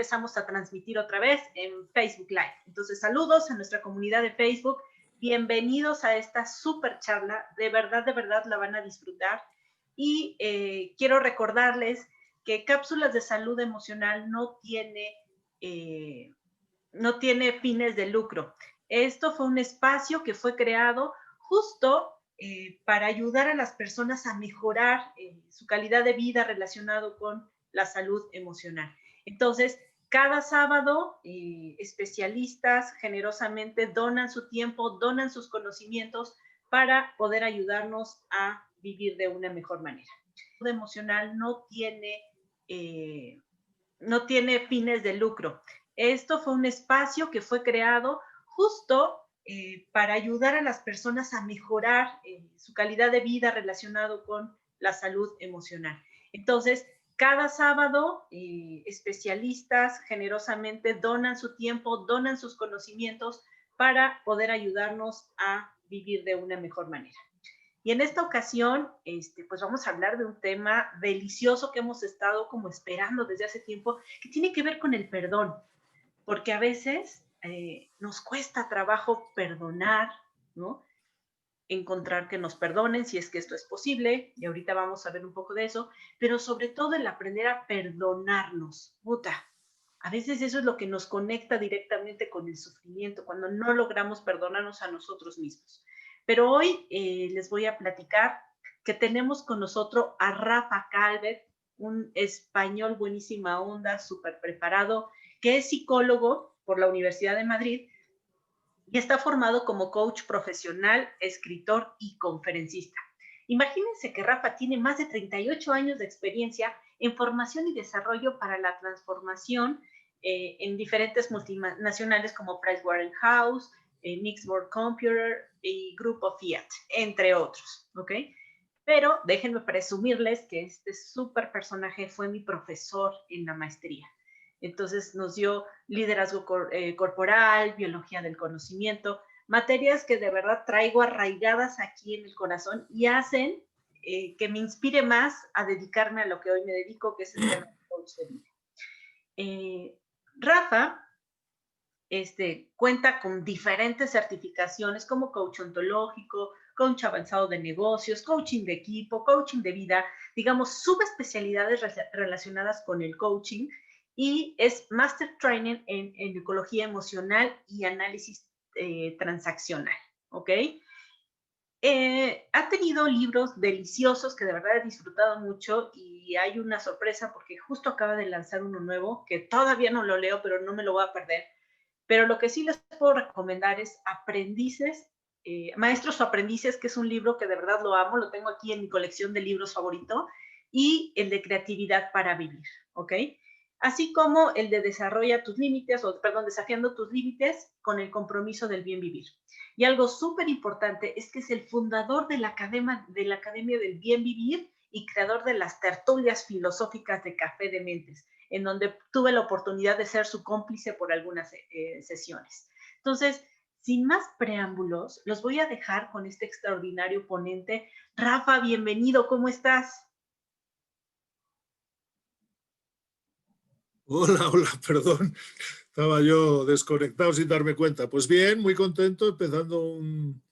empezamos a transmitir otra vez en Facebook Live. Entonces, saludos a nuestra comunidad de Facebook. Bienvenidos a esta súper charla. De verdad la van a disfrutar. Y quiero recordarles que Cápsulas de Salud Emocional no tiene fines de lucro. Esto fue un espacio que fue creado justo para ayudar a las personas a mejorar su calidad de vida relacionado con la salud emocional. Entonces, cada sábado, especialistas generosamente donan su tiempo, donan sus conocimientos para poder ayudarnos a vivir de una mejor manera. La salud emocional no tiene fines de lucro. Esto fue un espacio que fue creado justo para ayudar a las personas a mejorar su calidad de vida relacionado con la salud emocional. Entonces, cada sábado, especialistas generosamente donan su tiempo, donan sus conocimientos para poder ayudarnos a vivir de una mejor manera. Y en esta ocasión, pues vamos a hablar de un tema delicioso que hemos estado como esperando desde hace tiempo, que tiene que ver con el perdón, porque a veces nos cuesta trabajo perdonar, ¿no? Encontrar que nos perdonen, si es que esto es posible, y ahorita vamos a ver un poco de eso, pero sobre todo el aprender a perdonarnos. Puta, a veces eso es lo que nos conecta directamente con el sufrimiento, cuando no logramos perdonarnos a nosotros mismos. Pero hoy les voy a platicar que tenemos con nosotros a Rafa Calvet, un español buenísima onda, súper preparado, que es psicólogo por la Universidad de Madrid y está formado como coach profesional, escritor y conferencista. Imagínense que Rafa tiene más de 38 años de experiencia en formación y desarrollo para la transformación en diferentes multinacionales como Pricewaterhouse, Nixmoor Computer y Grupo Fiat, entre otros, ¿ok? Pero déjenme presumirles que este súper personaje fue mi profesor en la maestría. Entonces nos dio liderazgo corporal, biología del conocimiento, materias que de verdad traigo arraigadas aquí en el corazón y hacen que me inspire más a dedicarme a lo que hoy me dedico, que es el tema de coach de vida. Rafa cuenta con diferentes certificaciones como coach ontológico, coach avanzado de negocios, coaching de equipo, coaching de vida, digamos, subespecialidades relacionadas con el coaching, y es Master Training en Ecología Emocional y Análisis Transaccional, ¿ok? Ha tenido libros deliciosos que de verdad he disfrutado mucho, y hay una sorpresa porque justo acaba de lanzar uno nuevo que todavía no lo leo, pero no me lo voy a perder. Pero lo que sí les puedo recomendar es Maestros o Aprendices, que es un libro que de verdad lo amo, lo tengo aquí en mi colección de libros favorito, y el de Creatividad para Vivir, ¿ok? Así como el de Desafiando tus límites con el compromiso del bien vivir. Y algo súper importante es que es el fundador de la Academia del Bien Vivir y creador de las tertulias filosóficas de Café de Mentes, en donde tuve la oportunidad de ser su cómplice por algunas sesiones. Entonces, sin más preámbulos, los voy a dejar con este extraordinario ponente. Rafa, bienvenido, ¿cómo estás? Hola, perdón. Estaba yo desconectado sin darme cuenta. Pues bien, muy contento, empezando un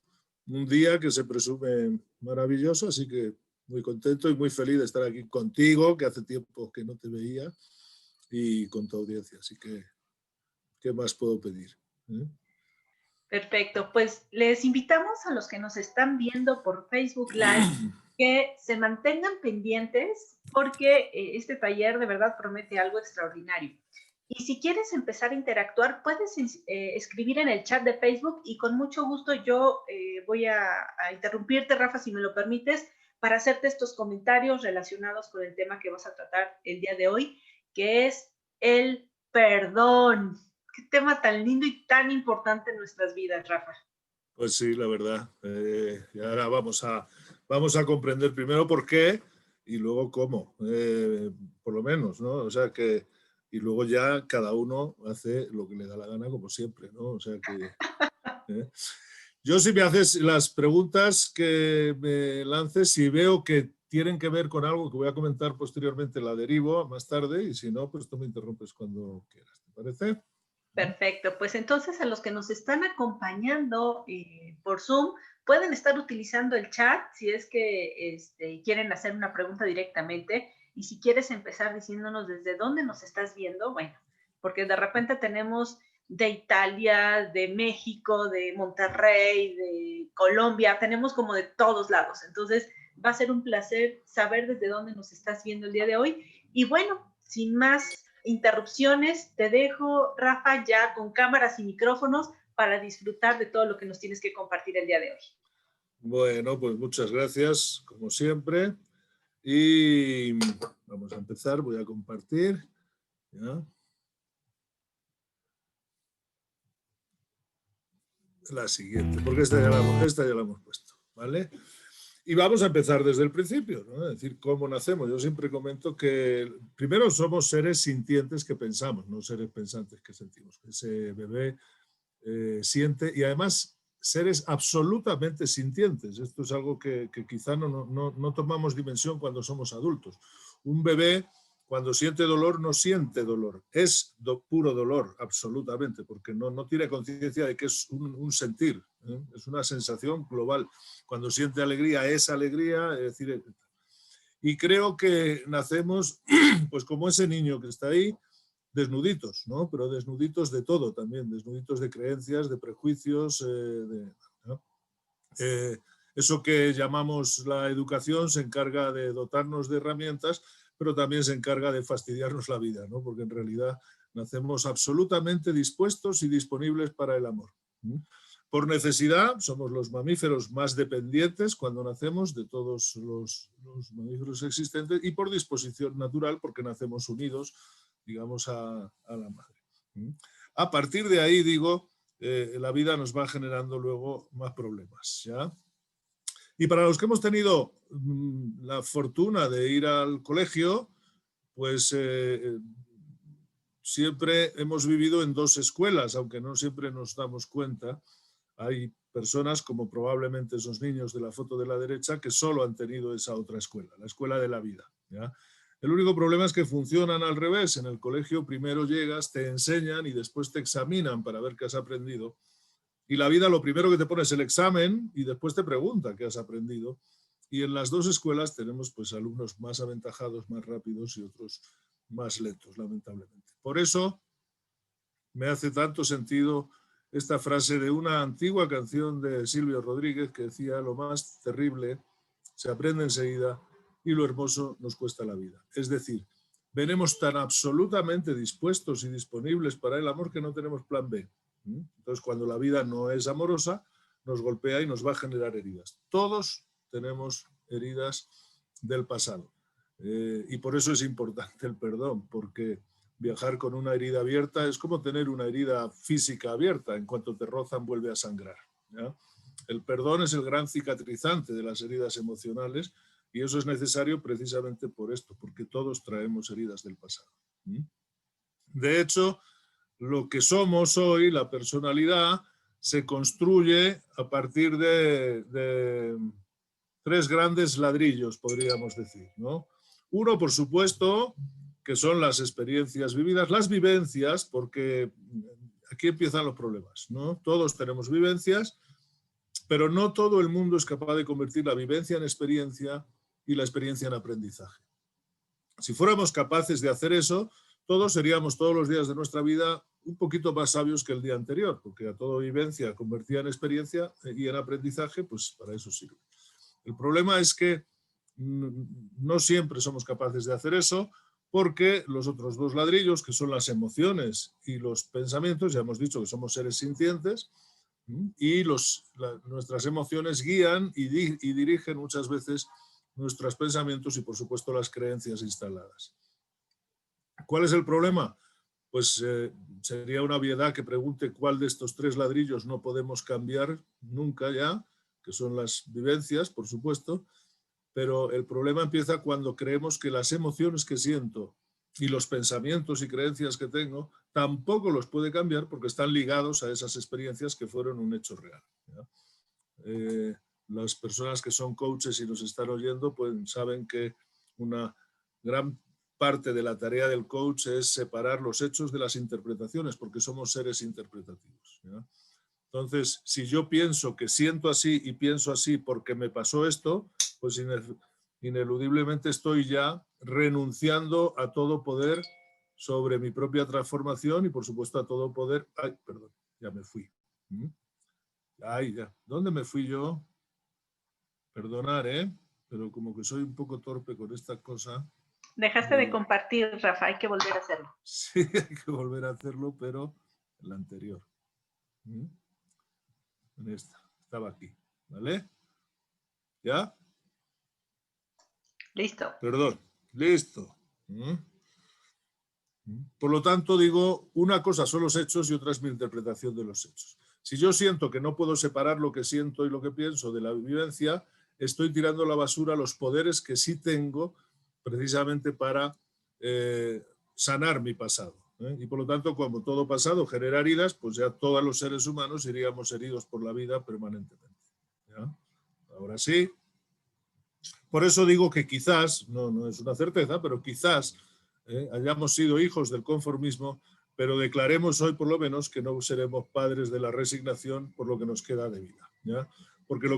día que se presume maravilloso, así que muy contento y muy feliz de estar aquí contigo, que hace tiempo que no te veía, y con tu audiencia. Así que, ¿qué más puedo pedir? Perfecto, pues les invitamos a los que nos están viendo por Facebook Live que se mantengan pendientes, porque este taller de verdad promete algo extraordinario. Y si quieres empezar a interactuar, puedes escribir en el chat de Facebook, y con mucho gusto yo voy a interrumpirte, Rafa, si me lo permites, para hacerte estos comentarios relacionados con el tema que vas a tratar el día de hoy, que es el perdón. Qué tema tan lindo y tan importante en nuestras vidas, Rafa. Pues sí, la verdad. Y ahora vamos a comprender primero por qué y luego cómo, por lo menos, ¿no? O sea que, y luego ya cada uno hace lo que le da la gana, como siempre, ¿no? O sea que... Yo, si me haces las preguntas que me lances, si veo que tienen que ver con algo que voy a comentar posteriormente, la derivo más tarde, y si no, pues tú me interrumpes cuando quieras, ¿te parece? Perfecto, pues entonces a los que nos están acompañando por Zoom, pueden estar utilizando el chat si es que quieren hacer una pregunta directamente, y si quieres empezar diciéndonos desde dónde nos estás viendo, bueno, porque de repente tenemos de Italia, de México, de Monterrey, de Colombia, tenemos como de todos lados, entonces va a ser un placer saber desde dónde nos estás viendo el día de hoy. Y bueno, sin más interrupciones, te dejo, Rafa, ya con cámaras y micrófonos para disfrutar de todo lo que nos tienes que compartir el día de hoy. Bueno, pues muchas gracias, como siempre. Y vamos a empezar, voy a compartir. ¿Ya? La siguiente, porque esta ya la hemos puesto, ¿vale? Y vamos a empezar desde el principio, ¿no? Es decir, cómo nacemos. Yo siempre comento que primero somos seres sintientes que pensamos, no seres pensantes que sentimos. Ese bebé siente, y además seres absolutamente sintientes. Esto es algo que quizá no tomamos dimensión cuando somos adultos. Un bebé, cuando siente dolor, no siente dolor, es puro dolor, absolutamente, porque no tiene conciencia de que es un sentir, ¿eh? Es una sensación global. Cuando siente alegría, es alegría, es decir, y creo que nacemos pues como ese niño que está ahí, desnuditos, ¿no? Pero desnuditos de todo también, desnuditos de creencias, de prejuicios, ¿no? Eso que llamamos la educación se encarga de dotarnos de herramientas, pero también se encarga de fastidiarnos la vida, ¿no? Porque en realidad nacemos absolutamente dispuestos y disponibles para el amor. Por necesidad, somos los mamíferos más dependientes cuando nacemos de todos los mamíferos existentes, y por disposición natural, porque nacemos unidos, digamos, a la madre. A partir de ahí, digo, la vida nos va generando luego más problemas, ¿ya? Y para los que hemos tenido la fortuna de ir al colegio, pues siempre hemos vivido en dos escuelas, aunque no siempre nos damos cuenta. Hay personas, como probablemente esos niños de la foto de la derecha, que solo han tenido esa otra escuela, la escuela de la vida, ¿ya? El único problema es que funcionan al revés. En el colegio primero llegas, te enseñan y después te examinan para ver qué has aprendido. Y la vida lo primero que te pone es el examen y después te pregunta qué has aprendido. Y en las dos escuelas tenemos pues alumnos más aventajados, más rápidos, y otros más lentos, lamentablemente. Por eso me hace tanto sentido esta frase de una antigua canción de Silvio Rodríguez que decía: lo más terrible se aprende enseguida y lo hermoso nos cuesta la vida. Es decir, venimos tan absolutamente dispuestos y disponibles para el amor que no tenemos plan B. Entonces, cuando la vida no es amorosa, nos golpea y nos va a generar heridas. Todos tenemos heridas del pasado. Y por eso es importante el perdón, porque viajar con una herida abierta es como tener una herida física abierta. En cuanto te rozan, vuelve a sangrar, ¿ya? El perdón es el gran cicatrizante de las heridas emocionales, y eso es necesario precisamente por esto, porque todos traemos heridas del pasado. De hecho, lo que somos hoy, la personalidad, se construye a partir de tres grandes ladrillos, podríamos decir, ¿no? Uno, por supuesto, que son las experiencias vividas, las vivencias, porque aquí empiezan los problemas, ¿no? Todos tenemos vivencias, pero no todo el mundo es capaz de convertir la vivencia en experiencia y la experiencia en aprendizaje. Si fuéramos capaces de hacer eso, todos seríamos todos los días de nuestra vida un poquito más sabios que el día anterior, porque a toda vivencia convertida en experiencia y en aprendizaje, pues para eso sirve. El problema es que no siempre somos capaces de hacer eso, porque los otros dos ladrillos, que son las emociones y los pensamientos, ya hemos dicho que somos seres sintientes, y nuestras emociones guían y dirigen muchas veces nuestros pensamientos y, por supuesto, las creencias instaladas. ¿Cuál es el problema? Pues sería una obviedad que pregunte cuál de estos tres ladrillos no podemos cambiar nunca ya, que son las vivencias, por supuesto, pero el problema empieza cuando creemos que las emociones que siento y los pensamientos y creencias que tengo tampoco los puede cambiar porque están ligados a esas experiencias que fueron un hecho real, ¿ya? las personas que son coaches y nos están oyendo pues saben que una gran parte de la tarea del coach es separar los hechos de las interpretaciones, porque somos seres interpretativos, ¿ya? Entonces, si yo pienso que siento así y pienso así porque me pasó esto, pues ineludiblemente estoy ya renunciando a todo poder sobre mi propia transformación y, por supuesto, a todo poder... Ay, perdón, ya me fui. Ay, ya. ¿Dónde me fui yo? Perdonar, pero como que soy un poco torpe con esta cosa. Dejaste de compartir, Rafa, hay que volver a hacerlo. Sí, hay que volver a hacerlo, pero en la anterior. En esta, estaba aquí, ¿vale? ¿Ya? Listo. Perdón, listo. Por lo tanto, digo, una cosa son los hechos y otra es mi interpretación de los hechos. Si yo siento que no puedo separar lo que siento y lo que pienso de la vivencia, estoy tirando a la basura los poderes que sí tengo precisamente para sanar mi pasado. Y por lo tanto, como todo pasado genera heridas, pues ya todos los seres humanos iríamos heridos por la vida permanentemente. ¿Ya? Ahora sí. Por eso digo que quizás, no es una certeza, pero quizás hayamos sido hijos del conformismo, pero declaremos hoy por lo menos que no seremos padres de la resignación por lo que nos queda de vida, ¿ya? Porque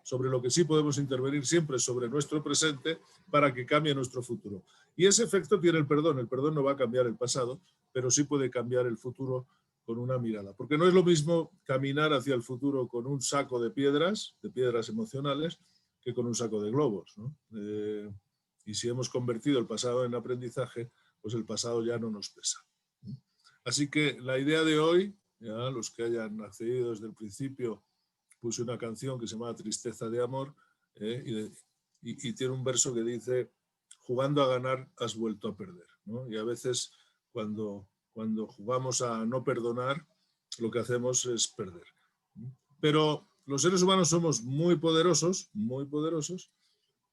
sobre lo que sí podemos intervenir siempre es sobre nuestro presente para que cambie nuestro futuro. Y ese efecto tiene el perdón no va a cambiar el pasado, pero sí puede cambiar el futuro con una mirada. Porque no es lo mismo caminar hacia el futuro con un saco de piedras emocionales, que con un saco de globos, ¿no? Y si hemos convertido el pasado en aprendizaje, pues el pasado ya no nos pesa. Así que la idea de hoy, ya los que hayan accedido desde el principio, puse una canción que se llama Tristeza de Amor, y tiene un verso que dice: jugando a ganar has vuelto a perder, ¿no? Y a veces cuando jugamos a no perdonar, lo que hacemos es perder. Pero los seres humanos somos muy poderosos,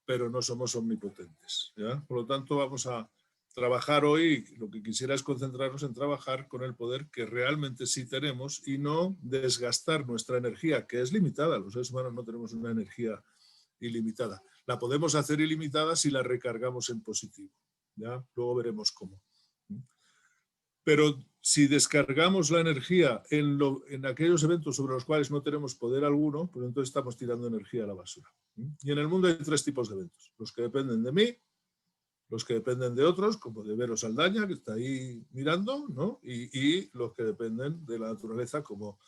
pero no somos omnipotentes, ¿ya? Por lo tanto, vamos a trabajar hoy, lo que quisiera es concentrarnos en trabajar con el poder que realmente sí tenemos y no desgastar nuestra energía, que es limitada. Los seres humanos no tenemos una energía ilimitada. La podemos hacer ilimitada si la recargamos en positivo, ¿ya? Luego veremos cómo. Pero si descargamos la energía en aquellos eventos sobre los cuales no tenemos poder alguno, pues entonces estamos tirando energía a la basura. Y en el mundo hay 3 tipos de eventos: los que dependen de mí, los que dependen de otros, como de Vero Saldaña, que está ahí mirando, ¿no? Y los que dependen de la naturaleza, como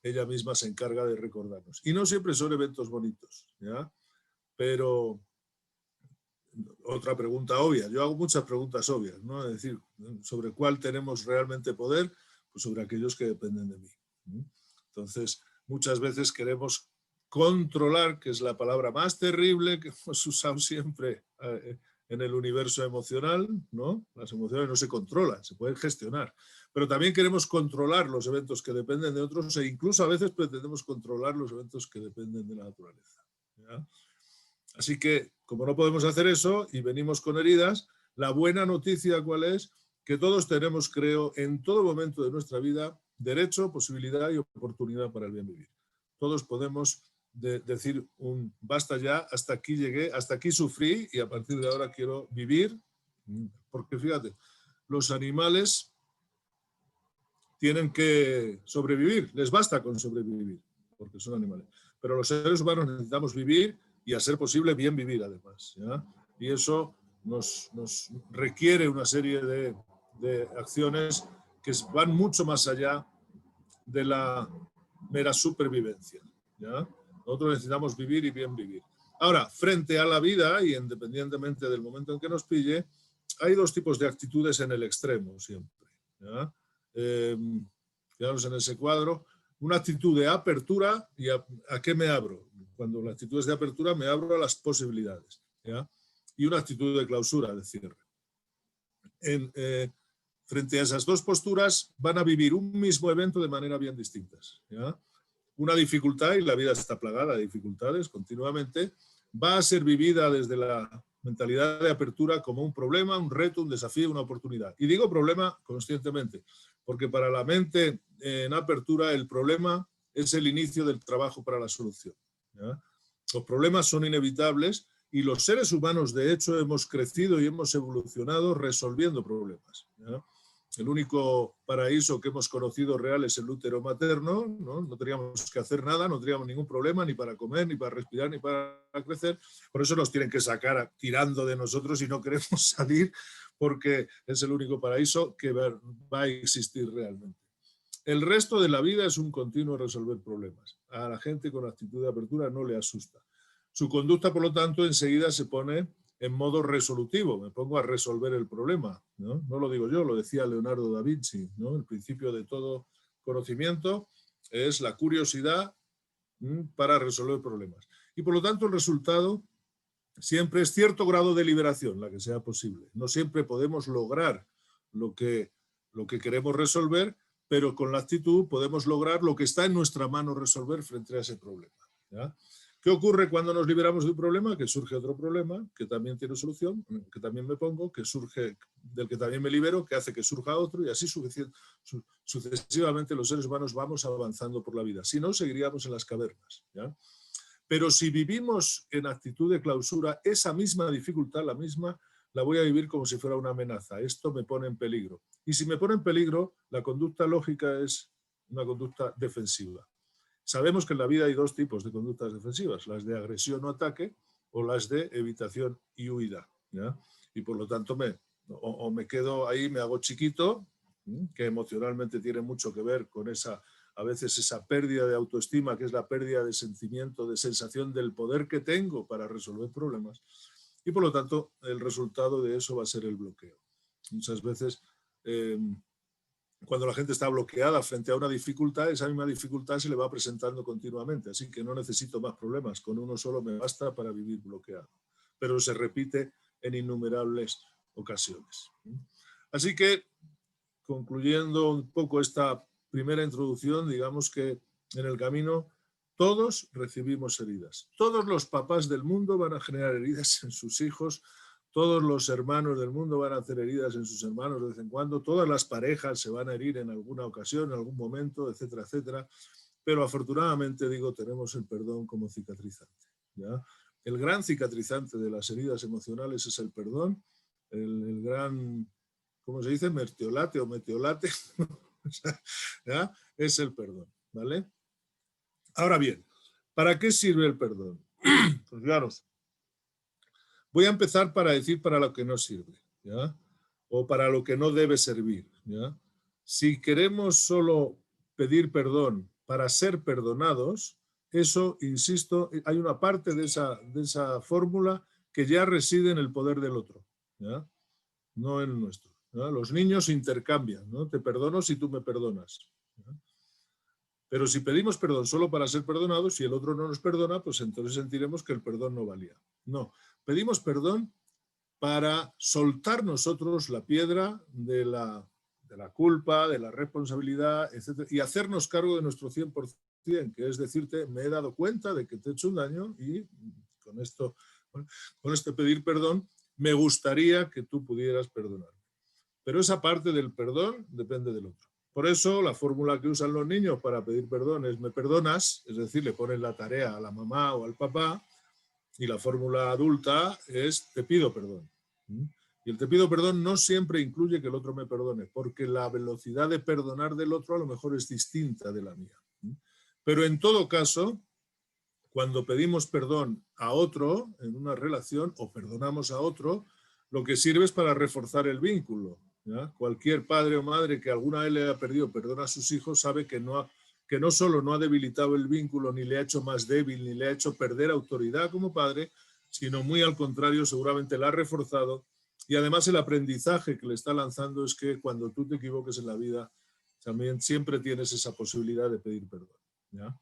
ella misma se encarga de recordarnos. Y no siempre son eventos bonitos, ¿ya? Pero otra pregunta obvia, yo hago muchas preguntas obvias, ¿no? Es decir, ¿sobre cuál tenemos realmente poder? Pues sobre aquellos que dependen de mí. Entonces, muchas veces queremos controlar, que es la palabra más terrible que hemos usado siempre en el universo emocional, ¿no? Las emociones no se controlan, se pueden gestionar. Pero también queremos controlar los eventos que dependen de otros e incluso a veces pretendemos controlar los eventos que dependen de la naturaleza, ¿ya? Así que, como no podemos hacer eso y venimos con heridas, la buena noticia, ¿cuál es? Que todos tenemos, creo, en todo momento de nuestra vida, derecho, posibilidad y oportunidad para el bien vivir. Todos podemos decir un basta ya, hasta aquí llegué, hasta aquí sufrí y a partir de ahora quiero vivir. Porque fíjate, los animales tienen que sobrevivir, les basta con sobrevivir, porque son animales. Pero los seres humanos necesitamos vivir y, a ser posible, bien vivir además, ¿ya? Y eso nos requiere una serie de acciones que van mucho más allá de la mera supervivencia, ¿ya? Nosotros necesitamos vivir y bien vivir. Ahora, frente a la vida, y independientemente del momento en que nos pille, hay 2 tipos de actitudes en el extremo siempre, ¿ya? Fijaros en ese cuadro, una actitud de apertura. ¿Y a qué me abro? Cuando la actitud es de apertura, me abro a las posibilidades, ¿ya? Y una actitud de clausura, de cierre. Frente a esas 2 posturas van a vivir un mismo evento de manera bien distintas, ¿ya? Una dificultad, y la vida está plagada de dificultades continuamente, va a ser vivida desde la mentalidad de apertura como un problema, un reto, un desafío, una oportunidad. Y digo problema conscientemente, porque para la mente en apertura el problema es el inicio del trabajo para la solución, ¿ya? Los problemas son inevitables y los seres humanos, de hecho, hemos crecido y hemos evolucionado resolviendo problemas, ¿ya? El único paraíso que hemos conocido real es el útero materno, ¿no? No teníamos que hacer nada, no teníamos ningún problema ni para comer, ni para respirar, ni para crecer. Por eso nos tienen que sacar tirando de nosotros y no queremos salir, porque es el único paraíso que va a existir realmente. El resto de la vida es un continuo resolver problemas. A la gente con actitud de apertura no le asusta. Su conducta, por lo tanto, enseguida se pone en modo resolutivo. Me pongo a resolver el problema, ¿no? No lo digo yo, lo decía Leonardo da Vinci, ¿no? El principio de todo conocimiento es la curiosidad para resolver problemas. Y por lo tanto el resultado siempre es cierto grado de liberación, la que sea posible. No siempre podemos lograr lo que queremos resolver, pero con la actitud podemos lograr lo que está en nuestra mano resolver frente a ese problema, ¿ya? ¿Qué ocurre cuando nos liberamos de un problema? Que surge otro problema, que también tiene solución, que también me pongo, que surge, del que también me libero, que hace que surja otro, y así sucesivamente los seres humanos vamos avanzando por la vida. Si no, seguiríamos en las cavernas, ¿ya? Pero si vivimos en actitud de clausura, esa misma dificultad, la misma, la voy a vivir como si fuera una amenaza. Esto me pone en peligro. Y si me pone en peligro, la conducta lógica es una conducta defensiva. Sabemos que en la vida hay dos tipos de conductas defensivas, las de agresión o ataque o las de evitación y huida, ¿ya? Y por lo tanto o me quedo ahí, me hago chiquito, que emocionalmente tiene mucho que ver con a veces esa pérdida de autoestima, que es la pérdida de sentimiento, de sensación del poder que tengo para resolver problemas. Y por lo tanto, el resultado de eso va a ser el bloqueo. Muchas veces, cuando la gente está bloqueada frente a una dificultad, esa misma dificultad se le va presentando continuamente. Así que no necesito más problemas. Con uno solo me basta para vivir bloqueado. Pero se repite en innumerables ocasiones. Así que, concluyendo un poco esta primera introducción, digamos que en el camino todos recibimos heridas. Todos los papás del mundo van a generar heridas en sus hijos, todos los hermanos del mundo van a hacer heridas en sus hermanos de vez en cuando, todas las parejas se van a herir en alguna ocasión, en algún momento, etcétera, etcétera. Pero afortunadamente, digo, tenemos el perdón como cicatrizante, ¿ya? El gran cicatrizante de las heridas emocionales es el perdón, el gran, ¿cómo se dice? Mertiolate o metiolate, ¿ya? Es el perdón, ¿vale? Ahora bien, ¿para qué sirve el perdón? Pues claro, voy a empezar para decir para lo que no sirve, ¿ya? O para lo que no debe servir, ¿ya? Si queremos solo pedir perdón para ser perdonados, eso, insisto, hay una parte de esa fórmula que ya reside en el poder del otro, ¿ya? No en el nuestro, ¿ya? Los niños intercambian, ¿no? Te perdono si tú me perdonas, ¿ya? Pero si pedimos perdón solo para ser perdonados, si el otro no nos perdona, pues entonces sentiremos que el perdón no valía. No, pedimos perdón para soltar nosotros la piedra de la culpa, de la responsabilidad, etc. Y hacernos cargo de nuestro 100%, que es decirte, me he dado cuenta de que te he hecho un daño y con este pedir perdón, me gustaría que tú pudieras perdonarme. Pero esa parte del perdón depende del otro. Por eso la fórmula que usan los niños para pedir perdón es me perdonas, es decir, le ponen la tarea a la mamá o al papá, y la fórmula adulta es te pido perdón. Y el te pido perdón no siempre incluye que el otro me perdone, porque la velocidad de perdonar del otro a lo mejor es distinta de la mía. Pero en todo caso, cuando pedimos perdón a otro en una relación o perdonamos a otro, lo que sirve es para reforzar el vínculo, ¿ya? Cualquier padre o madre que alguna vez le haya perdido perdón a sus hijos sabe que no solo no ha debilitado el vínculo, ni le ha hecho más débil, ni le ha hecho perder autoridad como padre, sino muy al contrario, seguramente la ha reforzado. Y además el aprendizaje que le está lanzando es que cuando tú te equivoques en la vida, también siempre tienes esa posibilidad de pedir perdón, ¿ya?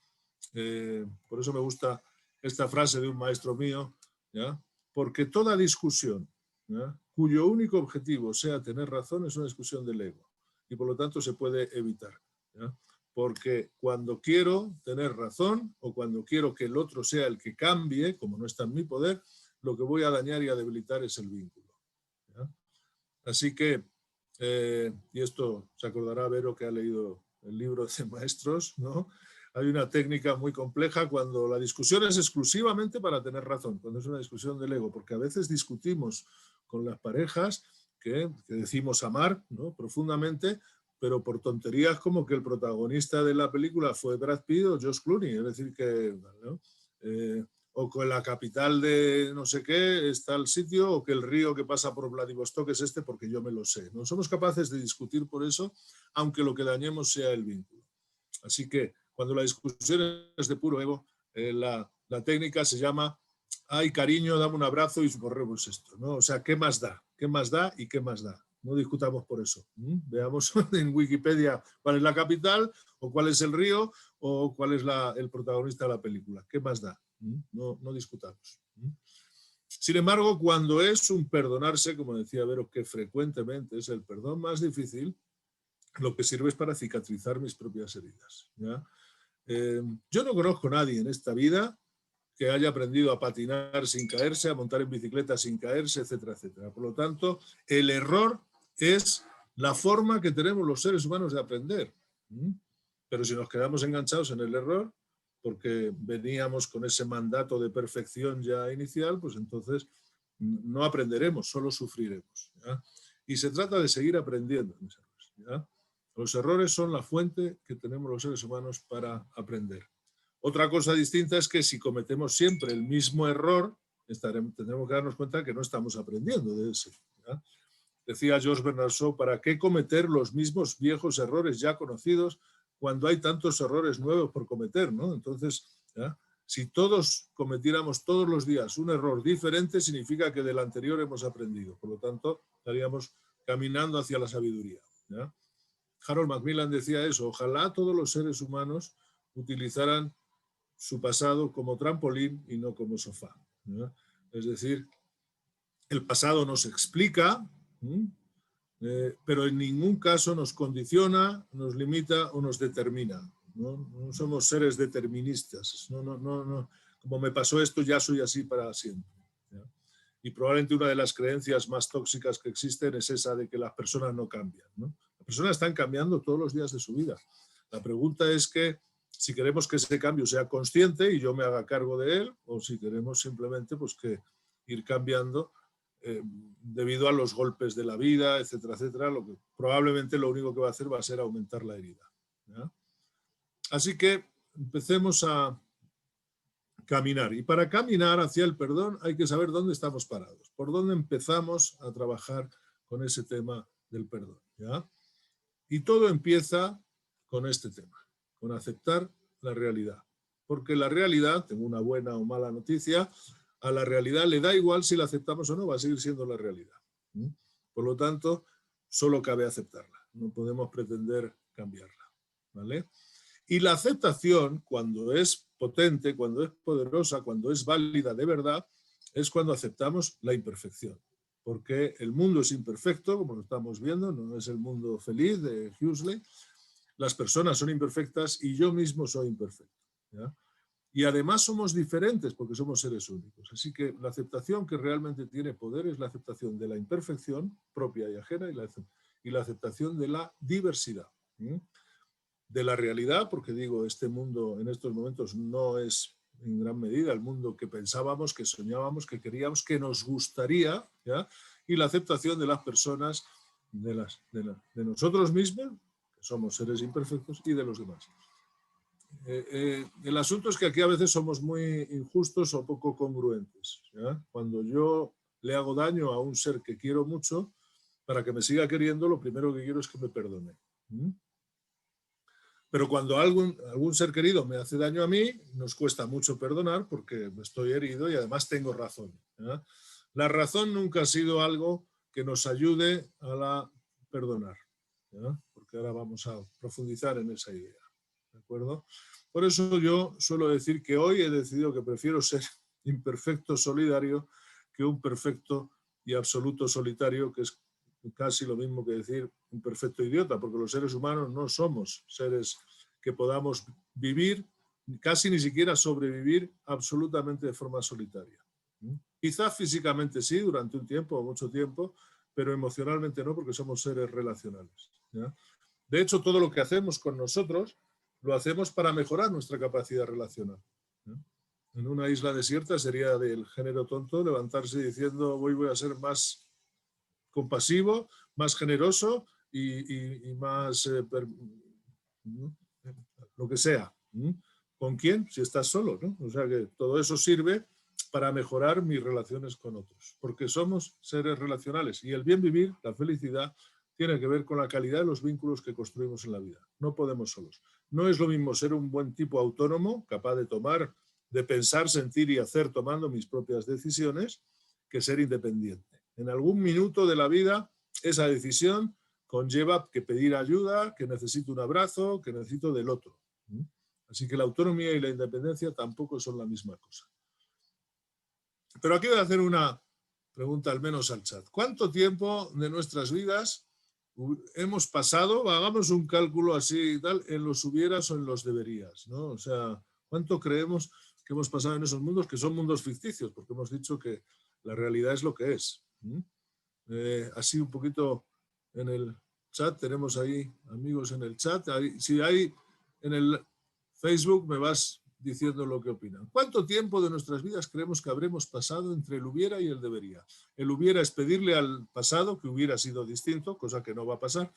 Por eso me gusta esta frase de un maestro mío, ¿ya? Porque toda discusión, ¿ya?, cuyo único objetivo sea tener razón es una discusión del ego y por lo tanto se puede evitar, ¿ya? Porque cuando quiero tener razón o cuando quiero que el otro sea el que cambie, como no está en mi poder, lo que voy a dañar y a debilitar es el vínculo, ¿ya? Así que, y esto se acordará Vero que ha leído el libro de Maestros, ¿no? hay una técnica muy compleja cuando la discusión es exclusivamente para tener razón, cuando es una discusión del ego, porque a veces discutimos con las parejas que decimos amar, ¿no?, profundamente, pero por tonterías como que el protagonista de la película fue Brad Pitt o George Clooney, es decir, que, ¿no?, o que la capital de no sé qué está el sitio, o que el río que pasa por Vladivostok es este porque yo me lo sé. No somos capaces de discutir por eso, aunque lo que dañemos sea el vínculo. Así que cuando la discusión es de puro ego, la técnica se llama ay, cariño, dame un abrazo y borremos esto, ¿no? O sea, ¿qué más da? ¿Qué más da y qué más da? No discutamos por eso. Veamos en Wikipedia cuál es la capital, o cuál es el río, o cuál es el protagonista de la película. ¿Qué más da? No discutamos. Sin embargo, cuando es un perdonarse, como decía Vero, que frecuentemente es el perdón más difícil, lo que sirve es para cicatrizar mis propias heridas, ¿ya? Yo no conozco a nadie en esta vida que haya aprendido a patinar sin caerse, a montar en bicicleta sin caerse, etcétera, etcétera. Por lo tanto, el error es la forma que tenemos los seres humanos de aprender. Pero si nos quedamos enganchados en el error, porque veníamos con ese mandato de perfección ya inicial, pues entonces no aprenderemos, solo sufriremos, ¿ya? Y se trata de seguir aprendiendo, ¿ya? Los errores son la fuente que tenemos los seres humanos para aprender. Otra cosa distinta es que si cometemos siempre el mismo error, tendremos que darnos cuenta que no estamos aprendiendo de ese, ¿ya? Decía George Bernard Shaw, ¿para qué cometer los mismos viejos errores ya conocidos cuando hay tantos errores nuevos por cometer, ¿no? Entonces, ¿ya?, si todos cometiéramos todos los días un error diferente, significa que del anterior hemos aprendido. Por lo tanto, estaríamos caminando hacia la sabiduría, ¿ya? Harold Macmillan decía eso, ojalá todos los seres humanos utilizaran su pasado como trampolín y no como sofá, ¿no? Es decir, el pasado nos explica, pero en ningún caso nos condiciona, nos limita o nos determina. No somos seres deterministas. No. Como me pasó esto, ya soy así para siempre, ¿ya? Y probablemente una de las creencias más tóxicas que existen es esa de que las personas no cambian, ¿no? Las personas están cambiando todos los días de su vida. La pregunta es que si queremos que ese cambio sea consciente y yo me haga cargo de él, o si queremos simplemente pues, que ir cambiando debido a los golpes de la vida, etcétera, etcétera, lo que probablemente lo único que va a hacer va a ser aumentar la herida, ¿ya? Así que empecemos a caminar. Y para caminar hacia el perdón hay que saber dónde estamos parados, por dónde empezamos a trabajar con ese tema del perdón, ¿ya? Y todo empieza con este tema, con aceptar la realidad. Porque la realidad, tengo una buena o mala noticia, a la realidad le da igual si la aceptamos o no, va a seguir siendo la realidad. Por lo tanto, solo cabe aceptarla, no podemos pretender cambiarla, ¿vale? Y la aceptación, cuando es potente, cuando es poderosa, cuando es válida de verdad, es cuando aceptamos la imperfección. Porque el mundo es imperfecto, como lo estamos viendo, no es el mundo feliz de Huxley. Las personas son imperfectas y yo mismo soy imperfecto, ¿ya? Y además somos diferentes porque somos seres únicos. Así que la aceptación que realmente tiene poder es la aceptación de la imperfección propia y ajena y la aceptación de la diversidad. De la realidad, porque digo, este mundo en estos momentos no es en gran medida el mundo que pensábamos, que soñábamos, que queríamos, que nos gustaría, ¿ya? Y la aceptación de las personas, de nosotros mismos, que somos seres imperfectos, y de los demás. El asunto es que aquí a veces somos muy injustos o poco congruentes, ¿ya? Cuando yo le hago daño a un ser que quiero mucho, para que me siga queriendo, lo primero que quiero es que me perdone. Pero cuando algún ser querido me hace daño a mí, nos cuesta mucho perdonar porque estoy herido y además tengo razón, ¿ya? La razón nunca ha sido algo que nos ayude a perdonar, ¿ya? Porque ahora vamos a profundizar en esa idea, ¿de acuerdo? Por eso yo suelo decir que hoy he decidido que prefiero ser imperfecto solidario que un perfecto y absoluto solitario, que es casi lo mismo que decir un perfecto idiota, porque los seres humanos no somos seres que podamos vivir, casi ni siquiera sobrevivir absolutamente de forma solitaria. Quizás físicamente sí, durante un tiempo o mucho tiempo, pero emocionalmente no, porque somos seres relacionales, ¿ya? De hecho, todo lo que hacemos con nosotros lo hacemos para mejorar nuestra capacidad relacional. En una isla desierta sería del género tonto levantarse diciendo hoy voy a ser más compasivo, más generoso y más lo que sea. ¿Con quién? Si estás solo, ¿no? O sea que todo eso sirve para mejorar mis relaciones con otros, porque somos seres relacionales y el bien vivir, la felicidad, tiene que ver con la calidad de los vínculos que construimos en la vida. No podemos solos. No es lo mismo ser un buen tipo autónomo, capaz de tomar, de pensar, sentir y hacer tomando mis propias decisiones, que ser independiente. En algún minuto de la vida, esa decisión conlleva que pedir ayuda, que necesito un abrazo, que necesito del otro. Así que la autonomía y la independencia tampoco son la misma cosa. Pero aquí voy a hacer una pregunta al menos al chat. ¿Cuánto tiempo de nuestras vidas hemos pasado, hagamos un cálculo así tal, en los hubieras o en los deberías, ¿no? O sea, ¿cuánto creemos que hemos pasado en esos mundos que son mundos ficticios? Porque hemos dicho que la realidad es lo que es. Así un poquito en el chat, tenemos ahí amigos en el chat. Si hay en el Facebook me vas diciendo lo que opinan. ¿Cuánto tiempo de nuestras vidas creemos que habremos pasado entre el hubiera y el debería? El hubiera es pedirle al pasado que hubiera sido distinto, cosa que no va a pasar,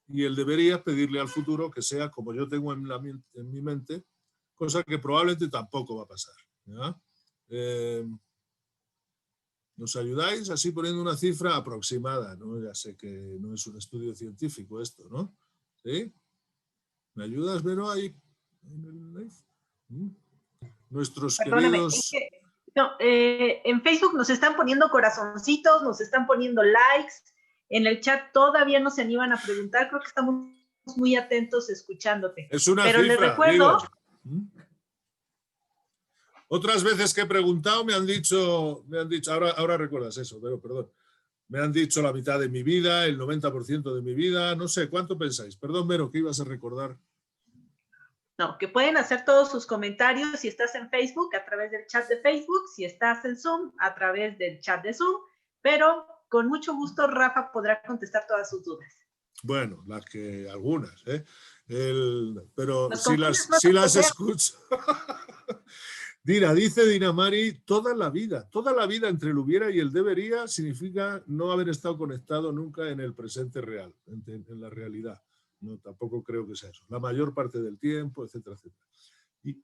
y el debería es pedirle al futuro que sea como yo tengo en mi mente, cosa que probablemente tampoco va a pasar. ¿Ya? ¿Nos ayudáis así poniendo una cifra aproximada? ¿No? Ya sé que no es un estudio científico esto, ¿no? ¿Sí? ¿Me ayudas, Vero, ahí en el live? Nuestros Perdóname, queridos... no, en Facebook nos están poniendo corazoncitos, nos están poniendo likes, en el chat todavía no se animan a preguntar, creo que estamos muy atentos escuchándote. Es una pero cifra, les recuerdo... digo. Otras veces que he preguntado me han dicho ahora recuerdas eso, pero perdón, me han dicho la mitad de mi vida, el 90% de mi vida, no sé, ¿cuánto pensáis? Perdón, Vero, ¿qué ibas a recordar? No, que pueden hacer todos sus comentarios si estás en Facebook a través del chat de Facebook, si estás en Zoom a través del chat de Zoom, pero con mucho gusto Rafa podrá contestar todas sus dudas. Bueno, algunas, ¿eh? Pero Nos si las escucho. Dice Dinamari, toda la vida entre el hubiera y el debería significa no haber estado conectado nunca en el presente real, en la realidad. No, tampoco creo que sea eso. La mayor parte del tiempo, etcétera, etcétera. Y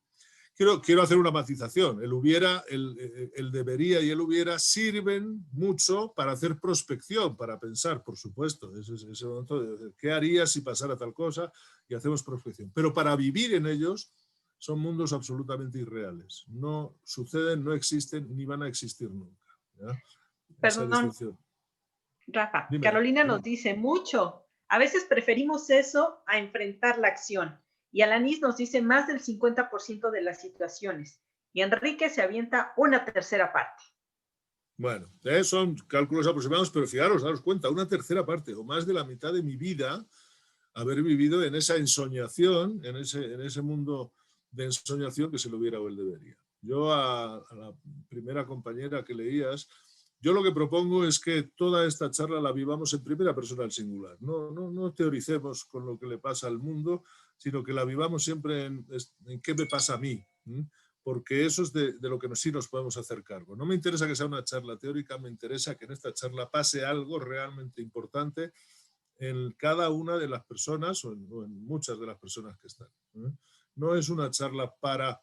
quiero hacer una matización. El hubiera, el debería y el hubiera sirven mucho para hacer prospección, para pensar, por supuesto. Ese momento de qué haría si pasara tal cosa y hacemos prospección. Pero para vivir en ellos son mundos absolutamente irreales. No suceden, no existen, ni van a existir nunca. ¿Ya? Perdón, Rafa, Dime, Carolina nos dice mucho. A veces preferimos eso a enfrentar la acción. Y Alanis nos dice más del 50% de las situaciones. Y Enrique se avienta una tercera parte. Bueno, son cálculos aproximados, pero fijaros, daros cuenta, una tercera parte o más de la mitad de mi vida haber vivido en esa ensoñación, en ese mundo de ensoñación que se lo hubiera o el debería. Yo a la primera compañera que leías, yo lo que propongo es que toda esta charla la vivamos en primera persona al singular. No teoricemos con lo que le pasa al mundo, sino que la vivamos siempre en qué me pasa a mí. Porque eso es de lo que sí nos podemos hacer cargo. No me interesa que sea una charla teórica, me interesa que en esta charla pase algo realmente importante en cada una de las personas o en muchas de las personas que están. No es una charla para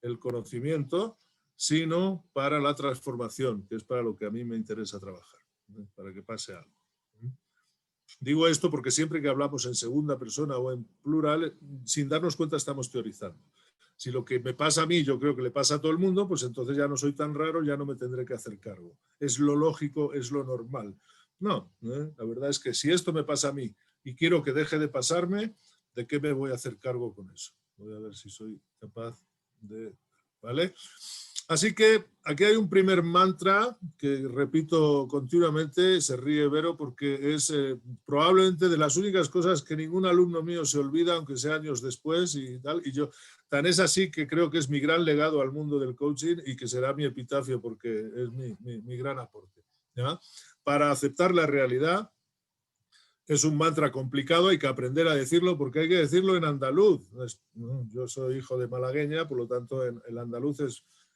el conocimiento, sino para la transformación, que es para lo que a mí me interesa trabajar, para que pase algo. Digo esto porque siempre que hablamos en segunda persona o en plural, sin darnos cuenta estamos teorizando. Si lo que me pasa a mí yo creo que le pasa a todo el mundo, pues entonces ya no soy tan raro, ya no me tendré que hacer cargo. Es lo lógico, es lo normal. No, la verdad es que si esto me pasa a mí y quiero que deje de pasarme, ¿de qué me voy a hacer cargo con eso? Voy a ver si soy capaz de... ¿Vale? Así que aquí hay un primer mantra que repito continuamente, se ríe Vero porque es probablemente de las únicas cosas que ningún alumno mío se olvida, aunque sea años después y tal, y yo tan es así que creo que es mi gran legado al mundo del coaching y que será mi epitafio porque es mi gran aporte. ¿Ya? Para aceptar la realidad Es un mantra complicado, hay que aprender a decirlo porque hay que decirlo en andaluz. Yo soy hijo de malagueña, por lo tanto el andaluz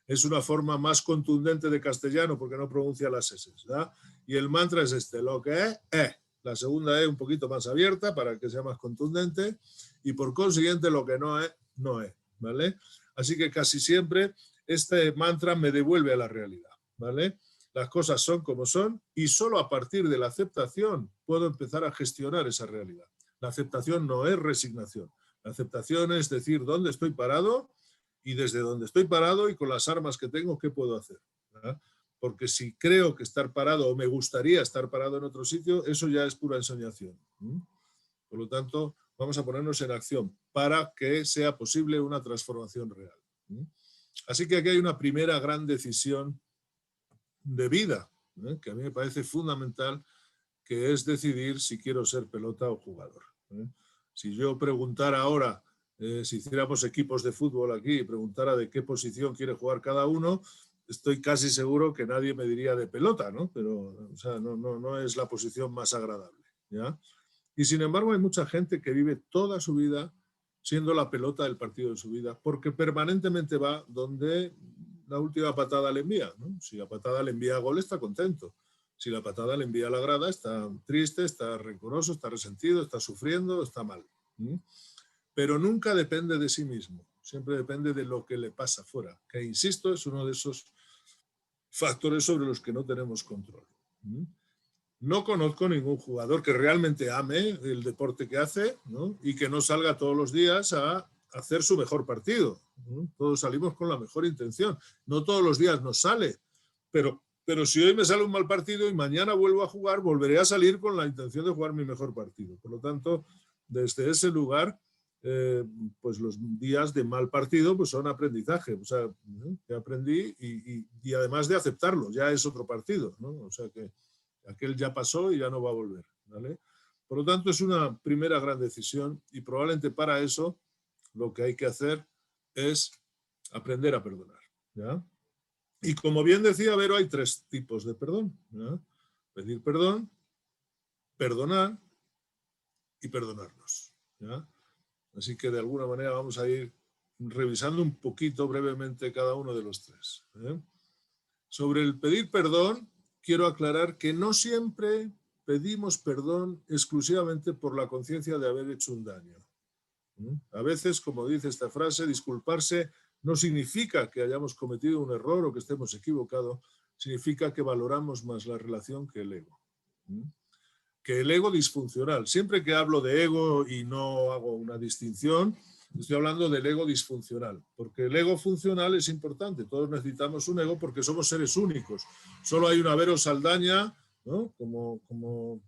es una forma más contundente de castellano porque no pronuncia las S, ¿verdad? Y el mantra es este, lo que es. La segunda E un poquito más abierta para que sea más contundente y por consiguiente lo que no es, no es, ¿vale? Así que casi siempre este mantra me devuelve a la realidad, ¿vale? Las cosas son como son y solo a partir de la aceptación puedo empezar a gestionar esa realidad. La aceptación no es resignación. La aceptación es decir dónde estoy parado y desde dónde estoy parado y con las armas que tengo, ¿qué puedo hacer? ¿verdad? Porque si creo que estar parado o me gustaría estar parado en otro sitio, eso ya es pura ensoñación. Por lo tanto, vamos a ponernos en acción para que sea posible una transformación real. Así que aquí hay una primera gran decisión de vida, que a mí me parece fundamental, que es decidir si quiero ser pelota o jugador. Si yo preguntara ahora, si hiciéramos equipos de fútbol aquí y preguntara de qué posición quiere jugar cada uno, estoy casi seguro que nadie me diría de pelota, ¿no? Pero o sea, no es la posición más agradable, ¿ya? Y sin embargo hay mucha gente que vive toda su vida siendo la pelota del partido de su vida, porque permanentemente va donde la última patada le envía, ¿no? Si la patada le envía a gol, está contento. Si la patada le envía a la grada, está triste, está rencoroso, está resentido, está sufriendo, está mal. Pero nunca depende de sí mismo, siempre depende de lo que le pasa fuera, que insisto, es uno de esos factores sobre los que no tenemos control. No conozco ningún jugador que realmente ame el deporte que hace, ¿no? Y que no salga todos los días a hacer su mejor partido, ¿no? Todos salimos con la mejor intención. No todos los días nos sale, pero si hoy me sale un mal partido y mañana vuelvo a jugar, volveré a salir con la intención de jugar mi mejor partido. Por lo tanto, desde ese lugar, pues los días de mal partido pues son aprendizaje. O sea, que aprendí y además de aceptarlo, ya es otro partido, ¿no? O sea que aquel ya pasó y ya no va a volver, ¿vale? Por lo tanto, es una primera gran decisión y probablemente para eso lo que hay que hacer es aprender a perdonar, ¿ya? Y como bien decía Vero, hay 3 tipos de perdón, ¿ya? Pedir perdón, perdonar y perdonarnos, ¿ya? Así que de alguna manera vamos a ir revisando un poquito brevemente cada uno de los 3. Sobre el pedir perdón, quiero aclarar que no siempre pedimos perdón exclusivamente por la conciencia de haber hecho un daño. A veces, como dice esta frase, disculparse no significa que hayamos cometido un error o que estemos equivocados, significa que valoramos más la relación que el ego. Que el ego disfuncional. Siempre que hablo de ego y no hago una distinción, estoy hablando del ego disfuncional, porque el ego funcional es importante. Todos necesitamos un ego porque somos seres únicos. Solo hay una Vero Saldaña, ¿no? Como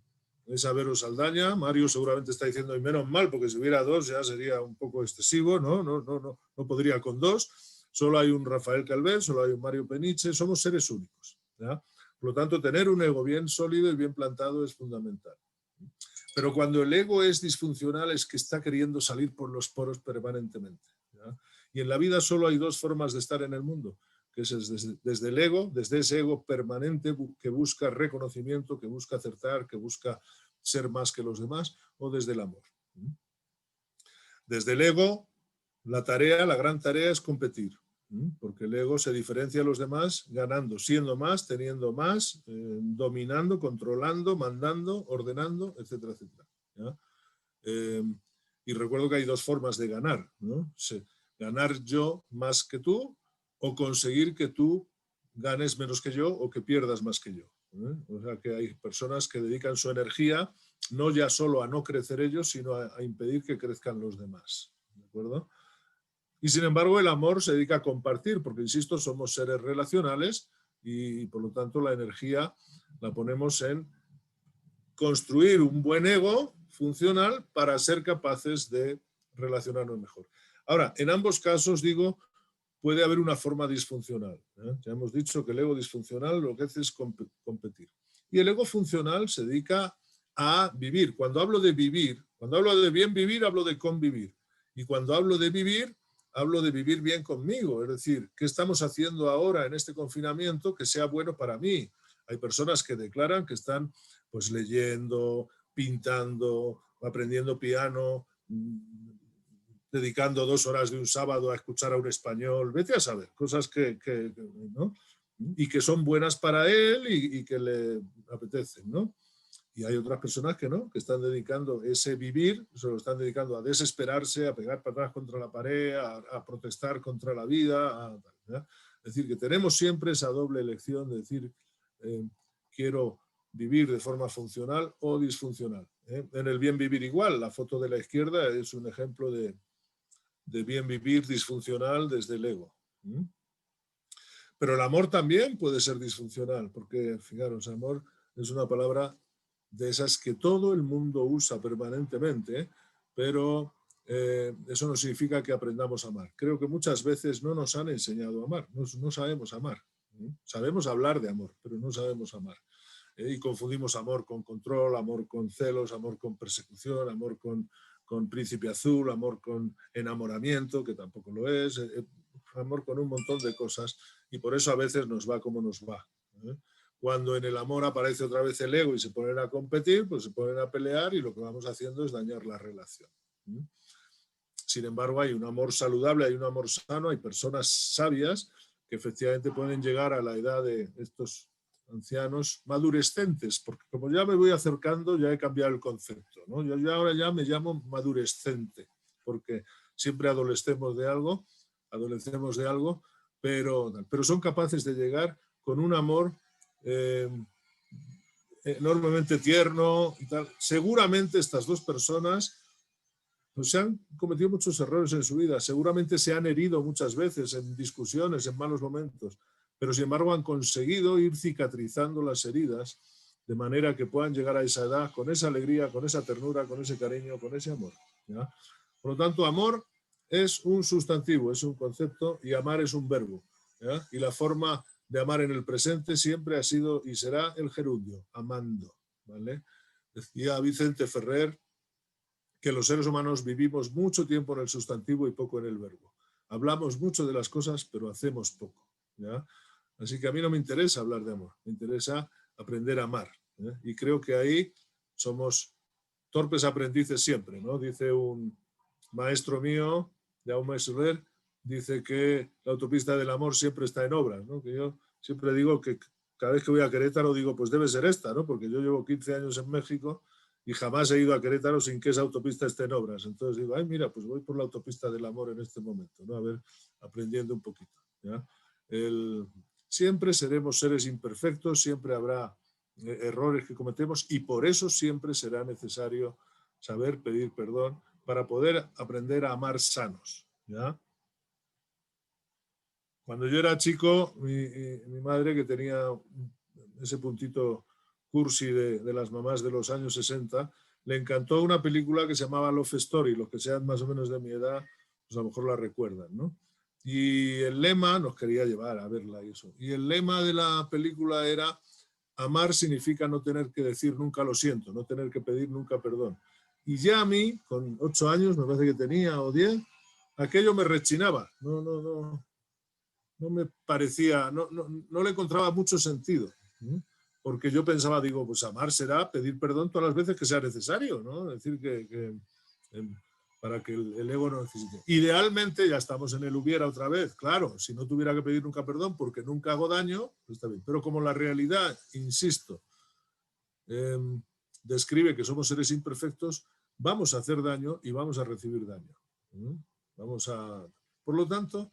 esa Vero Saldaña. Mario seguramente está diciendo, y menos mal, porque si hubiera 2 ya sería un poco excesivo, no podría con 2. Solo hay un Rafael Calvet, solo hay un Mario Peniche, somos seres únicos, ¿ya? Por lo tanto, tener un ego bien sólido y bien plantado es fundamental. Pero cuando el ego es disfuncional es que está queriendo salir por los poros permanentemente, ¿ya? Y en la vida solo hay 2 formas de estar en el mundo, que es desde el ego, desde ese ego permanente que busca reconocimiento, que busca acertar, que busca ser más que los demás, o desde el amor. Desde el ego, la gran tarea es competir, porque el ego se diferencia a los demás ganando, siendo más, teniendo más, dominando, controlando, mandando, ordenando, etcétera, etcétera, ¿ya? Y recuerdo que hay 2 formas de ganar, ¿no? Ganar yo más que tú o conseguir que tú ganes menos que yo o que pierdas más que yo, ¿eh? O sea que hay personas que dedican su energía no ya solo a no crecer ellos, sino a impedir que crezcan los demás, ¿de acuerdo? Y sin embargo el amor se dedica a compartir, porque insisto, somos seres relacionales y por lo tanto la energía la ponemos en construir un buen ego funcional para ser capaces de relacionarnos mejor. Ahora, en ambos casos, digo, puede haber una forma disfuncional, ¿eh? Ya hemos dicho que el ego disfuncional lo que hace es competir. Y el ego funcional se dedica a vivir. Cuando hablo de vivir, cuando hablo de bien vivir, hablo de convivir. Y cuando hablo de vivir bien conmigo. Es decir, ¿qué estamos haciendo ahora en este confinamiento que sea bueno para mí? Hay personas que declaran que están pues leyendo pintando, aprendiendo piano, dedicando 2 horas de un sábado a escuchar a un español, vete a saber, cosas ¿no? Y que son buenas para él y que le apetecen, ¿no? Y hay otras personas que no, que están dedicando ese vivir, se lo están dedicando a desesperarse, a pegar patadas contra la pared, a protestar contra la vida. Es decir, que tenemos siempre esa doble elección de decir, quiero vivir de forma funcional o disfuncional. En el bien vivir igual, la foto de la izquierda es un ejemplo de bien vivir disfuncional desde el ego. Pero el amor también puede ser disfuncional, porque, fijaros, amor es una palabra de esas que todo el mundo usa permanentemente, pero eso no significa que aprendamos a amar. Creo que muchas veces no nos han enseñado a amar, no sabemos amar. Sabemos hablar de amor, pero no sabemos amar. Y confundimos amor con control, amor con celos, amor con persecución, amor con príncipe azul, amor con enamoramiento, que tampoco lo es, amor con un montón de cosas, y por eso a veces nos va como nos va. Cuando en el amor aparece otra vez el ego y se ponen a competir, pues se ponen a pelear y lo que vamos haciendo es dañar la relación. Sin embargo, hay un amor saludable, hay un amor sano, hay personas sabias que efectivamente pueden llegar a la edad de estos ancianos madurescentes, porque como ya me voy acercando, ya he cambiado el concepto, ¿no? Yo ahora ya me llamo madurescente, porque siempre adolecemos de algo, pero son capaces de llegar con un amor enormemente tierno y tal. Seguramente estas dos personas pues, se han cometido muchos errores en su vida, seguramente se han herido muchas veces en discusiones, en malos momentos, pero sin embargo han conseguido ir cicatrizando las heridas de manera que puedan llegar a esa edad con esa alegría, con esa ternura, con ese cariño, con ese amor, ¿ya? Por lo tanto, amor es un sustantivo, es un concepto, y amar es un verbo, ¿ya? Y la forma de amar en el presente siempre ha sido y será el gerundio, amando, ¿vale? Decía Vicente Ferrer que los seres humanos vivimos mucho tiempo en el sustantivo y poco en el verbo. Hablamos mucho de las cosas, pero hacemos poco, ¿ya? Así que a mí no me interesa hablar de amor, me interesa aprender a amar, ¿eh? Y creo que ahí somos torpes aprendices siempre, ¿no? Dice un maestro mío, Jaume Soler, dice que la autopista del amor siempre está en obras, ¿no? Que yo siempre digo que cada vez que voy a Querétaro digo, pues debe ser esta, ¿no? Porque yo llevo 15 años en México y jamás he ido a Querétaro sin que esa autopista esté en obras. Entonces digo, ay, mira, pues voy por la autopista del amor en este momento, ¿no? A ver, aprendiendo un poquito, ¿ya? Siempre seremos seres imperfectos, siempre habrá errores que cometemos y por eso siempre será necesario saber pedir perdón para poder aprender a amar sanos, ¿ya? Cuando yo era chico, mi madre, que tenía ese puntito cursi de las mamás de los años 60, le encantó una película que se llamaba Love Story. Los que sean más o menos de mi edad, pues a lo mejor la recuerdan, ¿no? Y el lema, nos quería llevar a verla y eso, y el lema de la película era: amar significa no tener que decir nunca lo siento, no tener que pedir nunca perdón. Y ya a mí, con 8 años, me parece que tenía, o 10, aquello me rechinaba, no me parecía, no le encontraba mucho sentido, ¿no? Porque yo pensaba, digo, pues amar será pedir perdón todas las veces que sea necesario, ¿no? Es decir, para que el ego no necesite. Idealmente, ya estamos en el hubiera otra vez, claro, si no tuviera que pedir nunca perdón porque nunca hago daño, pues está bien. Pero como la realidad, insisto, describe que somos seres imperfectos, vamos a hacer daño y vamos a recibir daño. Por lo tanto,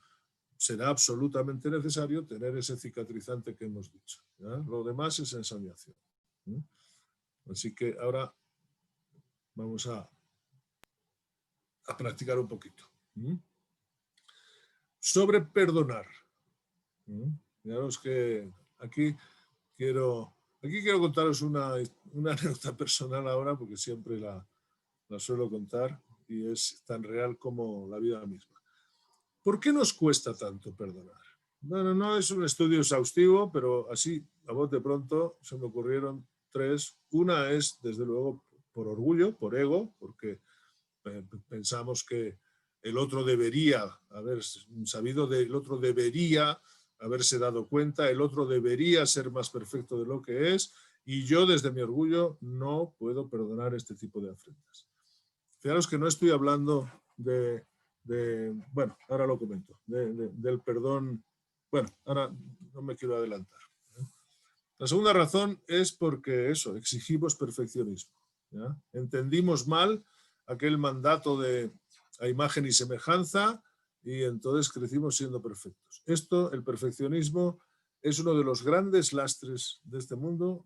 será absolutamente necesario tener ese cicatrizante que hemos dicho, ¿ya? Lo demás es ensoñación. Así que ahora vamos a practicar un poquito. Sobre perdonar. Fijaros que aquí quiero contaros una anécdota personal ahora, porque siempre la suelo contar y es tan real como la vida misma. ¿Por qué nos cuesta tanto perdonar? Bueno, no es un estudio exhaustivo, pero así, a bote pronto, se me ocurrieron 3. Una es, desde luego, por orgullo, por ego, porque pensamos que el otro debería haber sabido, el otro debería haberse dado cuenta, el otro debería ser más perfecto de lo que es, Y yo, desde mi orgullo, no puedo perdonar este tipo de afrentas. Fijaros que no estoy hablando bueno, ahora lo comento, del perdón. Bueno, ahora no me quiero adelantar. La segunda razón es porque eso, exigimos perfeccionismo. ¿Ya? Entendimos mal aquel mandato de a imagen y semejanza y entonces crecimos siendo perfectos. Esto, el perfeccionismo, es uno de los grandes lastres de este mundo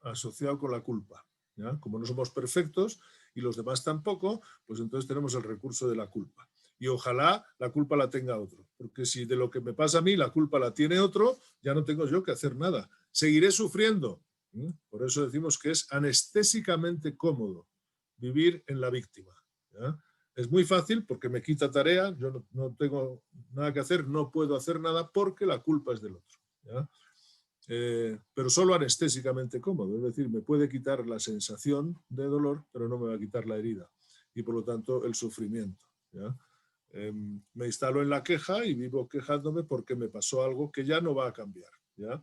asociado con la culpa. ¿Ya? Como no somos perfectos y los demás tampoco, pues entonces tenemos el recurso de la culpa. Y ojalá la culpa la tenga otro, porque si de lo que me pasa a mí la culpa la tiene otro, ya no tengo yo que hacer nada. Seguiré sufriendo. Por eso decimos que es anestésicamente cómodo vivir en la víctima. ¿Ya? Es muy fácil porque me quita tarea, yo no tengo nada que hacer, no puedo hacer nada porque la culpa es del otro. ¿Ya? Pero solo anestésicamente cómodo, es decir, me puede quitar la sensación de dolor, pero no me va a quitar la herida y por lo tanto el sufrimiento. ¿Ya? Me instalo en la queja y vivo quejándome porque me pasó algo que ya no va a cambiar. ¿Ya?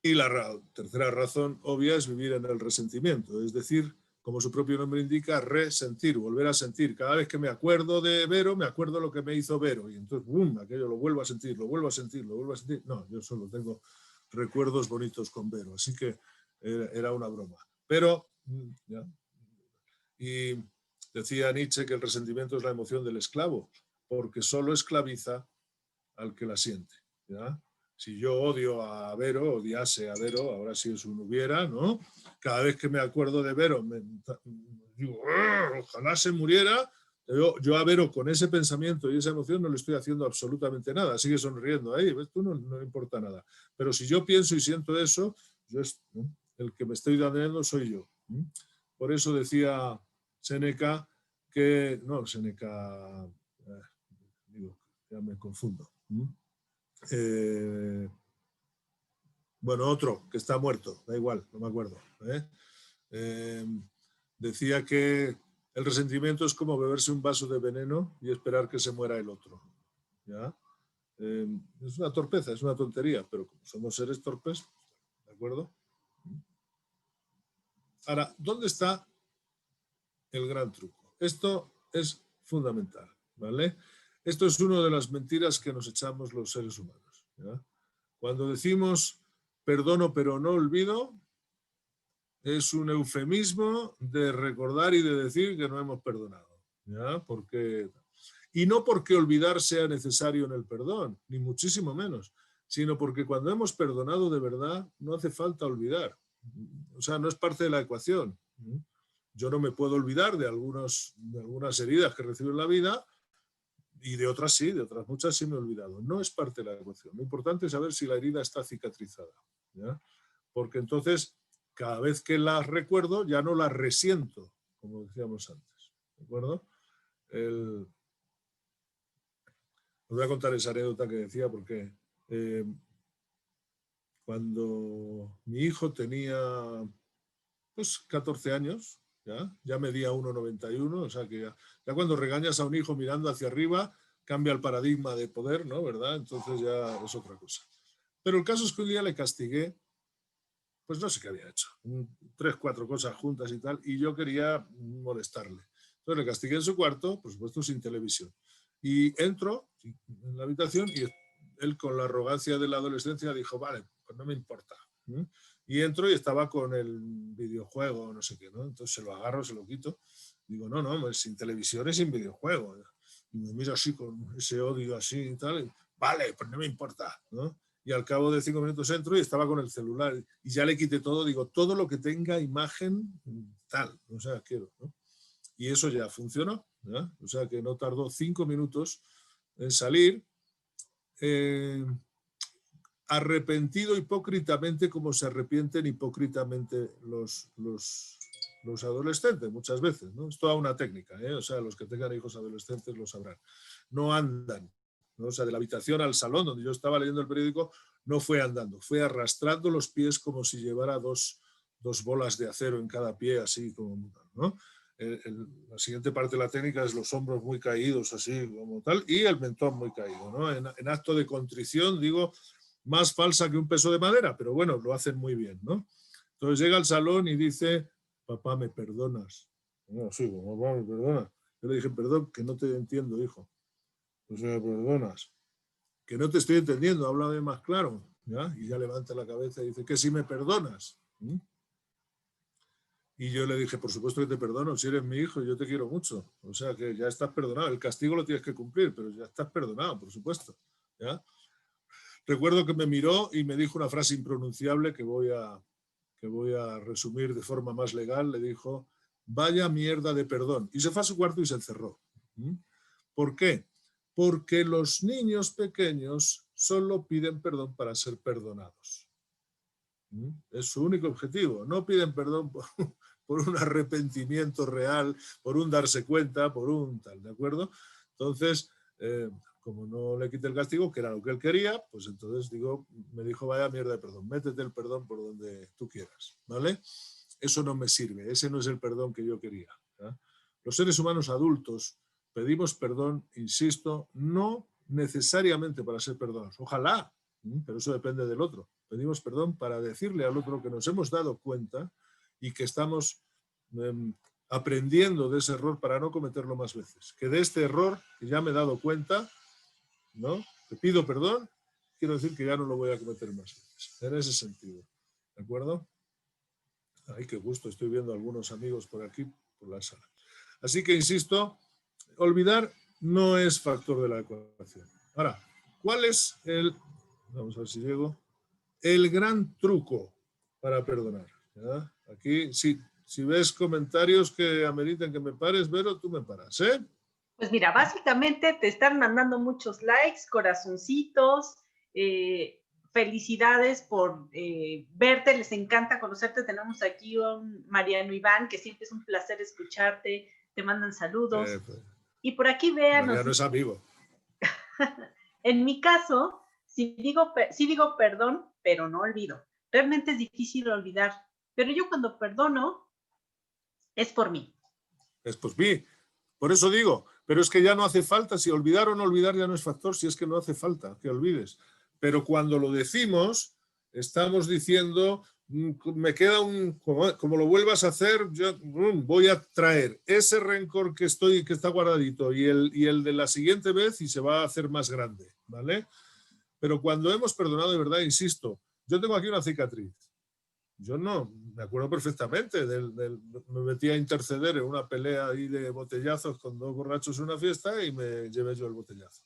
Y la tercera razón obvia es vivir en el resentimiento, es decir, como su propio nombre indica, resentir, volver a sentir. Cada vez que me acuerdo de Vero, me acuerdo lo que me hizo Vero. Y entonces, ¡bum!, aquello lo vuelvo a sentir, lo vuelvo a sentir, lo vuelvo a sentir. No, yo solo tengo recuerdos bonitos con Vero, así que era una broma. Pero, ¿ya? Y decía Nietzsche que el resentimiento es la emoción del esclavo, porque solo esclaviza al que la siente. ¿Ya? Si yo odio a Vero, odiase a Vero, ahora sí es un hubiera, ¿no? Cada vez que me acuerdo de Vero, digo, ojalá se muriera. Yo a Vero con ese pensamiento y esa emoción no le estoy haciendo absolutamente nada, sigue sonriendo ahí, ¿ves? Tú no le importa nada. Pero si yo pienso y siento eso, ¿no? El que me estoy dañando soy yo. Por eso decía Séneca que, no, Séneca, digo, ya me confundo. Bueno, otro que está muerto, da igual, no me acuerdo. Decía que el resentimiento es como beberse un vaso de veneno y esperar que se muera el otro. ¿Ya? Es una torpeza, es una tontería, pero como somos seres torpes, ¿de acuerdo? Ahora, ¿dónde está el gran truco? Esto es fundamental, ¿vale? Esto es una de las mentiras que nos echamos los seres humanos. ¿Ya? Cuando decimos perdono pero no olvido, es un eufemismo de recordar y de decir que no hemos perdonado. ¿Ya? Y no porque olvidar sea necesario en el perdón, ni muchísimo menos, sino porque cuando hemos perdonado de verdad no hace falta olvidar. O sea, no es parte de la ecuación. Yo no me puedo olvidar de algunas heridas que recibo en la vida, y de otras sí, de otras muchas sí me he olvidado. No es parte de la ecuación. Lo importante es saber si la herida está cicatrizada. ¿Ya? Porque entonces, cada vez que la recuerdo, ya no la resiento, como decíamos antes. ¿De acuerdo? Os voy a contar esa anécdota que decía porque cuando mi hijo tenía pues 14 años, ya medía 1,91, o sea que ya cuando regañas a un hijo mirando hacia arriba, cambia el paradigma de poder, ¿no? ¿Verdad? Entonces ya es otra cosa. Pero el caso es que un día le castigué, pues no sé qué había hecho, 3, 4 cosas juntas y tal, y yo quería molestarle. Entonces le castigué en su cuarto, por supuesto sin televisión. Y entro en la habitación y él con la arrogancia de la adolescencia dijo, vale, pues no me importa. Y entro y estaba con el videojuego, no sé qué, ¿no? Entonces se lo agarro, se lo quito. Digo, no, sin televisión y sin videojuego. Y me miro así con ese odio así y tal. Y, vale, pues no me importa, ¿no? Y al cabo de 5 minutos entro y estaba con el celular. Y ya le quité todo, digo, todo lo que tenga imagen tal, o sea, quiero, ¿no? Y eso ya funcionó, ¿no? O sea que no tardó 5 minutos en salir. Arrepentido hipócritamente como se arrepienten hipócritamente los adolescentes muchas veces, ¿no? Es toda una técnica, ¿eh? O sea, los que tengan hijos adolescentes lo sabrán. No andan, ¿no? O sea, de la habitación al salón donde yo estaba leyendo el periódico, no fue andando, fue arrastrando los pies como si llevara dos bolas de acero en cada pie, así como, ¿no? La siguiente parte de la técnica es los hombros muy caídos, así como tal, y el mentón muy caído, ¿no? En acto de contrición, digo, más falsa que un peso de madera, pero bueno, lo hacen muy bien, ¿no? Entonces llega al salón y dice, papá, ¿me perdonas? No, sí, papá, ¿me perdonas? Yo le dije, perdón, que no te entiendo, hijo. Pues me perdonas. Que no te estoy entendiendo, háblame más claro. ¿Ya? Y ya levanta la cabeza y dice, que si me perdonas. ¿Mm? Y yo le dije, por supuesto que te perdono, si eres mi hijo, yo te quiero mucho. O sea que ya estás perdonado, el castigo lo tienes que cumplir, pero ya estás perdonado, por supuesto. ¿Ya? Recuerdo que me miró y me dijo una frase impronunciable que voy a resumir de forma más legal. Le dijo, vaya mierda de perdón. Y se fue a su cuarto y se encerró. ¿Mm? ¿Por qué? Porque los niños pequeños solo piden perdón para ser perdonados. ¿Mm? Es su único objetivo. No piden perdón por un arrepentimiento real, por un darse cuenta, por un tal, ¿de acuerdo? Entonces, como no le quite el castigo, que era lo que él quería, pues entonces me dijo, vaya mierda de perdón, métete el perdón por donde tú quieras, ¿vale? Eso no me sirve, ese no es el perdón que yo quería. ¿Ya? Los seres humanos adultos pedimos perdón, insisto, no necesariamente para ser perdonados, ojalá, pero eso depende del otro. Pedimos perdón para decirle al otro que nos hemos dado cuenta y que estamos aprendiendo de ese error para no cometerlo más veces. Que de este error, que ya me he dado cuenta, ¿no? Te pido perdón, quiero decir que ya no lo voy a cometer más veces. En ese sentido. ¿De acuerdo? Ay, qué gusto, estoy viendo a algunos amigos por aquí, por la sala. Así que, insisto, olvidar no es factor de la ecuación. Ahora, ¿cuál es vamos a ver si llego, el gran truco para perdonar? ¿Ya? Aquí, si ves comentarios que ameriten que me pares, Vero, tú me paras, ¿eh? Pues mira, básicamente te están mandando muchos likes, corazoncitos, felicidades por verte, les encanta conocerte. Tenemos aquí un Mariano Iván, que siempre es un placer escucharte, te mandan saludos. Pues, y por aquí vean. Mariano es amigo. En mi caso, sí digo perdón, pero no olvido. Realmente es difícil olvidar, pero yo cuando perdono es por mí. Es por mí. Por eso digo, pero es que ya no hace falta, si olvidar o no olvidar ya no es factor, si es que no hace falta que olvides. Pero cuando lo decimos, estamos diciendo, me queda como lo vuelvas a hacer, yo voy a traer ese rencor que está guardadito y el de la siguiente vez y se va a hacer más grande, ¿vale? Pero cuando hemos perdonado de verdad, insisto, yo tengo aquí una cicatriz. Yo no, me acuerdo perfectamente, me metí a interceder en una pelea ahí de botellazos con dos borrachos en una fiesta y me llevé yo el botellazo.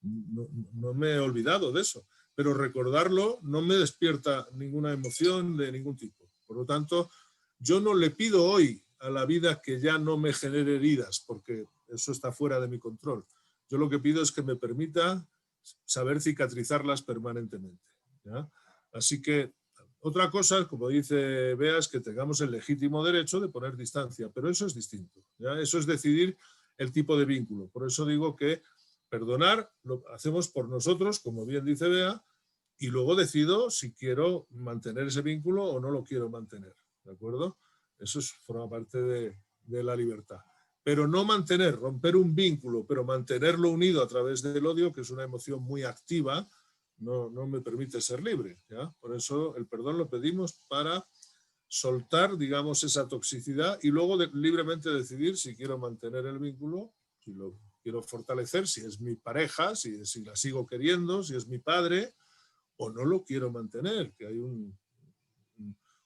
No me he olvidado de eso, pero recordarlo no me despierta ninguna emoción de ningún tipo. Por lo tanto, yo no le pido hoy a la vida que ya no me genere heridas, porque eso está fuera de mi control. Yo lo que pido es que me permita saber cicatrizarlas permanentemente, ¿ya? Así que otra cosa, como dice Bea, es que tengamos el legítimo derecho de poner distancia, pero eso es distinto, ¿ya? Eso es decidir el tipo de vínculo. Por eso digo que perdonar lo hacemos por nosotros, como bien dice Bea, y luego decido si quiero mantener ese vínculo o no lo quiero mantener, ¿de acuerdo? Eso forma parte de la libertad. Pero no romper un vínculo, pero mantenerlo unido a través del odio, que es una emoción muy activa, no me permite ser libre, ¿ya? Por eso el perdón lo pedimos para soltar, digamos, esa toxicidad y luego libremente decidir si quiero mantener el vínculo, si lo quiero fortalecer, si es mi pareja, si la sigo queriendo, si es mi padre, o no lo quiero mantener, que hay un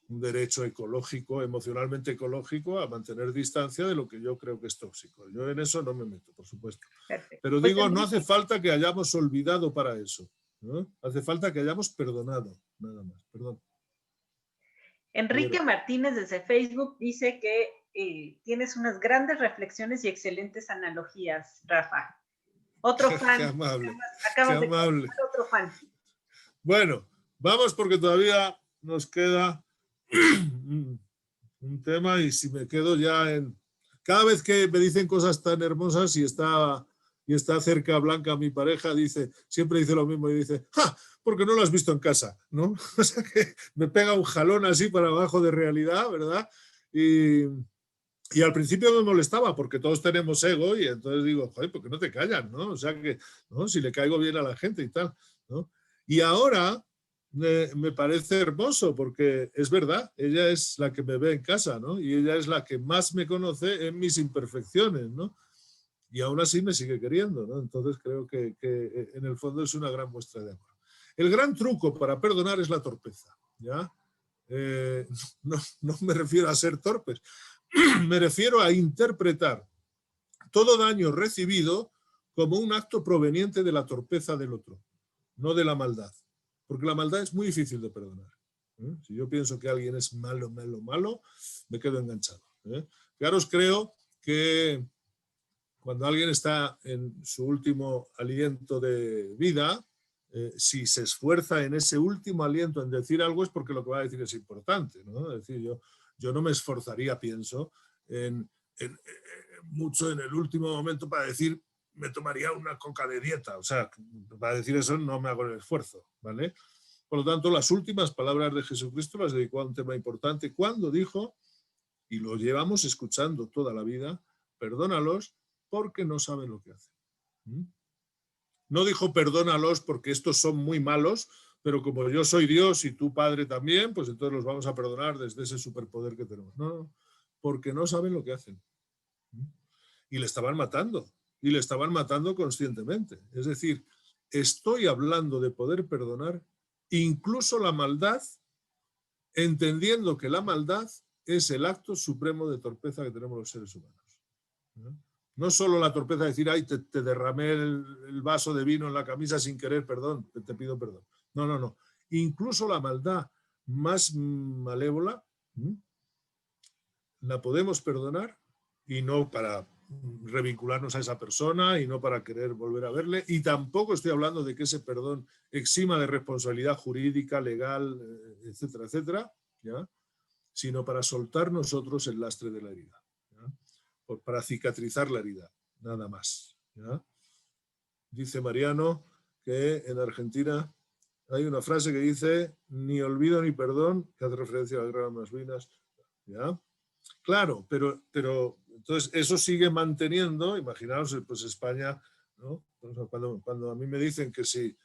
derecho ecológico, emocionalmente ecológico, a mantener distancia de lo que yo creo que es tóxico. Yo en eso no me meto, por supuesto. Perfecto. Pero digo, no hace falta que hayamos olvidado para eso, ¿no? Hace falta que hayamos perdonado, nada más. Perdón. Enrique Martínez desde Facebook dice que tienes unas grandes reflexiones y excelentes analogías, Rafa. Otro fan. Qué amable. Acabas qué amable. De otro fan. Bueno, vamos porque todavía nos queda un tema y si me quedo ya en... Cada vez que me dicen cosas tan hermosas y está cerca Blanca, mi pareja, siempre dice lo mismo y dice, ¡ja! Porque no lo has visto en casa, ¿no? O sea que me pega un jalón así para abajo de realidad, ¿verdad? Y al principio me molestaba porque todos tenemos ego y entonces digo, joder, ¿por qué no te callan, no? O sea que, ¿no? Si le caigo bien a la gente y tal, ¿no? Y ahora me parece hermoso porque es verdad, ella es la que me ve en casa, ¿no? Y ella es la que más me conoce en mis imperfecciones, ¿no? Y aún así me sigue queriendo, ¿no? Entonces creo que en el fondo es una gran muestra de amor. El gran truco para perdonar es la torpeza, ¿ya? No me refiero a ser torpes, me refiero a interpretar todo daño recibido como un acto proveniente de la torpeza del otro, no de la maldad. Porque la maldad es muy difícil de perdonar. Si yo pienso que alguien es malo, malo, malo, me quedo enganchado. Fijaros, creo que cuando alguien está en su último aliento de vida, si se esfuerza en ese último aliento en decir algo es porque lo que va a decir es importante, ¿no? Es decir, yo no me esforzaría, pienso, mucho en el último momento para decir me tomaría una coca de dieta. O sea, para decir eso no me hago el esfuerzo, ¿vale? Por lo tanto, las últimas palabras de Jesucristo las dedicó a un tema importante cuando dijo, y lo llevamos escuchando toda la vida, perdónalos porque no saben lo que hacen. No dijo perdónalos porque estos son muy malos, pero como yo soy Dios y tu Padre también, pues entonces los vamos a perdonar desde ese superpoder que tenemos. No, porque no saben lo que hacen. Y le estaban matando, y le estaban matando conscientemente. Es decir, estoy hablando de poder perdonar incluso la maldad, entendiendo que la maldad es el acto supremo de torpeza que tenemos los seres humanos. No solo la torpeza de decir, ay, te derramé el vaso de vino en la camisa sin querer, perdón, te pido perdón. No, no, no. Incluso la maldad más malévola la podemos perdonar, y no para revincularnos a esa persona y no para querer volver a verle, y tampoco estoy hablando de que ese perdón exima de responsabilidad jurídica, legal, etcétera, etcétera, ¿ya? Sino para soltar nosotros el lastre de la herida, ¿ya? Para cicatrizar la herida, nada más, ¿ya? Dice Mariano que en Argentina hay una frase que dice ni olvido ni perdón, que hace referencia a la guerra de las Malvinas, ¿ya? Claro, pero entonces eso sigue manteniendo, imaginaos, pues España, ¿no? Cuando a mí me dicen que si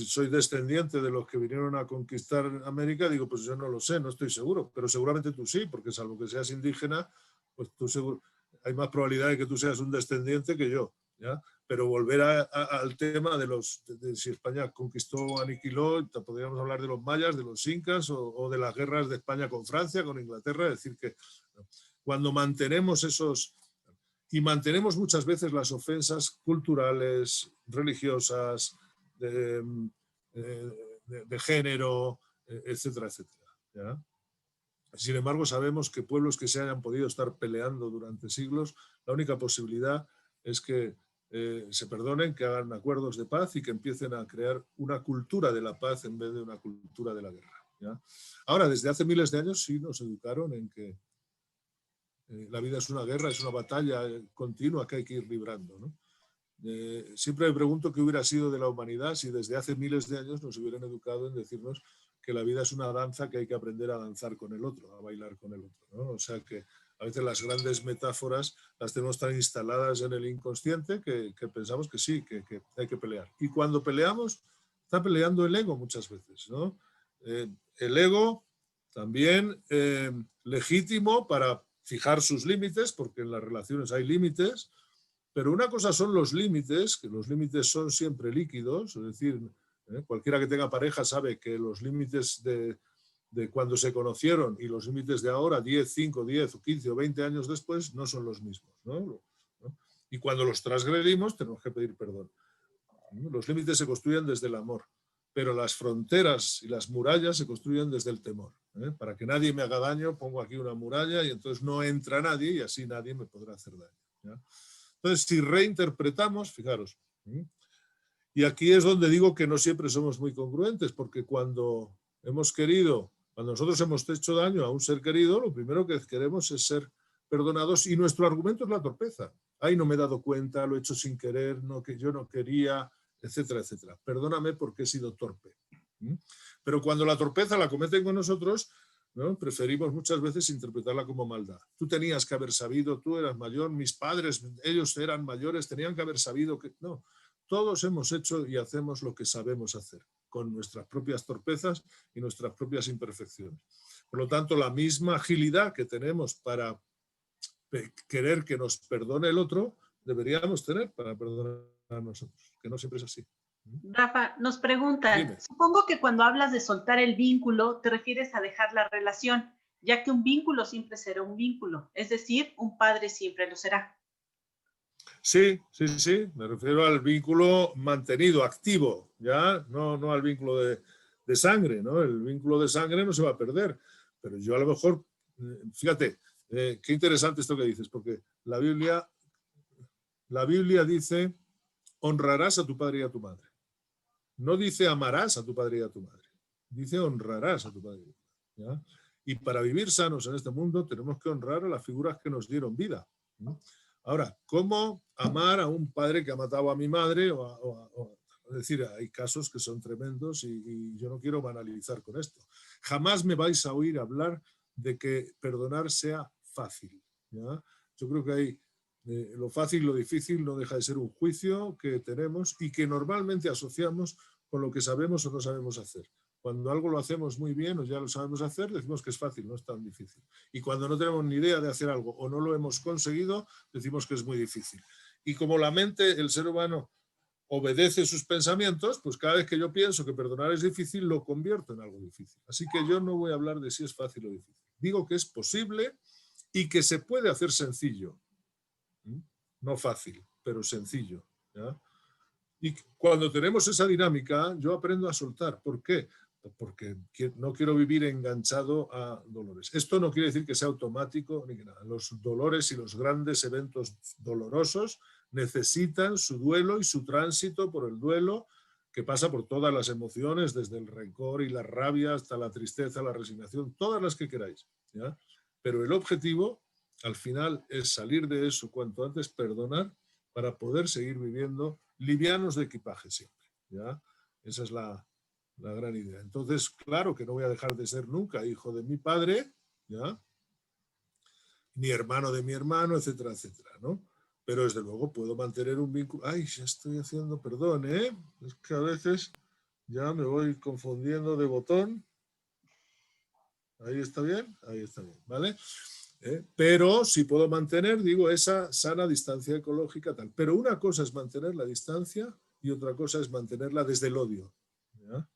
soy descendiente de los que vinieron a conquistar América, digo, pues yo no lo sé, no estoy seguro, pero seguramente tú sí, porque salvo que seas indígena, pues tú seguro, hay más probabilidad de que tú seas un descendiente que yo, ¿ya? Pero volver al tema de si España conquistó o aniquiló, podríamos hablar de los mayas, de los incas o de las guerras de España con Francia, con Inglaterra, es decir que cuando mantenemos y mantenemos muchas veces las ofensas culturales, religiosas, de género, etcétera, etcétera, ¿ya? Sin embargo, sabemos que pueblos que se hayan podido estar peleando durante siglos, la única posibilidad es que se perdonen, que hagan acuerdos de paz y que empiecen a crear una cultura de la paz en vez de una cultura de la guerra, ¿ya? Ahora, desde hace miles de años sí nos educaron en que la vida es una guerra, es una batalla continua que hay que ir librando, ¿no? Siempre me pregunto qué hubiera sido de la humanidad si desde hace miles de años nos hubieran educado en decirnos que la vida es una danza que hay que aprender a danzar con el otro, a bailar con el otro, ¿no? O sea que a veces las grandes metáforas las tenemos tan instaladas en el inconsciente que pensamos que sí, que hay que pelear. Y cuando peleamos, está peleando el ego muchas veces, ¿no? El ego también legítimo para fijar sus límites, porque en las relaciones hay límites, pero una cosa son los límites, que los límites son siempre líquidos, es decir, cualquiera que tenga pareja sabe que los límites de cuando se conocieron y los límites de ahora, 5, 10 o 15 o 20 años después, no son los mismos, ¿no? Y cuando los transgredimos tenemos que pedir perdón. Los límites se construyen desde el amor, pero las fronteras y las murallas se construyen desde el temor. Para que nadie me haga daño, pongo aquí una muralla y entonces no entra nadie y así nadie me podrá hacer daño, ¿ya? Entonces, si reinterpretamos, fijaros, y aquí es donde digo que no siempre somos muy congruentes, porque cuando nosotros hemos hecho daño a un ser querido, lo primero que queremos es ser perdonados y nuestro argumento es la torpeza. Ay, no me he dado cuenta, lo he hecho sin querer, no, que yo no quería, etcétera, etcétera. Perdóname porque he sido torpe. Pero cuando la torpeza la cometen con nosotros, ¿no? Preferimos muchas veces interpretarla como maldad. Tú tenías que haber sabido, tú eras mayor, mis padres, ellos eran mayores, tenían que haber sabido que... No, todos hemos hecho y hacemos lo que sabemos hacer. con nuestras propias torpezas y nuestras propias imperfecciones. Por lo tanto, la misma agilidad que tenemos para querer que nos perdone el otro, deberíamos tener para perdonar a nosotros, que no siempre es así. Rafa, nos preguntan, Dime. supongo que cuando hablas de soltar el vínculo, te refieres a dejar la relación, ya que un vínculo siempre será un vínculo, es decir, un padre siempre lo será. Sí, sí, sí, me refiero al vínculo mantenido, activo, ya, no al vínculo de sangre, ¿no? El vínculo de sangre no se va a perder, pero yo a lo mejor, fíjate, qué interesante esto que dices, porque la Biblia dice, honrarás a tu padre y a tu madre. No dice amarás a tu padre y a tu madre, dice honrarás a tu padre y a tu madre, ¿ya? Y para vivir sanos en este mundo tenemos que honrar a las figuras que nos dieron vida, ¿no? Ahora, ¿cómo amar a un padre que ha matado a mi madre? Es decir, hay casos que son tremendos y yo no quiero banalizar con esto. Jamás me vais a oír hablar de que perdonar sea fácil, ¿ya? Yo creo que hay lo fácil, lo difícil no deja de ser un juicio que tenemos y que normalmente asociamos con lo que sabemos o no sabemos hacer. Cuando algo lo hacemos muy bien o ya lo sabemos hacer, decimos que es fácil, no es tan difícil. Y cuando no tenemos ni idea de hacer algo o no lo hemos conseguido, decimos que es muy difícil. Y como la mente, el ser humano, obedece sus pensamientos, pues cada vez que yo pienso que perdonar es difícil, lo convierto en algo difícil. Así que yo no voy a hablar de si es fácil o difícil. Digo que es posible y que se puede hacer sencillo. No fácil, pero sencillo, ¿ya? Y cuando tenemos esa dinámica, yo aprendo a soltar. ¿Por qué? Porque no quiero vivir enganchado a dolores. Esto no quiere decir que sea automático ni que nada. Los dolores y los grandes eventos dolorosos necesitan su duelo y su tránsito por el duelo, que pasa por todas las emociones, desde el rencor y la rabia hasta la tristeza, la resignación, todas las que queráis, ¿ya? Pero el objetivo, al final, es salir de eso cuanto antes, perdonar, para poder seguir viviendo livianos de equipaje siempre, ¿ya? Esa es la gran idea. Entonces, claro que no voy a dejar de ser nunca hijo de mi padre, ¿ya? Ni hermano de mi hermano, etcétera, etcétera, ¿no? Pero desde luego puedo mantener un vínculo. Ay, ya estoy haciendo, perdón, ¿eh? Es que a veces ya me voy confundiendo de botón. Ahí está bien, ¿vale? Pero si puedo mantener, digo, esa sana distancia ecológica, tal. Pero una cosa es mantener la distancia y otra cosa es mantenerla desde el odio, ¿ya?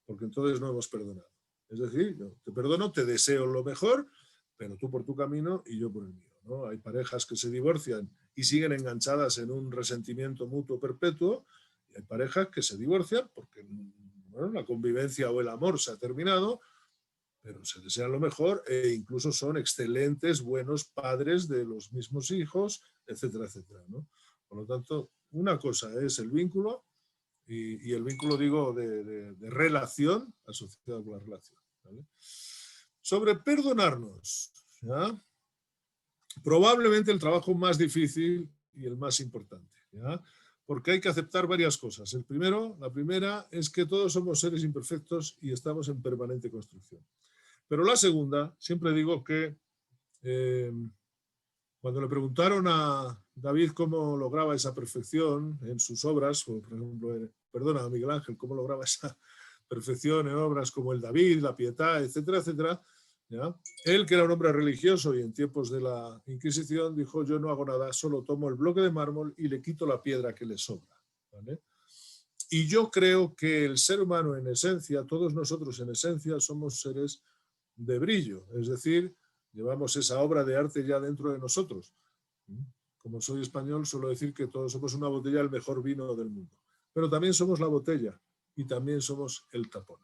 Porque entonces no hemos perdonado. Es decir, yo te perdono, te deseo lo mejor, pero tú por tu camino y yo por el mío, ¿no? Hay parejas que se divorcian y siguen enganchadas en un resentimiento mutuo perpetuo, y hay parejas que se divorcian porque, bueno, la convivencia o el amor se ha terminado, pero se desean lo mejor e incluso son excelentes, buenos padres de los mismos hijos, etcétera, etcétera, ¿no? Por lo tanto, una cosa es el vínculo y el vínculo, digo, de relación asociado con la relación, ¿vale? Sobre perdonarnos, ¿ya? Probablemente el trabajo más difícil y el más importante, ¿ya? Porque hay que aceptar varias cosas. La primera es que todos somos seres imperfectos y estamos en permanente construcción. Pero la segunda, siempre digo que cuando le preguntaron a David cómo lograba esa perfección en sus obras, por ejemplo, a Miguel Ángel, cómo lograba esa perfección en obras como el David, la Pietà, etcétera, etcétera, ¿ya? Él, que era un hombre religioso y en tiempos de la Inquisición, dijo: yo no hago nada, solo tomo el bloque de mármol y le quito la piedra que le sobra, ¿vale? Y yo creo que el ser humano en esencia, todos nosotros en esencia, somos seres de brillo, es decir, llevamos esa obra de arte ya dentro de nosotros. Como soy español, suelo decir que todos somos una botella del mejor vino del mundo, pero también somos la botella y también somos el tapón.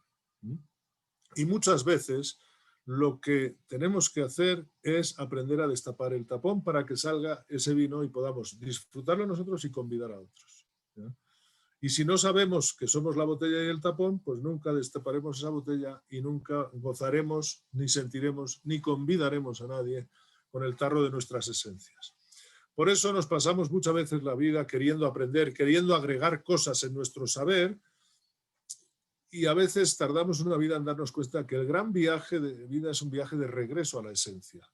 Y muchas veces lo que tenemos que hacer es aprender a destapar el tapón para que salga ese vino y podamos disfrutarlo nosotros y convidar a otros, ¿ya? Y si no sabemos que somos la botella y el tapón, pues nunca destaparemos esa botella y nunca gozaremos, ni sentiremos, ni convidaremos a nadie con el tarro de nuestras esencias. Por eso nos pasamos muchas veces la vida queriendo aprender, queriendo agregar cosas en nuestro saber, y a veces tardamos una vida en darnos cuenta que el gran viaje de vida es un viaje de regreso a la esencia.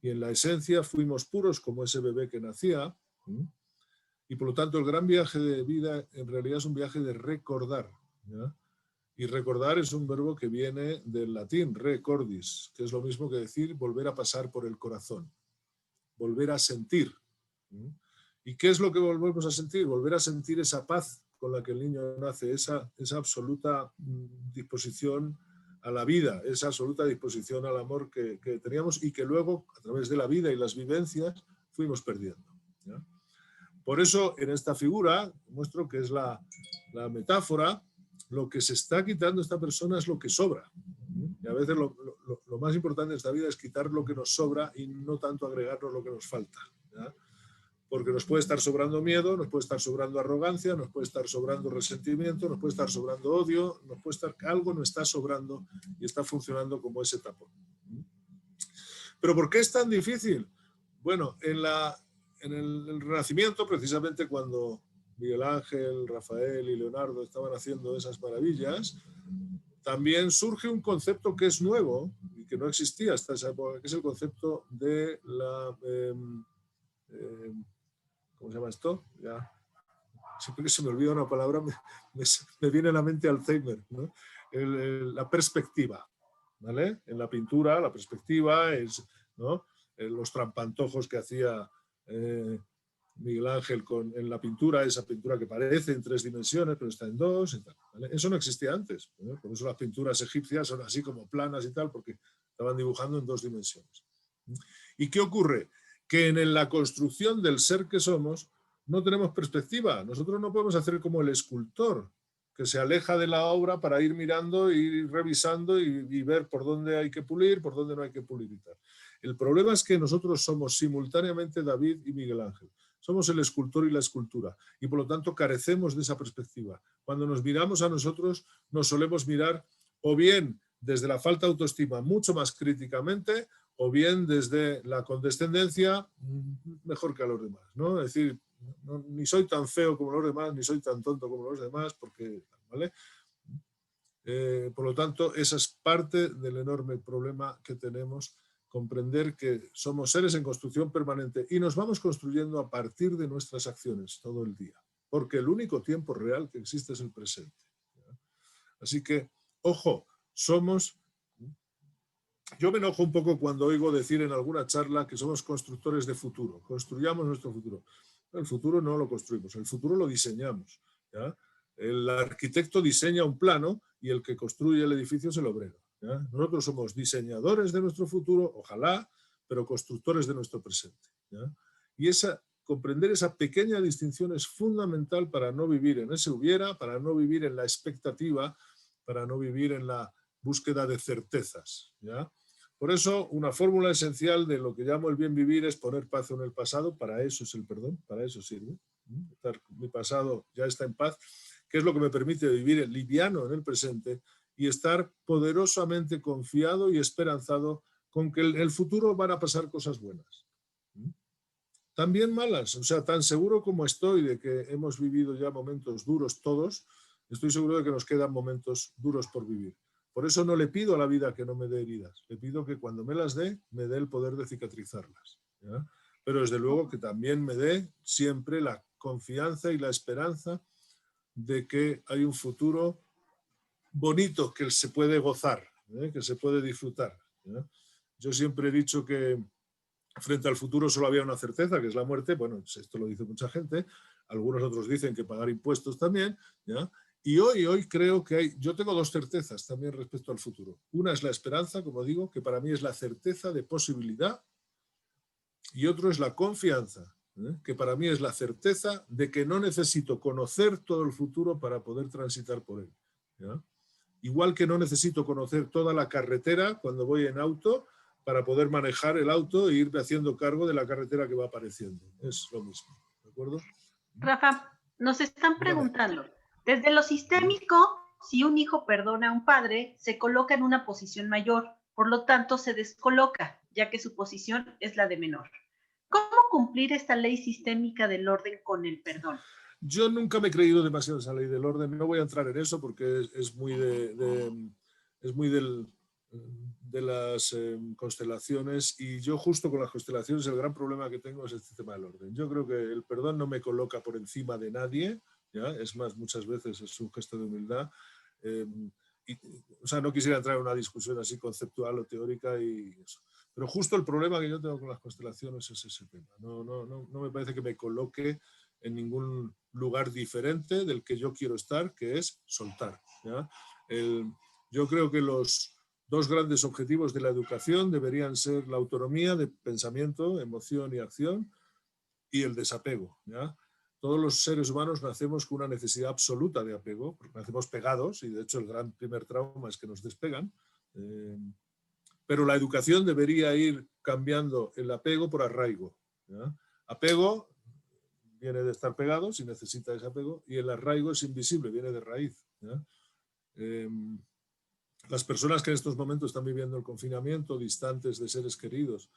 Y en la esencia fuimos puros como ese bebé que nacía, y por lo tanto el gran viaje de vida en realidad es un viaje de recordar, ¿ya? Y recordar es un verbo que viene del latín, recordis, que es lo mismo que decir volver a pasar por el corazón, volver a sentir. ¿Y qué es lo que volvemos a sentir? Volver a sentir esa paz con la que el niño nace, esa absoluta disposición a la vida, esa absoluta disposición al amor que teníamos y que luego, a través de la vida y las vivencias, fuimos perdiendo, ¿ya? Por eso, en esta figura, muestro que es la metáfora, lo que se está quitando esta persona es lo que sobra. Y a veces lo más importante de esta vida es quitar lo que nos sobra y no tanto agregarnos lo que nos falta, ¿ya? Porque nos puede estar sobrando miedo, nos puede estar sobrando arrogancia, nos puede estar sobrando resentimiento, nos puede estar sobrando odio, nos puede estar, algo nos está sobrando y está funcionando como ese tapón. ¿Pero por qué es tan difícil? Bueno, en el Renacimiento, precisamente cuando Miguel Ángel, Rafael y Leonardo estaban haciendo esas maravillas, también surge un concepto que es nuevo y que no existía hasta esa época, que es el concepto de la... ¿cómo se llama esto? Ya. Siempre que se me olvida una palabra me viene a la mente Alzheimer, ¿no? La perspectiva, ¿vale? En la pintura la perspectiva es, ¿no? Los trampantojos que hacía Miguel Ángel en la pintura, esa pintura que parece en 3 dimensiones pero está en 2 y tal, ¿vale? Eso no existía antes, ¿no? Por eso las pinturas egipcias son así como planas y tal, porque estaban dibujando en 2 dimensiones. ¿Y qué ocurre? Que en la construcción del ser que somos no tenemos perspectiva. Nosotros no podemos hacer como el escultor, que se aleja de la obra para ir mirando, ir revisando y ver por dónde hay que pulir, por dónde no hay que pulir y tal. El problema es que nosotros somos simultáneamente David y Miguel Ángel. Somos el escultor y la escultura y por lo tanto carecemos de esa perspectiva. Cuando nos miramos a nosotros nos solemos mirar o bien desde la falta de autoestima mucho más críticamente o bien desde la condescendencia mejor que a los demás, ¿no? Es decir, no, ni soy tan feo como los demás, ni soy tan tonto como los demás, porque, ¿vale? Por lo tanto, esa es parte del enorme problema que tenemos, comprender que somos seres en construcción permanente y nos vamos construyendo a partir de nuestras acciones todo el día, porque el único tiempo real que existe es el presente, ¿ya? Así que, ojo, somos... Yo me enojo un poco cuando oigo decir en alguna charla que somos constructores de futuro, construyamos nuestro futuro. El futuro no lo construimos, el futuro lo diseñamos, ¿ya? El arquitecto diseña un plano y el que construye el edificio es el obrero, ¿ya? Nosotros somos diseñadores de nuestro futuro, ojalá, pero constructores de nuestro presente, ¿ya? Y comprender esa pequeña distinción es fundamental para no vivir en ese hubiera, para no vivir en la expectativa, para no vivir en la búsqueda de certezas, ¿ya? Por eso, una fórmula esencial de lo que llamo el bien vivir es poner paz en el pasado. Para eso es el perdón, para eso sirve. Mi pasado ya está en paz, que es lo que me permite vivir liviano en el presente y estar poderosamente confiado y esperanzado con que en el futuro van a pasar cosas buenas. También malas, o sea, tan seguro como estoy de que hemos vivido ya momentos duros todos, estoy seguro de que nos quedan momentos duros por vivir. Por eso no le pido a la vida que no me dé heridas, le pido que cuando me las dé, me dé el poder de cicatrizarlas, ¿ya? Pero desde luego que también me dé siempre la confianza y la esperanza de que hay un futuro bonito que se puede gozar, que se puede disfrutar, ¿ya? Yo siempre he dicho que frente al futuro solo había una certeza, que es la muerte. Bueno, esto lo dice mucha gente, algunos otros dicen que pagar impuestos también, ¿ya? Y hoy creo que yo tengo 2 certezas también respecto al futuro. Una es la esperanza, como digo, que para mí es la certeza de posibilidad, y otro es la confianza, que para mí es la certeza de que no necesito conocer todo el futuro para poder transitar por él, ¿ya? Igual que no necesito conocer toda la carretera cuando voy en auto para poder manejar el auto e irme haciendo cargo de la carretera que va apareciendo. Es lo mismo, ¿de acuerdo? Rafa, nos están preguntando, desde lo sistémico, si un hijo perdona a un padre, se coloca en una posición mayor, por lo tanto se descoloca, ya que su posición es la de menor. ¿Cómo cumplir esta ley sistémica del orden con el perdón? Yo nunca me he creído demasiado esa ley del orden, no voy a entrar en eso porque es muy de las constelaciones, y yo justo con las constelaciones el gran problema que tengo es este tema del orden. Yo creo que el perdón no me coloca por encima de nadie, ¿ya? Es más, muchas veces es un gesto de humildad. o sea, no quisiera entrar en una discusión así conceptual o teórica y eso. Pero justo el problema que yo tengo con las constelaciones es ese tema. No me parece que me coloque en ningún lugar diferente del que yo quiero estar, que es soltar, ¿ya? Yo creo que los dos grandes objetivos de la educación deberían ser la autonomía de pensamiento, emoción y acción y el desapego, ¿ya? Todos los seres humanos nacemos con una necesidad absoluta de apego, porque nacemos pegados y de hecho el gran primer trauma es que nos despegan. Pero la educación debería ir cambiando el apego por arraigo, ¿ya? Apego viene de estar pegado, si necesita ese apego, y el arraigo es invisible, viene de raíz, ¿ya? Las personas que en estos momentos están viviendo el confinamiento, distantes de seres queridos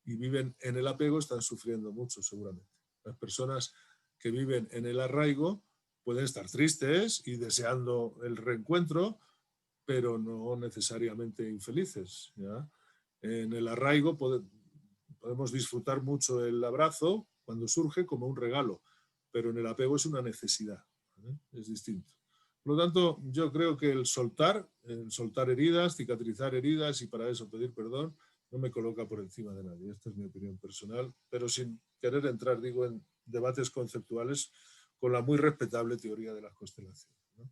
y viven en el apego, están sufriendo mucho seguramente. Las personas que viven en el arraigo pueden estar tristes y deseando el reencuentro, pero no necesariamente infelices, ¿ya? En el arraigo podemos disfrutar mucho el abrazo cuando surge como un regalo, pero en el apego es una necesidad, ¿eh? Es distinto. Por lo tanto, yo creo que el soltar heridas, cicatrizar heridas y para eso pedir perdón, no me coloca por encima de nadie. Esta es mi opinión personal, pero sin querer entrar, digo, en debates conceptuales con la muy respetable teoría de las constelaciones, ¿no?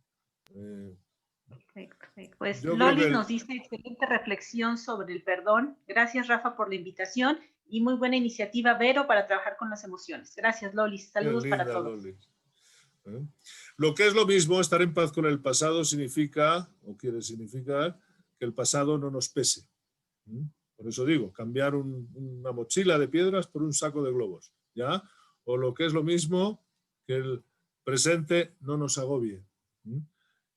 Perfecto. Pues Yo creo Loli que nos dice excelente reflexión sobre el perdón. Gracias, Rafa, por la invitación y muy buena iniciativa, Vero, para trabajar con las emociones. Gracias, Loli. Saludos para todos. Loli. Lo que es lo mismo, estar en paz con el pasado significa, o quiere significar, que el pasado no nos pese. Por eso digo, cambiar una mochila de piedras por un saco de globos, ¿ya? O lo que es lo mismo, que el presente no nos agobie.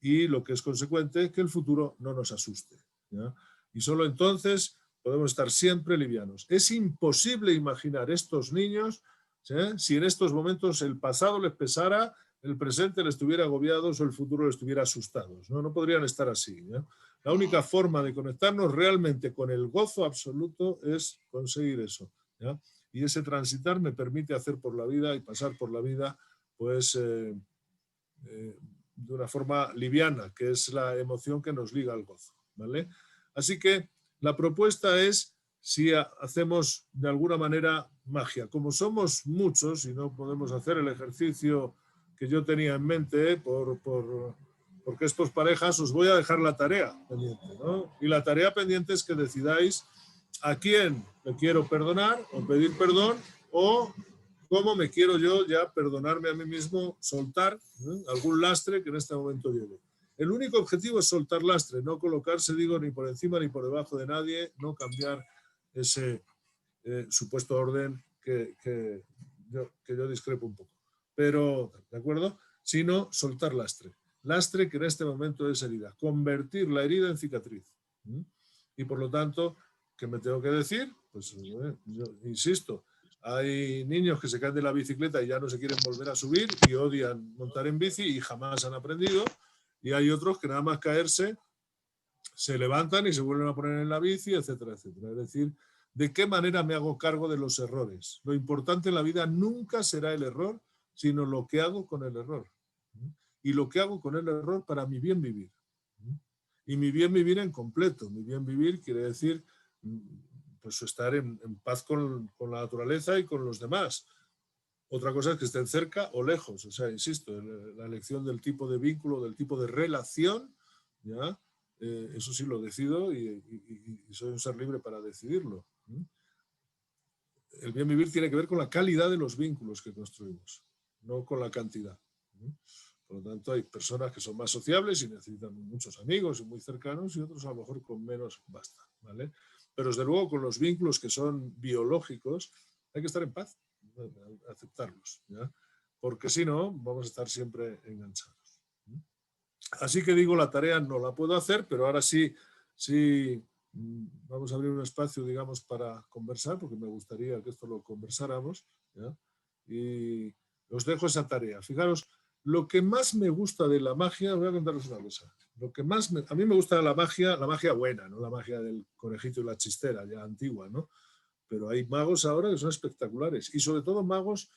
Y lo que es consecuente, que el futuro no nos asuste, ¿ya? Y solo entonces podemos estar siempre livianos. Es imposible imaginar estos niños, ¿sí?, si en estos momentos el pasado les pesara, el presente les estuviera agobiados o el futuro les estuviera asustados. No podrían estar así, ¿ya? La única forma de conectarnos realmente con el gozo absoluto es conseguir eso, ¿ya? Y ese transitar me permite hacer por la vida y pasar por la vida, pues, de una forma liviana, que es la emoción que nos liga al gozo, ¿vale? Así que la propuesta es si hacemos de alguna manera magia. Como somos muchos y no podemos hacer el ejercicio que yo tenía en mente porque es posparejas, os voy a dejar la tarea pendiente, ¿no? Y la tarea pendiente es que decidáis a quién le quiero perdonar o pedir perdón o cómo me quiero yo ya perdonarme a mí mismo, soltar, ¿no?, algún lastre que en este momento llevo. El único objetivo es soltar lastre, no colocarse, digo, ni por encima ni por debajo de nadie, no cambiar ese supuesto orden que yo discrepo un poco. Pero, ¿de acuerdo? Sino soltar lastre. Lastre que en este momento es herida. Convertir la herida en cicatriz. Y por lo tanto, ¿qué me tengo que decir? Pues yo insisto, hay niños que se caen de la bicicleta y ya no se quieren volver a subir y odian montar en bici y jamás han aprendido. Y hay otros que nada más caerse se levantan y se vuelven a poner en la bici, etcétera, etcétera. Es decir, ¿de qué manera me hago cargo de los errores? Lo importante en la vida nunca será el error, sino lo que hago con el error. Y lo que hago con el error para mi bien vivir. Y mi bien vivir en completo. Mi bien vivir quiere decir, pues, estar en paz con la naturaleza y con los demás. Otra cosa es que estén cerca o lejos. O sea, insisto, la elección del tipo de vínculo, del tipo de relación, ¿ya? Eso sí lo decido y soy un ser libre para decidirlo. El bien vivir tiene que ver con la calidad de los vínculos que construimos, no con la cantidad. Por lo tanto, hay personas que son más sociables y necesitan muchos amigos y muy cercanos y otros a lo mejor con menos basta, ¿vale? Pero desde luego con los vínculos que son biológicos hay que estar en paz, aceptarlos, ¿ya? Porque si no vamos a estar siempre enganchados. Así que digo, la tarea no la puedo hacer, pero ahora sí vamos a abrir un espacio, digamos, para conversar, porque me gustaría que esto lo conversáramos, ¿ya? Y os dejo esa tarea. Fijaros, lo que más me gusta de la magia, voy a contaros una cosa, a mí me gusta la magia buena, no la magia del conejito y la chistera, ya antigua, ¿no? Pero hay magos ahora que son espectaculares, y sobre todo magos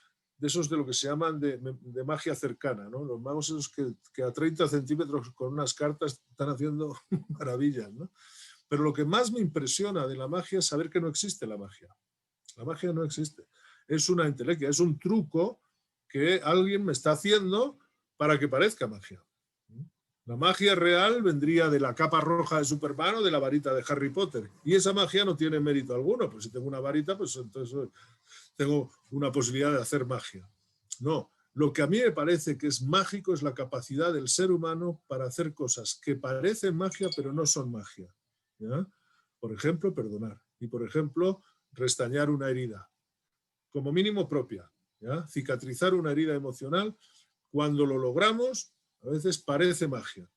esos de lo que se llaman de magia cercana, ¿no? Los magos esos que a 30 centímetros con unas cartas están haciendo maravillas, ¿no? Pero lo que más me impresiona de la magia es saber que no existe la magia. La magia no existe. Es una entelequia, es un truco que alguien me está haciendo para que parezca magia. La magia real vendría de la capa roja de Superman o de la varita de Harry Potter. Y esa magia no tiene mérito alguno. Pues si tengo una varita, pues entonces tengo una posibilidad de hacer magia. No, lo que a mí me parece que es mágico es la capacidad del ser humano para hacer cosas que parecen magia pero no son magia, ¿ya? Por ejemplo, perdonar. Y por ejemplo, restañar una herida, como mínimo propia, ¿ya? Cicatrizar una herida emocional. Cuando lo logramos, a veces parece magia.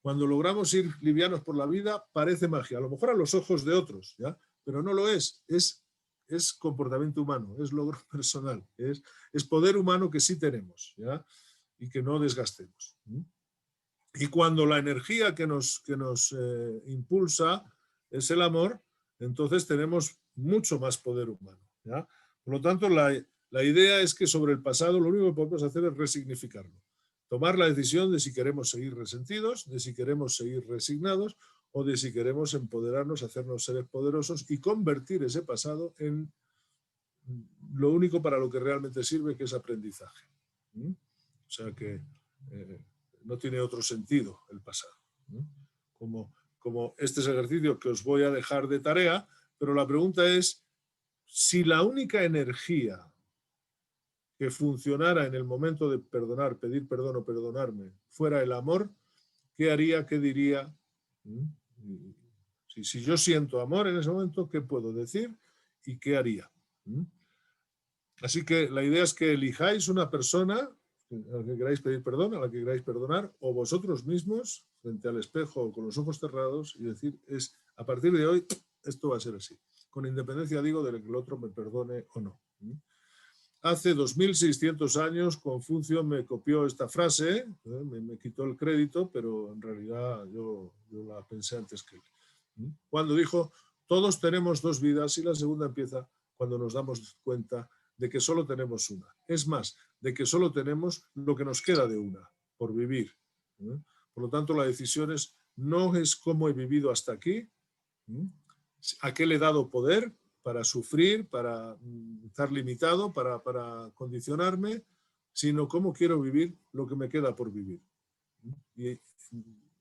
Cuando logramos ir livianos por la vida, parece magia. A lo mejor a los ojos de otros, ¿ya? Pero no lo es. Es comportamiento humano, es logro personal, es poder humano que sí tenemos, ¿ya? Y que no desgastemos. Y cuando la energía que nos impulsa es el amor, entonces tenemos mucho más poder humano, ¿ya? Por lo tanto, la idea es que sobre el pasado lo único que podemos hacer es resignificarlo. Tomar la decisión de si queremos seguir resentidos, de si queremos seguir resignados o de si queremos empoderarnos, hacernos seres poderosos y convertir ese pasado en lo único para lo que realmente sirve, que es aprendizaje. O sea que no tiene otro sentido el pasado. Como este es el ejercicio que os voy a dejar de tarea, pero la pregunta es, si la única energía que funcionara en el momento de perdonar, pedir perdón o perdonarme, fuera el amor, ¿qué haría? ¿Qué diría? Si yo siento amor en ese momento, ¿qué puedo decir? ¿Y qué haría? Así que la idea es que elijáis una persona a la que queráis pedir perdón, a la que queráis perdonar, o vosotros mismos, frente al espejo o con los ojos cerrados, y decir, a partir de hoy, esto va a ser así. Con independencia, digo, de que el otro me perdone o no. Hace 2600 años Confucio me copió esta frase, me quitó el crédito, pero en realidad yo la pensé antes que él. Cuando dijo, todos tenemos dos vidas y la segunda empieza cuando nos damos cuenta de que solo tenemos una. Es más, de que solo tenemos lo que nos queda de una, por vivir. Por lo tanto, la decisión no es cómo he vivido hasta aquí, a qué le he dado poder para sufrir, para estar limitado, para condicionarme, sino cómo quiero vivir lo que me queda por vivir. Y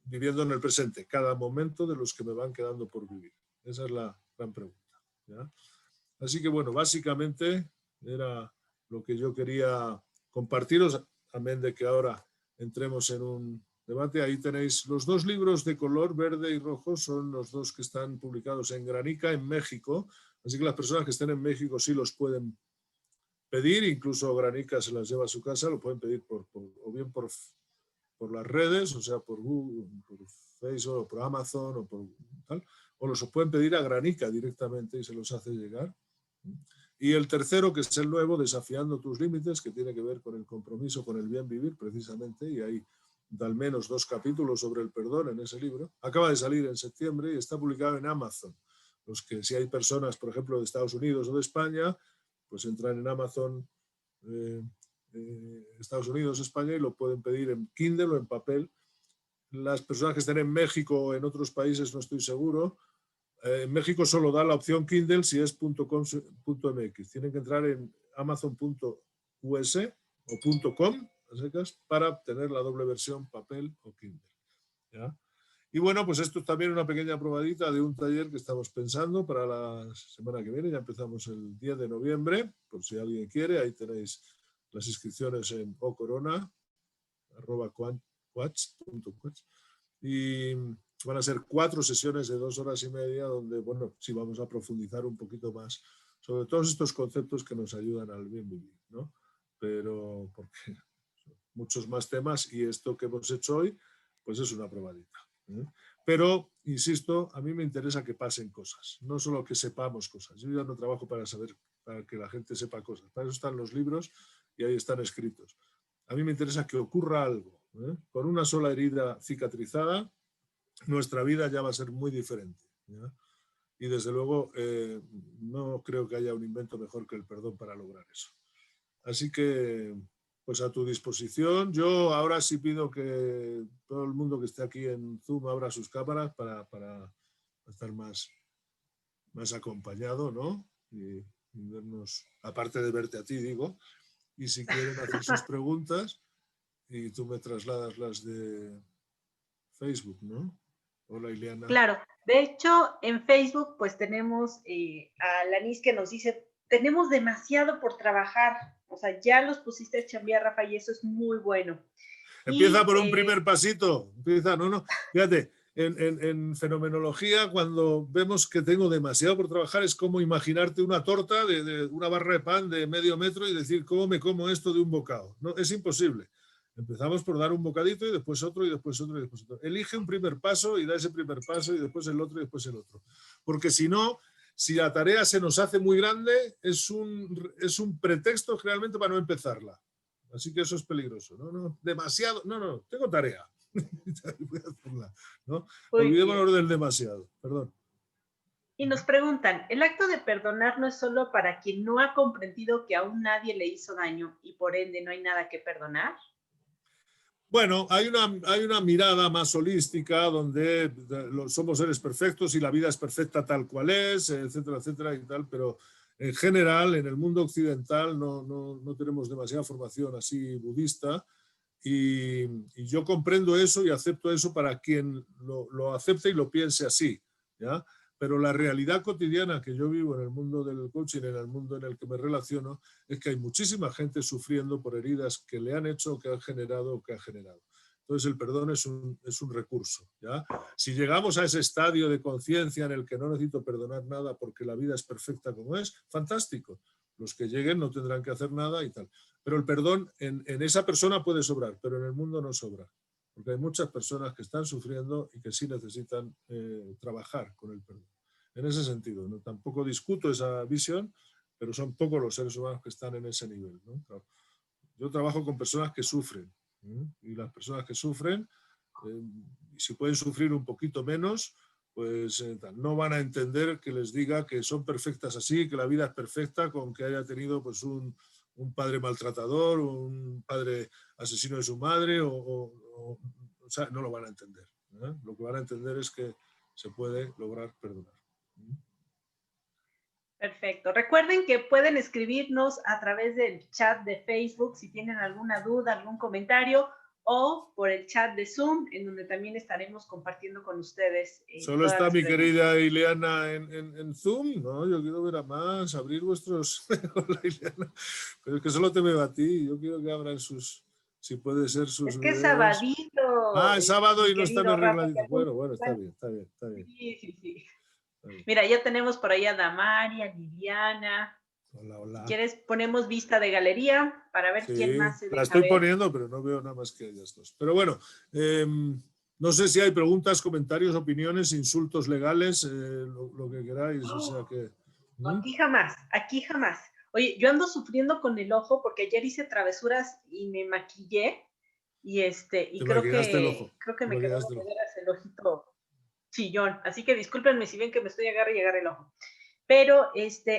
viviendo en el presente, cada momento de los que me van quedando por vivir. Esa es la gran pregunta, ¿ya? Así que bueno, básicamente era lo que yo quería compartiros, amén de que ahora entremos en un debate. Ahí tenéis los dos libros de color verde y rojo, son los dos que están publicados en Granica, en México. Así que las personas que estén en México sí los pueden pedir, incluso Granica se las lleva a su casa, lo pueden pedir o bien por las redes, o sea, por Google, por Facebook, o por Amazon, o por tal, o los pueden pedir a Granica directamente y se los hace llegar. Y el tercero, que es el nuevo, Desafiando tus límites, que tiene que ver con el compromiso con el bien vivir, precisamente, y hay al menos 2 capítulos sobre el perdón en ese libro. Acaba de salir en septiembre y está publicado en Amazon. Los que, si hay personas, por ejemplo, de Estados Unidos o de España, pues entran en Amazon, Estados Unidos, España, y lo pueden pedir en Kindle o en papel. Las personas que estén en México o en otros países no estoy seguro. En México solo da la opción Kindle si es .com.mx. Tienen que entrar en amazon.us o .com para tener la doble versión papel o Kindle, ¿ya? Y bueno, pues esto es también una pequeña probadita de un taller que estamos pensando para la semana que viene. Ya empezamos el 10 de noviembre, por si alguien quiere. Ahí tenéis las inscripciones en ocorona@quats.quats. Y van a ser 4 sesiones de 2 horas y media donde, bueno, sí vamos a profundizar un poquito más sobre todos estos conceptos que nos ayudan al bien vivir, ¿no? Pero porque muchos más temas y esto que hemos hecho hoy, pues es una probadita. Pero, insisto, a mí me interesa que pasen cosas, no solo que sepamos cosas. Yo ya no trabajo para que la gente sepa cosas. Para eso están los libros y ahí están escritos. A mí me interesa que ocurra algo. Con una sola herida cicatrizada, nuestra vida ya va a ser muy diferente, ¿ya? Y desde luego no creo que haya un invento mejor que el perdón para lograr eso. Así que, pues a tu disposición. Yo ahora sí pido que todo el mundo que esté aquí en Zoom abra sus cámaras para estar más acompañado, ¿no? Y vernos, aparte de verte a ti, digo, y si quieren hacer sus preguntas, y tú me trasladas las de Facebook, ¿no? Hola, Ileana. Claro, de hecho, en Facebook, pues tenemos a Lanis que nos dice, tenemos demasiado por trabajar. O sea, ya los pusiste a chambear, Rafa, y eso es muy bueno. Empieza Y por un primer pasito. Empieza, no. Fíjate, en fenomenología, cuando vemos que tengo demasiado por trabajar, es como imaginarte una torta de una barra de pan de medio metro y decir, ¿cómo me como esto de un bocado? No, es imposible. Empezamos por dar un bocadito y después otro y después otro y después otro. Elige un primer paso y da ese primer paso y después el otro y después el otro. Porque si no, si la tarea se nos hace muy grande, es un pretexto generalmente para no empezarla. Así que eso es peligroso. No, demasiado. No, tengo tarea. Voy a hacerla, ¿no? Olvidémonos del demasiado. Perdón. Y nos preguntan, ¿el acto de perdonar no es solo para quien no ha comprendido que aún nadie le hizo daño y por ende no hay nada que perdonar? Bueno, hay una mirada más holística donde somos seres perfectos y la vida es perfecta tal cual es, etcétera, etcétera y tal, pero en general en el mundo occidental no tenemos demasiada formación así budista y yo comprendo eso y acepto eso para quien lo acepte y lo piense así, ¿ya? Pero la realidad cotidiana que yo vivo en el mundo del coaching, en el mundo en el que me relaciono, es que hay muchísima gente sufriendo por heridas que le han hecho, que han generado o que han generado. Entonces el perdón es un recurso, ¿ya? Si llegamos a ese estadio de conciencia en el que no necesito perdonar nada porque la vida es perfecta como es, fantástico. Los que lleguen no tendrán que hacer nada y tal. Pero el perdón en esa persona puede sobrar, pero en el mundo no sobra. Porque hay muchas personas que están sufriendo y que sí necesitan trabajar con el perdón. En ese sentido, ¿no? Tampoco discuto esa visión, pero son pocos los seres humanos que están en ese nivel, ¿no? Claro. Yo trabajo con personas que sufren, ¿eh? Y las personas que sufren, si pueden sufrir un poquito menos, pues no van a entender que les diga que son perfectas así, que la vida es perfecta con que haya tenido pues un padre maltratador, un padre asesino de su madre, o sea, no lo van a entender, ¿eh? Lo que van a entender es que se puede lograr perdonar. Perfecto. Recuerden que pueden escribirnos a través del chat de Facebook si tienen alguna duda, algún comentario, o por el chat de Zoom, en donde también estaremos compartiendo con ustedes ¿Solo todas está las mi preguntas. querida Ileana en Zoom? No, yo quiero ver a más, abrir vuestros... Hola, Ileana. Pero es que solo te veo a ti, yo quiero que abran si puede ser sus Es que es videos. sabadito, Ah, es sábado mi y no están querido Rafa. arregladitos. Bueno, está bien, está bien, está bien. Sí. Está bien. Mira, ya tenemos por ahí a Damaria, Liliana. Hola, Si hola. quieres, ponemos vista de galería para ver quién Sí, más se la deja estoy ver. poniendo, pero no veo nada más que ellas dos. Pero bueno, no sé si hay preguntas, comentarios, opiniones, insultos legales, lo que queráis. O sea que... Aquí jamás, aquí jamás. Oye, yo ando sufriendo con el ojo porque ayer hice travesuras y me maquillé y Te creo maquillaste el ojo. que Te me quedó maquillaste el de ojo. veras el ojito chillón. Así que discúlpenme si ven que me estoy agarre y agarre el ojo. Pero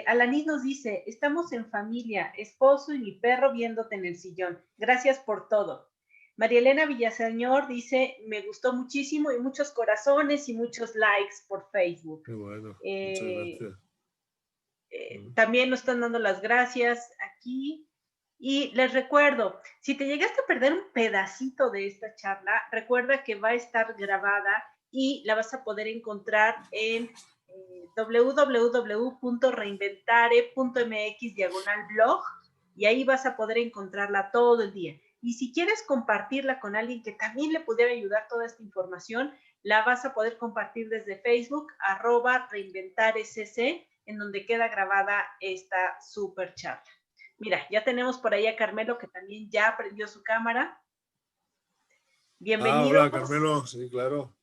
Alanis nos dice, estamos en familia, esposo y mi perro viéndote en el sillón. Gracias por todo. María Elena Villaseñor dice, me gustó muchísimo y muchos corazones y muchos likes por Facebook. Qué bueno, muchas gracias. También nos están dando las gracias aquí. Y les recuerdo, si te llegaste a perder un pedacito de esta charla, recuerda que va a estar grabada y la vas a poder encontrar en www.reinventare.mx/blog y ahí vas a poder encontrarla todo el día. Y si quieres compartirla con alguien que también le pudiera ayudar toda esta información, la vas a poder compartir desde Facebook, @reinventaresc, en donde queda grabada esta super charla. Mira, ya tenemos por ahí a Carmelo, que también ya prendió su cámara. Bienvenidos. Hola, Carmelo. Sí, claro.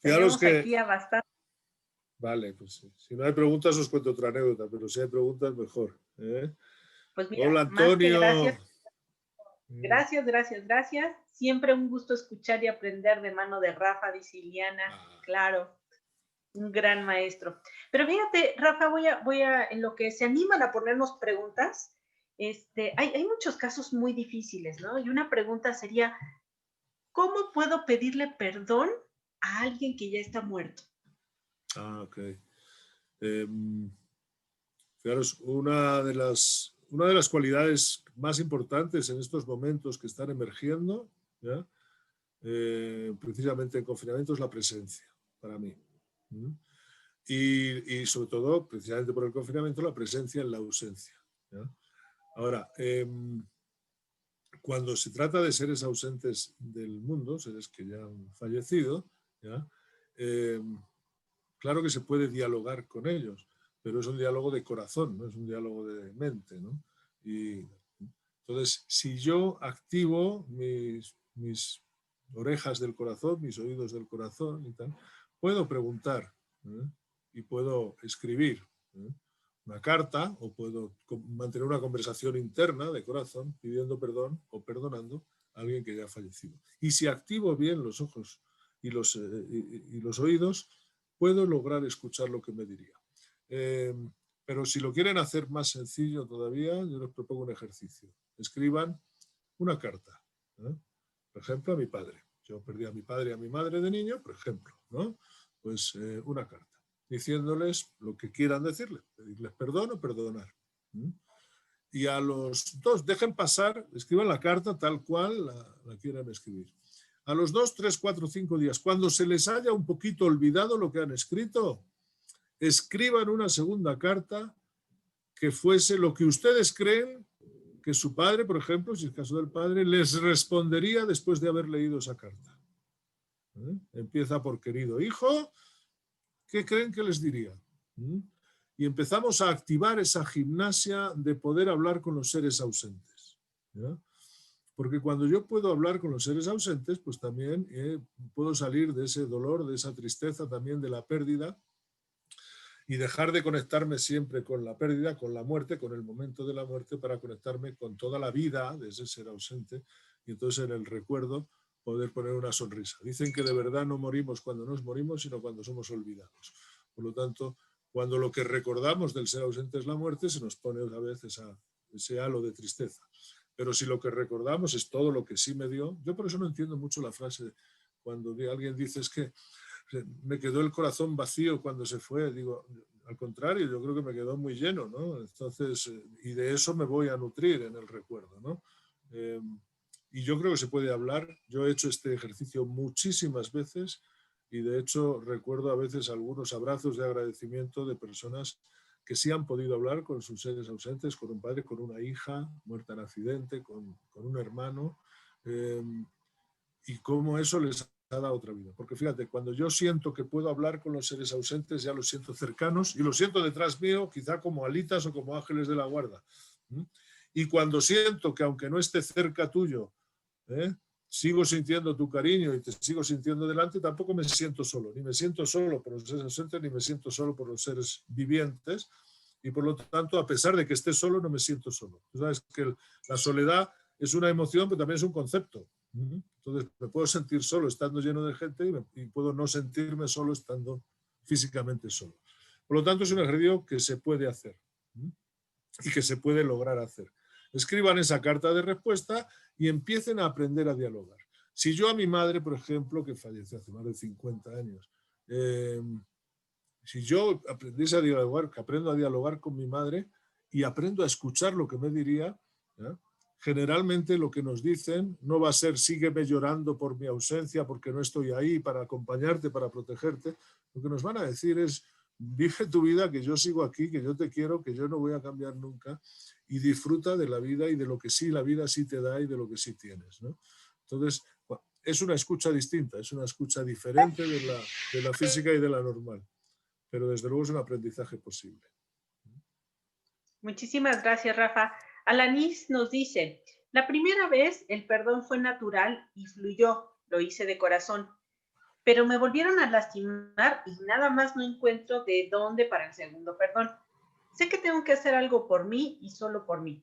Fijaros Tenemos que... aquí a bastante. Vale, pues si no hay preguntas os cuento otra anécdota, pero si hay preguntas mejor. Pues mira, Hola, más que Antonio. gracias. Gracias. Siempre un gusto escuchar y aprender de mano de Rafa, dice Iliana. Claro. Un gran maestro. Pero fíjate, Rafa, en lo que se animan a ponernos preguntas, hay muchos casos muy difíciles, ¿no? Y una pregunta sería, ¿cómo puedo pedirle perdón a alguien que ya está muerto? Ah, ok. Fijaros, una de las cualidades más importantes en estos momentos que están emergiendo, ¿ya? Precisamente en confinamiento, es la presencia, para mí. Y sobre todo, precisamente por el confinamiento, la presencia en la ausencia, ¿ya? Ahora, cuando se trata de seres ausentes del mundo, seres que ya han fallecido, ¿ya? Claro que se puede dialogar con ellos, pero es un diálogo de corazón, no es un diálogo de mente, ¿no? Y entonces, si yo activo mis orejas del corazón, mis oídos del corazón y tal, puedo preguntar, ¿eh? Y puedo escribir, ¿eh? Una carta, o puedo mantener una conversación interna de corazón pidiendo perdón o perdonando a alguien que ya ha fallecido. Y si activo bien los ojos y los oídos, puedo lograr escuchar lo que me diría. Pero si lo quieren hacer más sencillo todavía, yo les propongo un ejercicio. Escriban una carta, ¿eh? Por ejemplo, a mi padre. Yo perdí a mi padre y a mi madre de niño, por ejemplo, ¿no? Pues una carta, diciéndoles lo que quieran decirles, pedirles perdón o perdonar. Y a los dos, dejen pasar, escriban la carta tal cual la quieran escribir. A los 2, 3, 4, 5 días, cuando se les haya un poquito olvidado lo que han escrito, escriban una segunda carta que fuese lo que ustedes creen que su padre, por ejemplo, si es el caso del padre, les respondería después de haber leído esa carta. Empieza por: querido hijo, ¿qué creen que les diría? Y empezamos a activar esa gimnasia de poder hablar con los seres ausentes. ¿Ya? Porque cuando yo puedo hablar con los seres ausentes, pues también puedo salir de ese dolor, de esa tristeza también de la pérdida, y dejar de conectarme siempre con la pérdida, con la muerte, con el momento de la muerte, para conectarme con toda la vida de ese ser ausente, y entonces en el recuerdo poder poner una sonrisa. Dicen que de verdad no morimos cuando nos morimos, sino cuando somos olvidados. Por lo tanto, cuando lo que recordamos del ser ausente es la muerte, se nos pone otra vez ese halo de tristeza. Pero si lo que recordamos es todo lo que sí me dio, yo por eso no entiendo mucho la frase cuando alguien dice es que me quedó el corazón vacío cuando se fue. Digo, al contrario, yo creo que me quedó muy lleno, ¿no? Entonces, y de eso me voy a nutrir en el recuerdo, ¿no? Y yo creo que se puede hablar. Yo he hecho este ejercicio muchísimas veces, y de hecho recuerdo a veces algunos abrazos de agradecimiento de personas que sí han podido hablar con sus seres ausentes, con un padre, con una hija muerta en accidente, con un hermano, y cómo eso les ha dado otra vida. Porque fíjate, cuando yo siento que puedo hablar con los seres ausentes, ya los siento cercanos, y los siento detrás mío, quizá como alitas o como ángeles de la guarda. Y cuando siento que aunque no esté cerca tuyo, sigo sintiendo tu cariño y te sigo sintiendo delante, tampoco me siento solo. Ni me siento solo por los seres ausentes, ni me siento solo por los seres vivientes. Y por lo tanto, a pesar de que esté solo, no me siento solo. Tú sabes que la soledad es una emoción, pero también es un concepto. Entonces me puedo sentir solo estando lleno de gente, y puedo no sentirme solo estando físicamente solo. Por lo tanto, es un ejercicio que se puede hacer y que se puede lograr hacer. Escriban esa carta de respuesta y empiecen a aprender a dialogar. Si yo a mi madre, por ejemplo, que falleció hace más de 50 años, si yo aprendiese a dialogar, que aprendo a dialogar con mi madre y aprendo a escuchar lo que me diría, ¿ya? Generalmente lo que nos dicen no va a ser sígueme llorando por mi ausencia porque no estoy ahí para acompañarte, para protegerte. Lo que nos van a decir es: vive tu vida, que yo sigo aquí, que yo te quiero, que yo no voy a cambiar nunca, y disfruta de la vida y de lo que sí la vida sí te da y de lo que sí tienes, ¿no? Entonces, es una escucha distinta, es una escucha diferente de la física y de la normal, pero desde luego es un aprendizaje posible. Muchísimas gracias, Rafa. Alanis nos dice, la primera vez el perdón fue natural y fluyó, lo hice de corazón, pero me volvieron a lastimar y nada más no encuentro de dónde para el segundo perdón. Sé que tengo que hacer algo por mí y solo por mí,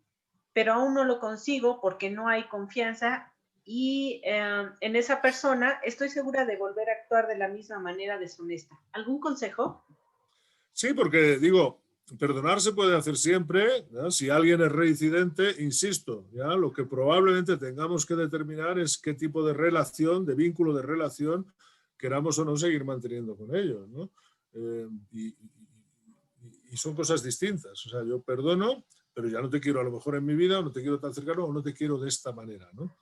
pero aún no lo consigo porque no hay confianza y en esa persona estoy segura de volver a actuar de la misma manera deshonesta. ¿Algún consejo? Sí, porque digo, perdonar se puede hacer siempre, ¿ya? Si alguien es reincidente, insisto, ¿ya? Lo que probablemente tengamos que determinar es qué tipo de relación, de vínculo de relación, queramos o no seguir manteniendo con ellos, ¿no? Y son cosas distintas. O sea, yo perdono, pero ya no te quiero a lo mejor en mi vida, o no te quiero tan cercano, o no te quiero de esta manera, ¿no?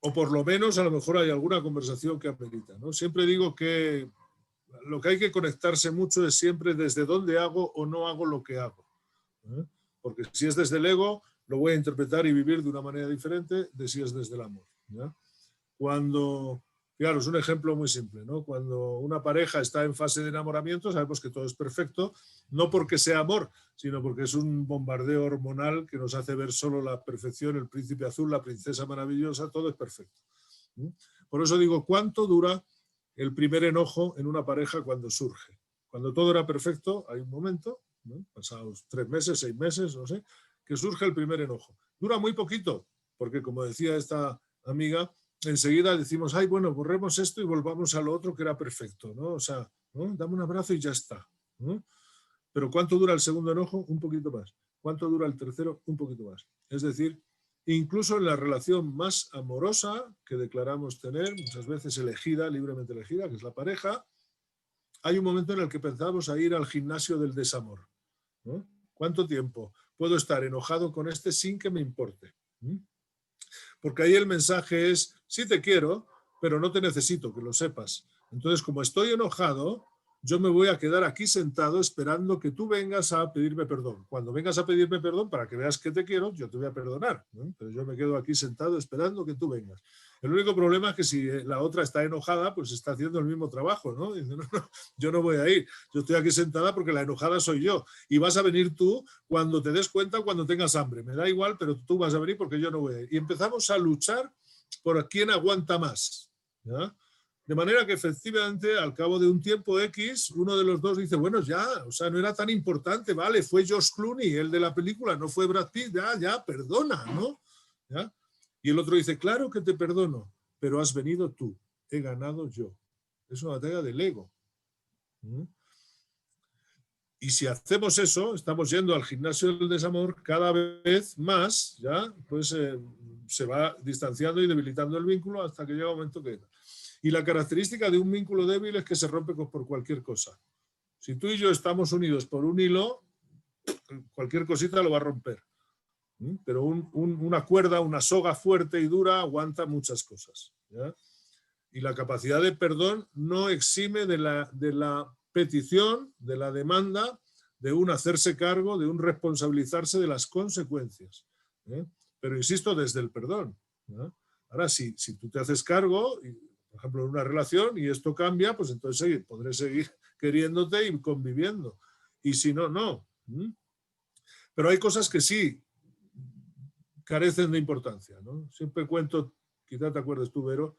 O por lo menos a lo mejor hay alguna conversación que amerita, ¿no? Siempre digo que lo que hay que conectarse mucho es siempre desde dónde hago o no hago lo que hago, ¿eh? Porque si es desde el ego, lo voy a interpretar y vivir de una manera diferente de si es desde el amor, ¿ya? Cuando, claro, es un ejemplo muy simple, ¿no? Cuando una pareja está en fase de enamoramiento, sabemos que todo es perfecto, no porque sea amor, sino porque es un bombardeo hormonal que nos hace ver solo la perfección, el príncipe azul, la princesa maravillosa, todo es perfecto. Por eso digo, ¿cuánto dura el primer enojo en una pareja cuando surge? Cuando todo era perfecto, hay un momento, ¿no? Pasados 3 meses, 6 meses, no sé, que surge el primer enojo. Dura muy poquito, porque como decía esta amiga, enseguida decimos, ay, bueno, borremos esto y volvamos a lo otro que era perfecto, ¿no? O sea, ¿no? Dame un abrazo y ya está, ¿no? Pero ¿cuánto dura el segundo enojo? Un poquito más. ¿Cuánto dura el tercero? Un poquito más. Es decir, incluso en la relación más amorosa que declaramos tener, muchas veces elegida, libremente elegida, que es la pareja, hay un momento en el que pensamos a ir al gimnasio del desamor, ¿no? ¿Cuánto tiempo puedo estar enojado con este sin que me importe? Porque ahí el mensaje es, sí te quiero, pero no te necesito, que lo sepas. Entonces, como estoy enojado, yo me voy a quedar aquí sentado esperando que tú vengas a pedirme perdón. Cuando vengas a pedirme perdón, para que veas que te quiero, yo te voy a perdonar, ¿no? Pero yo me quedo aquí sentado esperando que tú vengas. El único problema es que si la otra está enojada, pues está haciendo el mismo trabajo, ¿no? Dice, no, no, yo no voy a ir, yo estoy aquí sentada porque la enojada soy yo. Y vas a venir tú cuando te des cuenta, cuando tengas hambre. Me da igual, pero tú vas a venir porque yo no voy a ir. Y empezamos a luchar por quién aguanta más, ¿ya? De manera que efectivamente al cabo de un tiempo X, uno de los dos dice, bueno, ya, o sea, no era tan importante, vale, fue George Clooney, el de la película, no fue Brad Pitt, ya, perdona, ¿no? ¿Ya? Y el otro dice, claro que te perdono, pero has venido tú, he ganado yo. Es una batalla del ego. Y si hacemos eso, estamos yendo al gimnasio del desamor cada vez más, ya, pues se va distanciando y debilitando el vínculo hasta que llega un momento que... Y la característica de un vínculo débil es que se rompe por cualquier cosa. Si tú y yo estamos unidos por un hilo, cualquier cosita lo va a romper. Pero una cuerda, una soga fuerte y dura aguanta muchas cosas, ¿ya? Y la capacidad de perdón no exime de la petición, de la demanda, de un hacerse cargo, de un responsabilizarse de las consecuencias, ¿eh? Pero insisto, desde el perdón, ¿no? Ahora, si tú te haces cargo, por ejemplo, en una relación, y esto cambia, pues entonces podré seguir queriéndote y conviviendo. Y si no, no. Pero hay cosas que sí carecen de importancia, ¿no? Siempre cuento, quizá te acuerdes tú, Vero,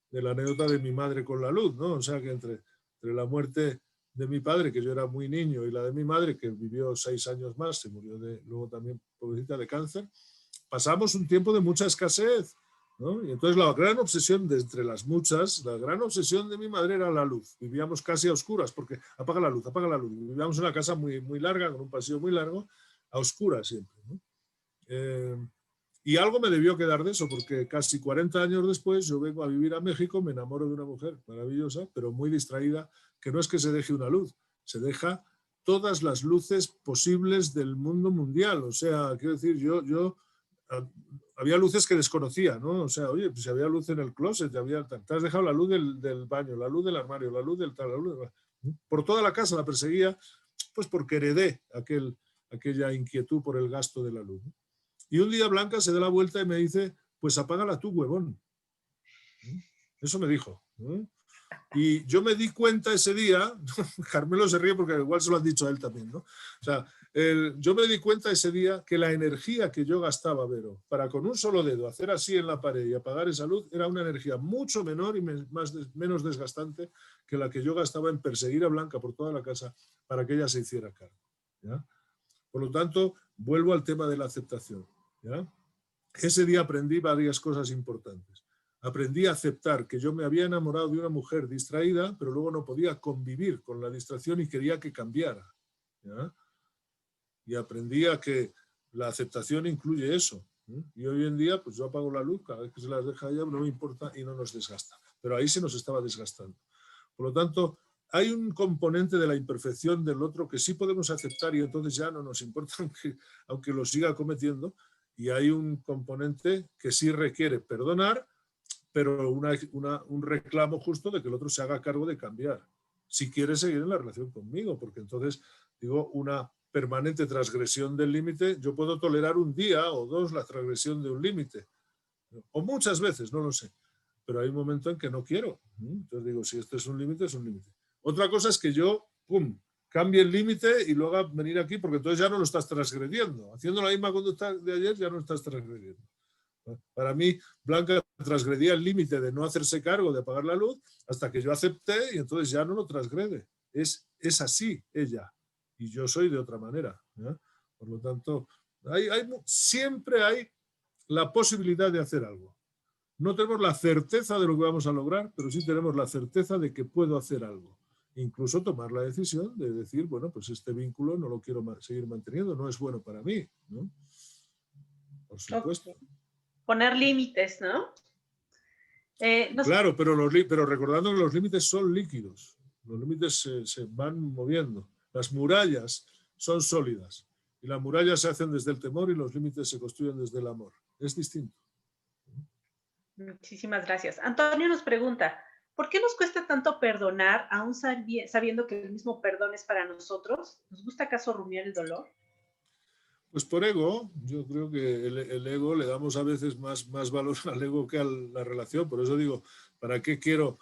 de la anécdota de mi madre con la luz, ¿no? O sea, que entre la muerte de mi padre, que yo era muy niño, y la de mi madre, que vivió 6 años más, se murió luego también, pobrecita, de cáncer, pasamos un tiempo de mucha escasez, ¿no? Y entonces la gran obsesión de entre las muchas, la gran obsesión de mi madre era la luz. Vivíamos casi a oscuras, porque apaga la luz, apaga la luz. Vivíamos en una casa muy, muy larga, con un pasillo muy largo, a oscuras siempre, ¿no? Y algo me debió quedar de eso, porque casi 40 años después yo vengo a vivir a México, me enamoro de una mujer maravillosa, pero muy distraída, que no es que se deje una luz, se deja todas las luces posibles del mundo mundial. O sea, quiero decir, yo había luces que desconocía, ¿no? O sea, oye, pues si había luz en el closet, te has dejado la luz del baño, la luz del armario, la luz del tal, la luz por toda la casa la perseguía, pues porque heredé aquella inquietud por el gasto de la luz, ¿no? Y un día Blanca se da la vuelta y me dice, pues apágala tú, huevón. Eso me dijo. Y yo me di cuenta ese día, Carmelo se ríe porque igual se lo han dicho a él también, ¿no? O sea, yo me di cuenta ese día que la energía que yo gastaba, Vero, para con un solo dedo hacer así en la pared y apagar esa luz, era una energía mucho menor y menos desgastante que la que yo gastaba en perseguir a Blanca por toda la casa para que ella se hiciera cargo, ¿ya? Por lo tanto, vuelvo al tema de la aceptación, ¿ya? ese día aprendí varias cosas importantes. Aprendí a aceptar que yo me había enamorado de una mujer distraída, pero luego no podía convivir con la distracción y quería que cambiara, ¿ya? Y aprendí a que la aceptación incluye eso. Y hoy en día, pues yo apago la luz, cada vez que se las deja ella, no me importa y no nos desgasta. Pero ahí se nos estaba desgastando. Por lo tanto, hay un componente de la imperfección del otro que sí podemos aceptar y entonces ya no nos importa aunque lo siga cometiendo. Y hay un componente que sí requiere perdonar, pero un reclamo justo de que el otro se haga cargo de cambiar, si quiere seguir en la relación conmigo, porque entonces, digo, una permanente transgresión del límite, yo puedo tolerar un día o dos la transgresión de un límite, o muchas veces, no lo sé, pero hay un momento en que no quiero. Entonces digo, si este es un límite, es un límite. Otra cosa es que yo, pum, cambie el límite y luego venir aquí, porque entonces ya no lo estás transgrediendo. Haciendo la misma conducta de ayer, ya no estás transgrediendo. Para mí, Blanca transgredía el límite de no hacerse cargo de apagar la luz hasta que yo acepté y entonces ya no lo transgrede. Es así ella y yo soy de otra manera. ¿Ya? Por lo tanto, siempre hay la posibilidad de hacer algo. No tenemos la certeza de lo que vamos a lograr, pero sí tenemos la certeza de que puedo hacer algo. Incluso tomar la decisión de decir, bueno, pues este vínculo no lo quiero seguir manteniendo, no es bueno para mí, ¿no? Por supuesto. Okay. Poner límites, ¿no? Claro, pero recordando que los límites son líquidos, los límites se van moviendo. Las murallas son sólidas y las murallas se hacen desde el temor y los límites se construyen desde el amor. Es distinto. Muchísimas gracias. Antonio nos pregunta, ¿por qué nos cuesta tanto perdonar aún sabiendo que el mismo perdón es para nosotros? ¿Nos gusta acaso rumiar el dolor? Pues por ego, yo creo que el ego le damos a veces más valor al ego que a la relación. Por eso digo, ¿para qué quiero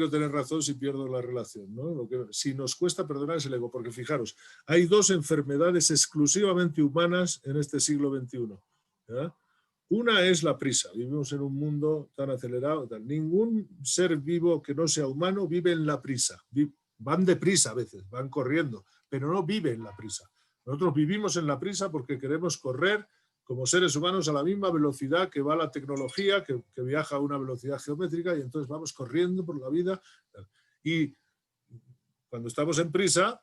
tener razón si pierdo la relación? ¿No? Si nos cuesta perdonar es el ego, porque fijaros, hay dos enfermedades exclusivamente humanas en este siglo XXI. ¿Ya? Una es la prisa. Vivimos en un mundo tan acelerado. Ningún ser vivo que no sea humano vive en la prisa. Van deprisa a veces, van corriendo, pero no vive en la prisa. Nosotros vivimos en la prisa porque queremos correr como seres humanos a la misma velocidad que va la tecnología, que viaja a una velocidad geométrica, y entonces vamos corriendo por la vida. Y cuando estamos en prisa,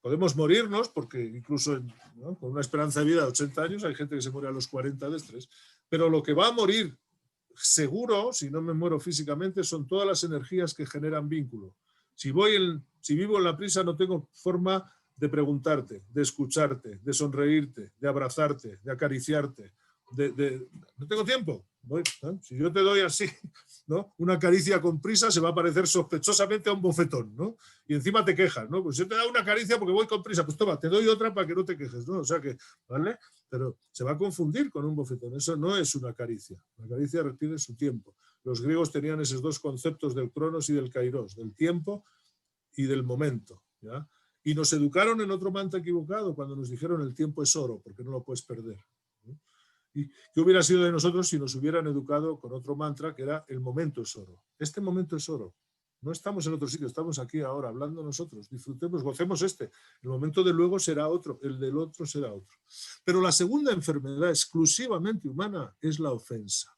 podemos morirnos, porque incluso ¿no? con una esperanza de vida de 80 años hay gente que se muere a los 40 de estrés, pero lo que va a morir seguro, si no me muero físicamente, son todas las energías que generan vínculo. Si vivo en la prisa, no tengo forma de preguntarte, de escucharte, de sonreírte, de abrazarte, de acariciarte. No tengo tiempo. ¿no? Si yo te doy así, ¿no? Una caricia con prisa, se va a parecer sospechosamente a un bofetón, ¿no? Y encima te quejas, ¿no? Pues yo te doy una caricia porque voy con prisa, pues toma, te doy otra para que no te quejes, ¿no? O sea que, ¿vale? Pero se va a confundir con un bofetón. Eso no es una caricia. La caricia requiere su tiempo. Los griegos tenían esos dos conceptos del cronos y del kairos, del tiempo y del momento, ¿ya? Y nos educaron en otro mantra equivocado cuando nos dijeron el tiempo es oro, porque no lo puedes perder. ¿No? ¿Y qué hubiera sido de nosotros si nos hubieran educado con otro mantra que era el momento es oro? Este momento es oro. No estamos en otro sitio, estamos aquí ahora hablando nosotros. Disfrutemos, gocemos este. El momento de luego será otro, el del otro será otro. Pero la segunda enfermedad exclusivamente humana es la ofensa.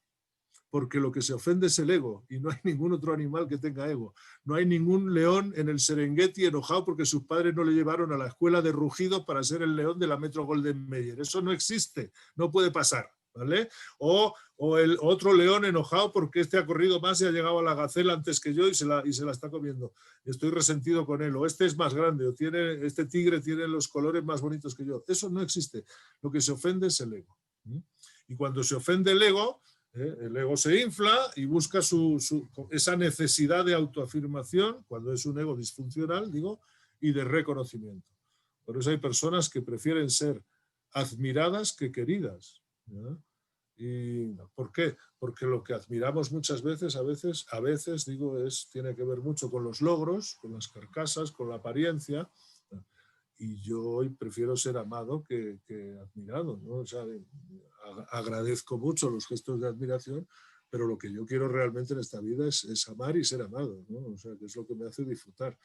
Porque lo que se ofende es el ego y no hay ningún otro animal que tenga ego. No hay ningún león en el Serengeti enojado porque sus padres no le llevaron a la escuela de rugido para ser el león de la Metro Golden Mayer. Eso no existe, no puede pasar. ¿Vale? O el otro león enojado porque este ha corrido más y ha llegado a la gacela antes que yo y se la está comiendo. Estoy resentido con él. O este es más grande, o este tigre tiene los colores más bonitos que yo. Eso no existe. Lo que se ofende es el ego. Y cuando se ofende el ego se infla y busca esa necesidad de autoafirmación, cuando es un ego disfuncional, digo, y de reconocimiento. Por eso hay personas que prefieren ser admiradas que queridas. ¿No? ¿Y por qué? Porque lo que admiramos muchas veces, a veces digo, tiene que ver mucho con los logros, con las carcasas, con la apariencia. Y yo hoy prefiero ser amado que admirado, ¿no? O sea, agradezco mucho los gestos de admiración, pero lo que yo quiero realmente en esta vida es amar y ser amado, ¿no? O sea, que es lo que me hace disfrutar.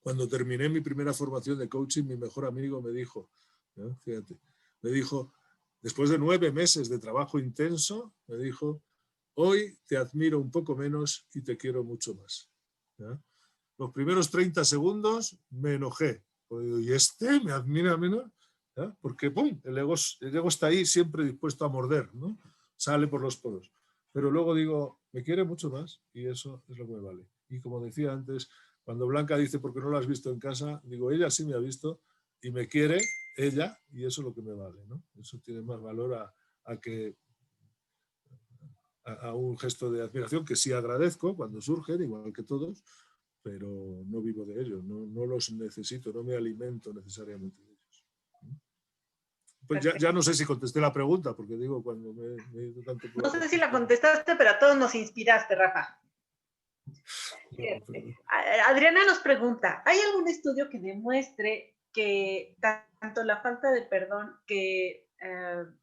Cuando terminé mi primera formación de coaching, mi mejor amigo me dijo, ¿no? Fíjate, me dijo, después de 9 meses de trabajo intenso, me dijo: hoy te admiro un poco menos y te quiero mucho más. ¿Ya? Los primeros 30 segundos me enojé. ¿Y este me admira menos? ¿Ya? Porque ¡pum! El ego está ahí siempre dispuesto a morder, ¿no? Sale por los poros. Pero luego digo, me quiere mucho más y eso es lo que me vale. Y como decía antes, cuando Blanca dice, ¿por qué no la has visto en casa? Digo, ella sí me ha visto y me quiere, ella, y eso es lo que me vale, ¿no? Eso tiene más valor a un gesto de admiración que sí agradezco cuando surgen, igual que todos, pero no vivo de ellos, no los necesito, no me alimento necesariamente de ellos. Pues ya no sé si contesté la pregunta, porque digo, cuando me he ido tanto por no sé si la contestaste, pero a todos nos inspiraste, Rafa. Adriana nos pregunta, ¿hay algún estudio que demuestre que tanto la falta de perdón que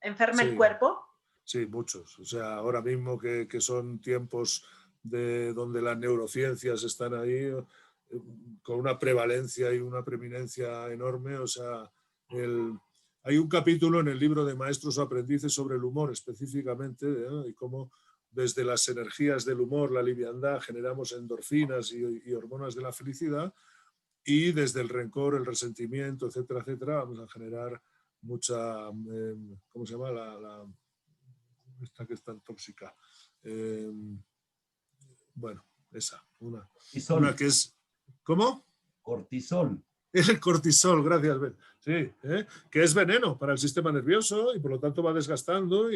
enferma el cuerpo? Sí, muchos. O sea, ahora mismo que son tiempos donde las neurociencias están ahí con una prevalencia y una preeminencia enorme. O sea, hay un capítulo en el libro de Maestros o Aprendices sobre el humor específicamente, y cómo desde las energías del humor, la liviandad, generamos endorfinas y hormonas de la felicidad, y desde el rencor, el resentimiento, etcétera, etcétera, vamos a generar mucha, ¿cómo se llama? Esta que es tan tóxica. Bueno, esa, una que es... ¿Cómo? Cortisol. El cortisol, gracias, Ben. Sí, que es veneno para el sistema nervioso y por lo tanto va desgastando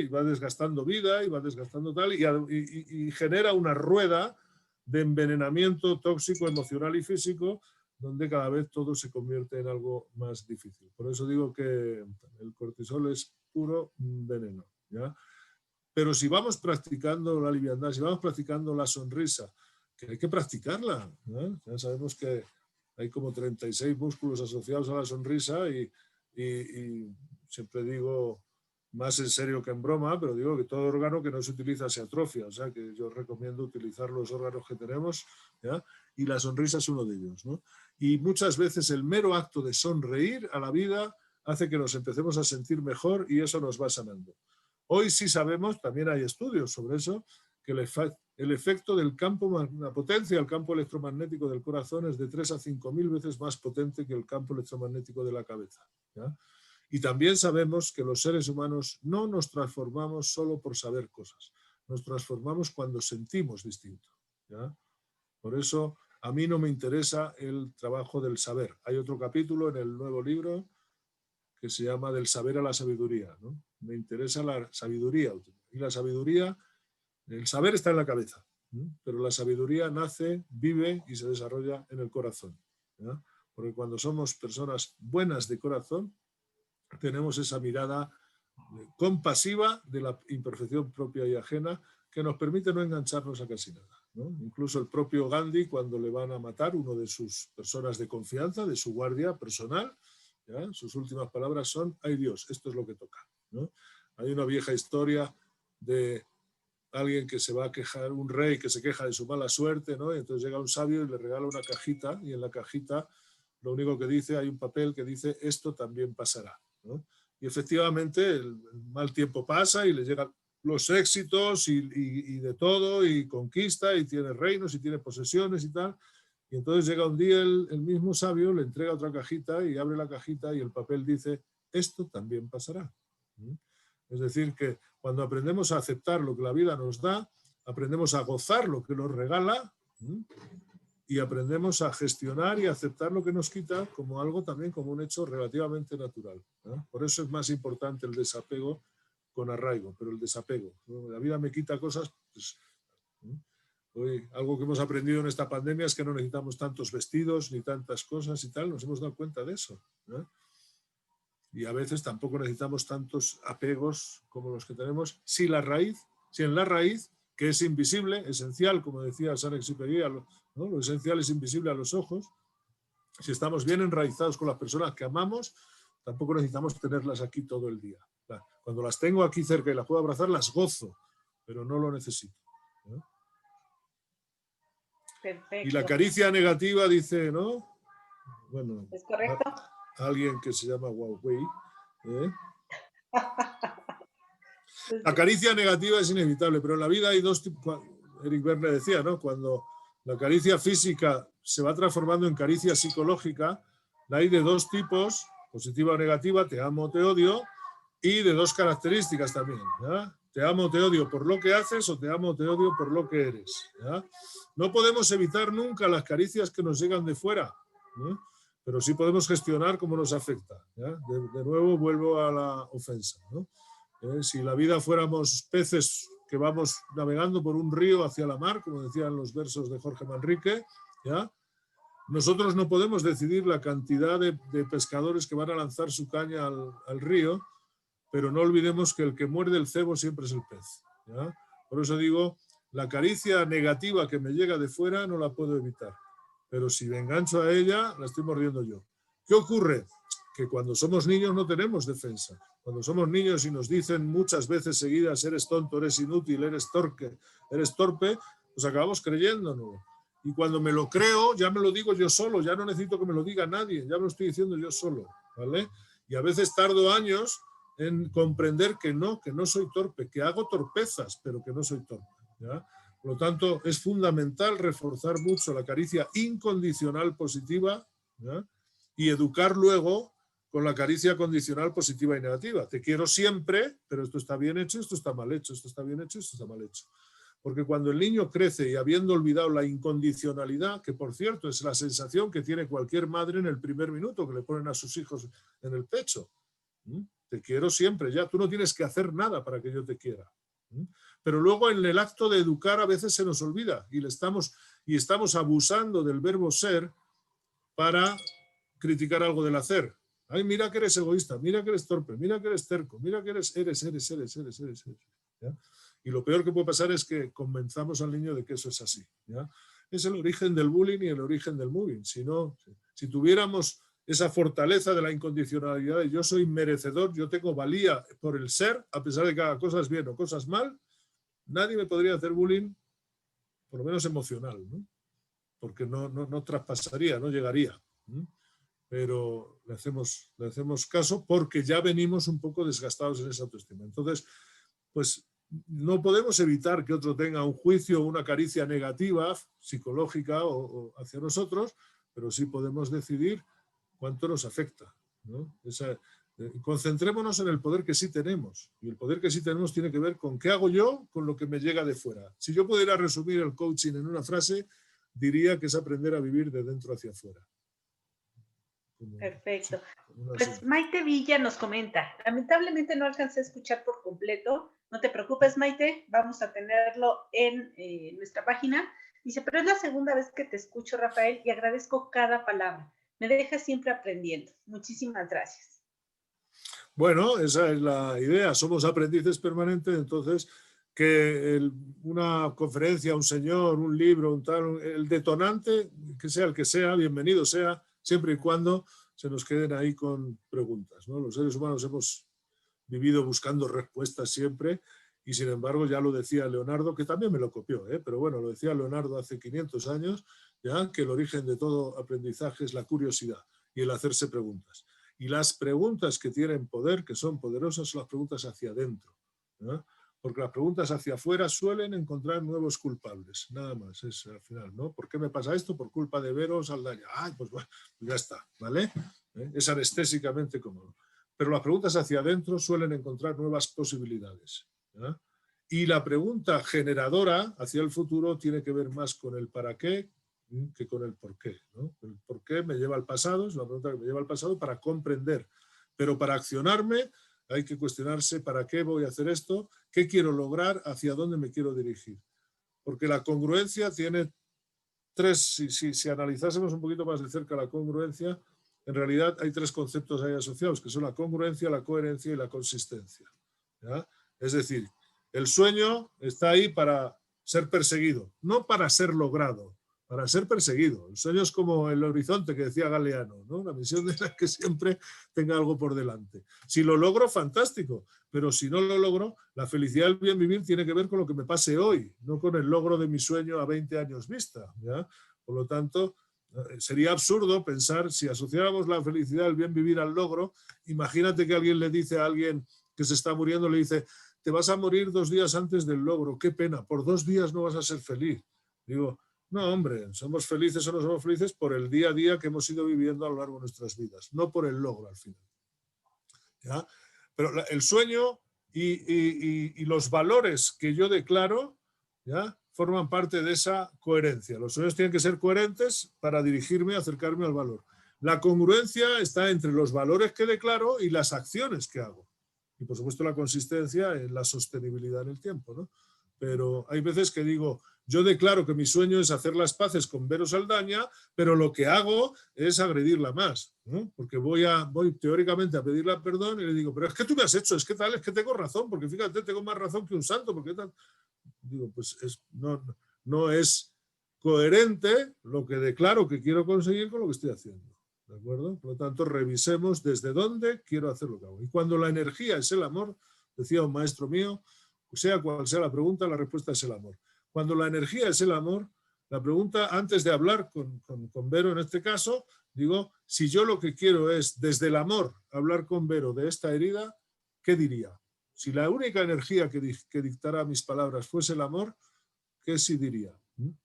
vida y va desgastando tal y genera una rueda de envenenamiento tóxico, emocional y físico, donde cada vez todo se convierte en algo más difícil. Por eso digo que el cortisol es puro veneno, ¿ya? Pero si vamos practicando la liviandad, si vamos practicando la sonrisa, que hay que practicarla, ¿no? Ya sabemos que hay como 36 músculos asociados a la sonrisa y siempre digo, más en serio que en broma, pero digo que todo órgano que no se utiliza se atrofia, o sea que yo recomiendo utilizar los órganos que tenemos, ¿ya? Y la sonrisa es uno de ellos, ¿no? Y muchas veces el mero acto de sonreír a la vida hace que nos empecemos a sentir mejor y eso nos va sanando. Hoy sí sabemos, también hay estudios sobre eso, que el efecto del campo, la potencia del campo electromagnético del corazón es de 3 a 5.000 veces más potente que el campo electromagnético de la cabeza, ¿ya? Y también sabemos que los seres humanos no nos transformamos solo por saber cosas, nos transformamos cuando sentimos distinto, ¿ya? Por eso a mí no me interesa el trabajo del saber. Hay otro capítulo en el nuevo libro que se llama Del saber a la sabiduría, ¿no? Me interesa la sabiduría. Y la sabiduría, el saber está en la cabeza, ¿no? Pero la sabiduría nace, vive y se desarrolla en el corazón, ¿ya? Porque cuando somos personas buenas de corazón, tenemos esa mirada compasiva de la imperfección propia y ajena que nos permite no engancharnos a casi nada, ¿no? Incluso el propio Gandhi, cuando le van a matar, uno de sus personas de confianza, de su guardia personal, ¿ya? Sus últimas palabras son: ¡ay Dios, esto es lo que toca! ¿No? Hay una vieja historia de alguien que se va a quejar, un rey que se queja de su mala suerte, ¿no? Y entonces llega un sabio y le regala una cajita, y en la cajita lo único que dice, hay un papel que dice: esto también pasará, ¿no? Y efectivamente el mal tiempo pasa y le llegan los éxitos y de todo, y conquista, y tiene reinos, y tiene posesiones y tal. Y entonces llega un día el mismo sabio, le entrega otra cajita y abre la cajita y el papel dice: esto también pasará. Es decir, que cuando aprendemos a aceptar lo que la vida nos da, aprendemos a gozar lo que nos regala y aprendemos a gestionar y aceptar lo que nos quita como algo también, como un hecho relativamente natural, ¿no? Por eso es más importante el desapego con arraigo, pero el desapego. La vida me quita cosas, pues, hoy, algo que hemos aprendido en esta pandemia es que no necesitamos tantos vestidos ni tantas cosas y tal, nos hemos dado cuenta de eso, ¿no? Y a veces tampoco necesitamos tantos apegos como los que tenemos, si en la raíz, que es invisible, esencial, como decía Saint-Exupéry, ¿no? Lo esencial es invisible a los ojos. Si estamos bien enraizados con las personas que amamos, tampoco necesitamos tenerlas aquí todo el día. Cuando las tengo aquí cerca y las puedo abrazar, las gozo, pero no lo necesito, ¿no? Perfecto. Y la caricia negativa dice, ¿no? Bueno, ¿es correcto? Alguien que se llama Huawei, La caricia negativa es inevitable, pero en la vida hay dos tipos. Eric Berne decía, ¿no? Cuando la caricia física se va transformando en caricia psicológica, la hay de dos tipos, positiva o negativa, te amo o te odio, y de dos características también, ¿ya? Te amo o te odio por lo que haces o te amo o te odio por lo que eres, ¿ya? No podemos evitar nunca las caricias que nos llegan de fuera, ¿no? Pero sí podemos gestionar cómo nos afecta, ¿ya? De nuevo vuelvo a la ofensa, ¿no? Si la vida fuéramos peces que vamos navegando por un río hacia la mar, como decían los versos de Jorge Manrique, ¿ya? Nosotros no podemos decidir la cantidad de pescadores que van a lanzar su caña al río, pero no olvidemos que el que muerde el cebo siempre es el pez, ¿ya? Por eso digo, la caricia negativa que me llega de fuera no la puedo evitar, pero si me engancho a ella, la estoy mordiendo yo. ¿Qué ocurre? Que cuando somos niños no tenemos defensa. Cuando somos niños y nos dicen muchas veces seguidas, eres tonto, eres inútil, eres torpe, pues acabamos creyéndonos. Y cuando me lo creo, ya me lo digo yo solo, ya no necesito que me lo diga nadie, ya me lo estoy diciendo yo solo, ¿vale? Y a veces tardo años en comprender que no soy torpe, que hago torpezas, pero que no soy torpe, ¿ya? Por lo tanto, es fundamental reforzar mucho la caricia incondicional positiva, ¿ya? Y educar luego con la caricia condicional positiva y negativa. Te quiero siempre, pero esto está bien hecho, esto está mal hecho, esto está bien hecho, esto está mal hecho. Porque cuando el niño crece y habiendo olvidado la incondicionalidad, que por cierto es la sensación que tiene cualquier madre en el primer minuto que le ponen a sus hijos en el pecho. Te quiero siempre, ya, tú no tienes que hacer nada para que yo te quiera. Pero luego en el acto de educar a veces se nos olvida y estamos abusando del verbo ser para criticar algo del hacer. Ay, mira que eres egoísta, mira que eres torpe, mira que eres terco, mira que eres. ¿Ya? Y lo peor que puede pasar es que convenzamos al niño de que eso es así, ¿ya? Es el origen del bullying y el origen del moving. Si tuviéramos esa fortaleza de la incondicionalidad de yo soy merecedor, yo tengo valía por el ser, a pesar de que haga cosas bien o cosas mal, nadie me podría hacer bullying, por lo menos emocional, ¿no? Porque no traspasaría, no llegaría. Pero le hacemos caso porque ya venimos un poco desgastados en esa autoestima. Entonces, pues no podemos evitar que otro tenga un juicio o una caricia negativa, psicológica o hacia nosotros, pero sí podemos decidir cuánto nos afecta, ¿no? Concentrémonos en el poder que sí tenemos. Y el poder que sí tenemos tiene que ver con qué hago yo con lo que me llega de fuera. Si yo pudiera resumir el coaching en una frase, diría que es aprender a vivir de dentro hacia afuera. Perfecto. Pues Maite Villa nos comenta, lamentablemente no alcancé a escuchar por completo, no te preocupes Maite, vamos a tenerlo en nuestra página. Dice, pero es la segunda vez que te escucho, Rafael, y agradezco cada palabra. Me dejas siempre aprendiendo. Muchísimas gracias. Bueno, esa es la idea, somos aprendices permanentes, entonces que una conferencia, un señor, un libro, un tal, el detonante, que sea el que sea, bienvenido sea, siempre y cuando se nos queden ahí con preguntas, ¿no? Los seres humanos hemos vivido buscando respuestas siempre y sin embargo ya lo decía Leonardo, que también me lo copió, pero bueno, lo decía Leonardo hace 500 años, ya que el origen de todo aprendizaje es la curiosidad y el hacerse preguntas. Y las preguntas que tienen poder, que son poderosas, son las preguntas hacia adentro, ¿no? Porque las preguntas hacia afuera suelen encontrar nuevos culpables, nada más, es al final, ¿no? ¿Por qué me pasa esto? Por culpa de Vero Saldaña. Ay, pues bueno, ya está, ¿vale? Es anestésicamente cómodo. Pero las preguntas hacia adentro suelen encontrar nuevas posibilidades, ¿ya? Y la pregunta generadora hacia el futuro tiene que ver más con el para qué que con el por qué, ¿no? El por qué me lleva al pasado, es una pregunta que me lleva al pasado para comprender, pero para accionarme hay que cuestionarse para qué voy a hacer esto, qué quiero lograr, hacia dónde me quiero dirigir. Porque la congruencia tiene tres, si analizásemos un poquito más de cerca la congruencia, en realidad hay tres conceptos ahí asociados, que son la congruencia, la coherencia y la consistencia, ¿ya? Es decir, el sueño está ahí para ser perseguido, no para ser logrado, para ser perseguido. El sueño es como el horizonte que decía Galeano, ¿no? Una misión de la que siempre tenga algo por delante. Si lo logro, fantástico, pero si no lo logro, la felicidad del bien vivir tiene que ver con lo que me pase hoy, no con el logro de mi sueño a 20 años vista, ¿ya? Por lo tanto, sería absurdo pensar, si asociáramos la felicidad del bien vivir al logro, imagínate que alguien le dice a alguien que se está muriendo, le dice, te vas a morir 2 días antes del logro, qué pena, por 2 días no vas a ser feliz. Digo, no, hombre, somos felices o no somos felices por el día a día que hemos ido viviendo a lo largo de nuestras vidas, no por el logro al final. ¿Ya? Pero el sueño y los valores que yo declaro, ¿ya?, forman parte de esa coherencia. Los sueños tienen que ser coherentes para dirigirme, acercarme al valor. La congruencia está entre los valores que declaro y las acciones que hago. Y por supuesto la consistencia en la sostenibilidad en el tiempo, ¿no? Pero hay veces que digo, yo declaro que mi sueño es hacer las paces con Vero Saldaña, pero lo que hago es agredirla más, ¿no? Porque voy teóricamente a pedirle perdón y le digo, pero es que tú me has hecho, es que tal, es que tengo razón, porque fíjate, tengo más razón que un santo, porque tal. Digo, pues no es coherente lo que declaro que quiero conseguir con lo que estoy haciendo. ¿De acuerdo? Por lo tanto, revisemos desde dónde quiero hacer lo que hago. Y cuando la energía es el amor, decía un maestro mío, sea cual sea la pregunta, la respuesta es el amor. Cuando la energía es el amor, la pregunta, antes de hablar con Vero en este caso, digo, si yo lo que quiero es desde el amor hablar con Vero de esta herida, ¿qué diría? Si la única energía que dictara mis palabras fuese el amor, ¿qué sí diría?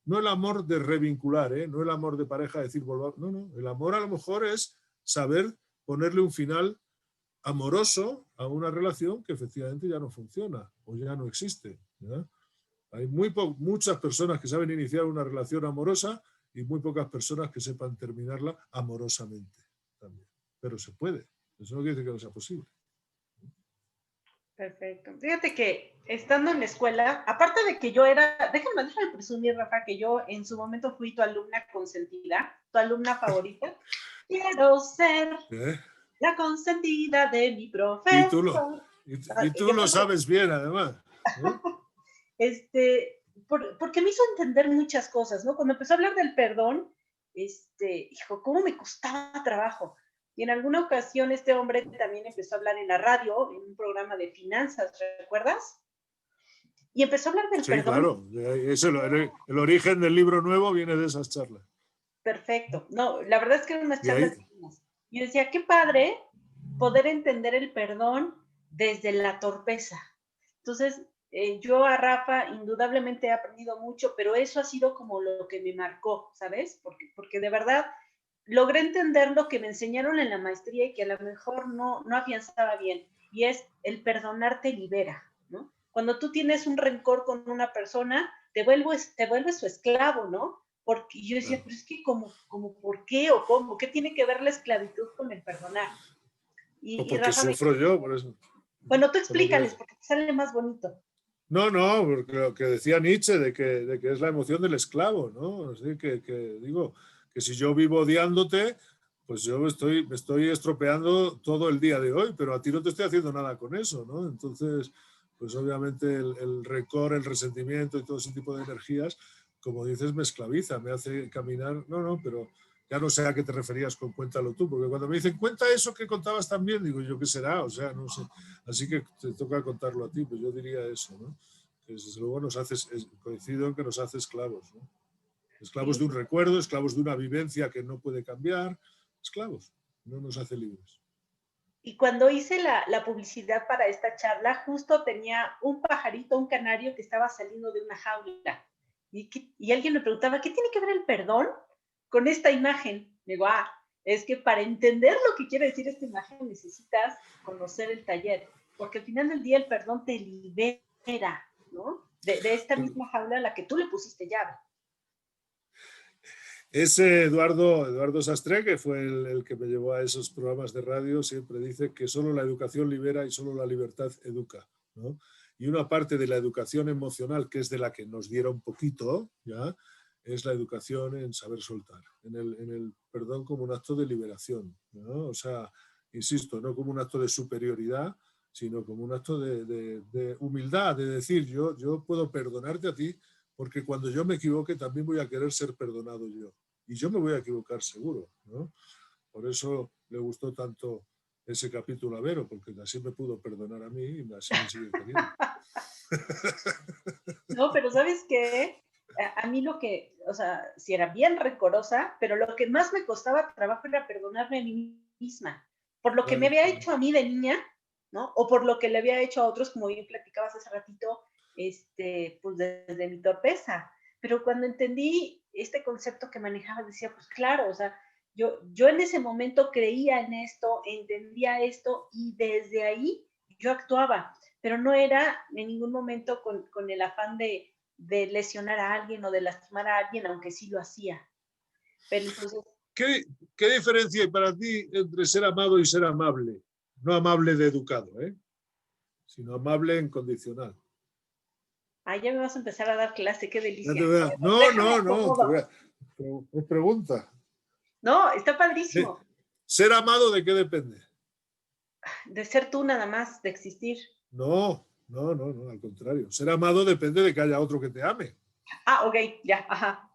No el amor de revincular, no el amor de pareja, decir, volvamos, no, el amor a lo mejor es saber ponerle un final amoroso a una relación que efectivamente ya no funciona o ya no existe, ¿verdad? Hay muchas personas que saben iniciar una relación amorosa y muy pocas personas que sepan terminarla amorosamente también. Pero se puede, eso no quiere decir que no sea posible. Perfecto. Fíjate que estando en la escuela, aparte de que yo era, déjame presumir, Rafa, que yo en su momento fui tu alumna consentida, tu alumna favorita. Quiero ser la consentida de mi profesor. Y tú lo sabes bien, además. Porque me hizo entender muchas cosas, ¿no? Cuando empezó a hablar del perdón, hijo, cómo me costaba trabajo. Y en alguna ocasión este hombre también empezó a hablar en la radio, en un programa de finanzas, ¿recuerdas? Y empezó a hablar del perdón. Sí, claro. Eso, el origen del libro nuevo viene de esas charlas. Perfecto. No, la verdad es que eran unas charlas divinas. Y yo decía, qué padre poder entender el perdón desde la torpeza. Entonces, yo a Rafa indudablemente he aprendido mucho, pero eso ha sido como lo que me marcó, ¿sabes? Porque de verdad logré entender lo que me enseñaron en la maestría y que a lo mejor no afianzaba bien, y es el perdonar te libera, ¿no? Cuando tú tienes un rencor con una persona, te vuelves su esclavo, ¿no? Porque yo decía, pero es que como ¿por qué o cómo? ¿Qué tiene que ver la esclavitud con el perdonar? Porque Rafa sufro yo, por eso. Bueno, tú explícales, porque te sale más bonito. No, porque lo que decía Nietzsche, de que es la emoción del esclavo, ¿no? Así que digo, que si yo vivo odiándote, pues yo me estoy estropeando todo el día de hoy, pero a ti no te estoy haciendo nada con eso, ¿no? Entonces, pues obviamente el rencor, el resentimiento y todo ese tipo de energías, como dices, me esclaviza, me hace caminar. No, pero ya no sé a qué te referías con cuéntalo tú, porque cuando me dicen, cuenta eso que contabas también, digo, ¿yo qué será? O sea, no sé. Así que te toca contarlo a ti, pues yo diría eso, ¿no? Que desde luego coincido en que nos hace esclavos, ¿no? Esclavos de un recuerdo, esclavos de una vivencia que no puede cambiar, esclavos, no nos hace libres. Y cuando hice la publicidad para esta charla, justo tenía un pajarito, un canario que estaba saliendo de una jaula. Y alguien me preguntaba, ¿qué tiene que ver el perdón con esta imagen? Digo, es que para entender lo que quiere decir esta imagen necesitas conocer el taller, porque al final del día el perdón te libera, ¿no? De esta misma jaula a la que tú le pusiste llave. Ese Eduardo Sastre, que fue el que me llevó a esos programas de radio, siempre dice que solo la educación libera y solo la libertad educa, ¿no? Y una parte de la educación emocional, que es de la que nos diera un poquito, ¿ya?, es la educación en saber soltar, en el perdón como un acto de liberación, ¿no? O sea, insisto, no como un acto de superioridad, sino como un acto de humildad, de decir, yo puedo perdonarte a ti, porque cuando yo me equivoque también voy a querer ser perdonado yo. Y yo me voy a equivocar seguro, ¿no? Por eso le gustó tanto ese capítulo a Vero, porque así me pudo perdonar a mí y así me sigue queriendo. No, pero ¿sabes qué? A mí o sea, sí era bien rencorosa, pero lo que más me costaba trabajo era perdonarme a mí misma. Por lo que me había hecho a mí de niña, ¿no? O por lo que le había hecho a otros, como bien platicabas hace ratito, pues desde mi torpeza. Pero cuando entendí este concepto que manejaba, decía, pues claro, o sea, yo en ese momento creía en esto, entendía esto y desde ahí yo actuaba, pero no era en ningún momento con el afán de lesionar a alguien o de lastimar a alguien, aunque sí lo hacía. Pero entonces... ¿Qué diferencia hay para ti entre ser amado y ser amable? No amable de educado, sino amable en condicional. Ah, ya me vas a empezar a dar clase, qué delicia. No, es pregunta. No, está padrísimo. ¿Ser amado de qué depende? De ser tú nada más, de existir. No, al contrario. Ser amado depende de que haya otro que te ame. Ah, ok, ya, ajá.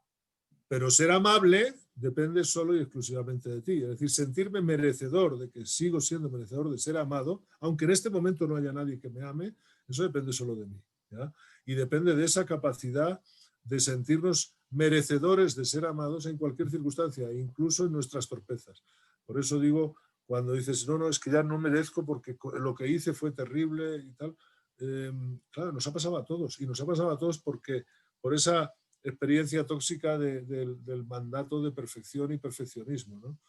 Pero ser amable depende solo y exclusivamente de ti. Es decir, sentirme merecedor de que sigo siendo merecedor de ser amado, aunque en este momento no haya nadie que me ame, eso depende solo de mí, ¿ya? Y depende de esa capacidad de sentirnos merecedores de ser amados en cualquier circunstancia, incluso en nuestras torpezas. Por eso digo, cuando dices, no, es que ya no merezco porque lo que hice fue terrible y tal, claro, nos ha pasado a todos, y nos ha pasado a todos porque por esa experiencia tóxica del mandato de perfección y perfeccionismo, ¿no?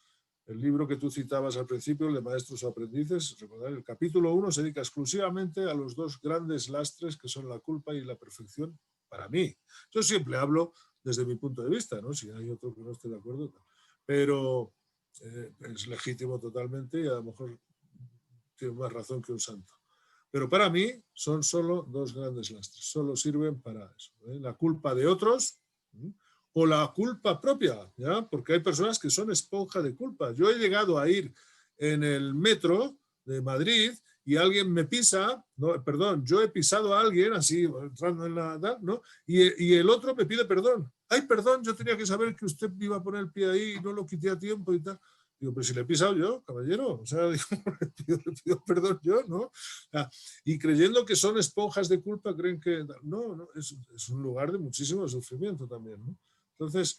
El libro que tú citabas al principio, el de Maestros o Aprendices, recordar, el capítulo 1 se dedica exclusivamente a los dos grandes lastres que son la culpa y la perfección para mí. Yo siempre hablo desde mi punto de vista, ¿no? Si hay otro que no esté de acuerdo, pero es legítimo totalmente y a lo mejor tiene más razón que un santo. Pero para mí son solo dos grandes lastres, solo sirven para eso, la culpa de otros o la culpa propia, ¿ya? Porque hay personas que son esponja de culpa. Yo he llegado a ir en el metro de Madrid y alguien me pisa, no, perdón, yo he pisado a alguien así, entrando en la, ¿no? Y el otro me pide perdón. Ay, perdón, yo tenía que saber que usted iba a poner el pie ahí y no lo quité a tiempo y tal. Digo, pero si le he pisado yo, caballero, o sea, digo, le pido perdón yo, ¿no? Y creyendo que son esponjas de culpa, creen que no, es un lugar de muchísimo sufrimiento también, ¿no? Entonces,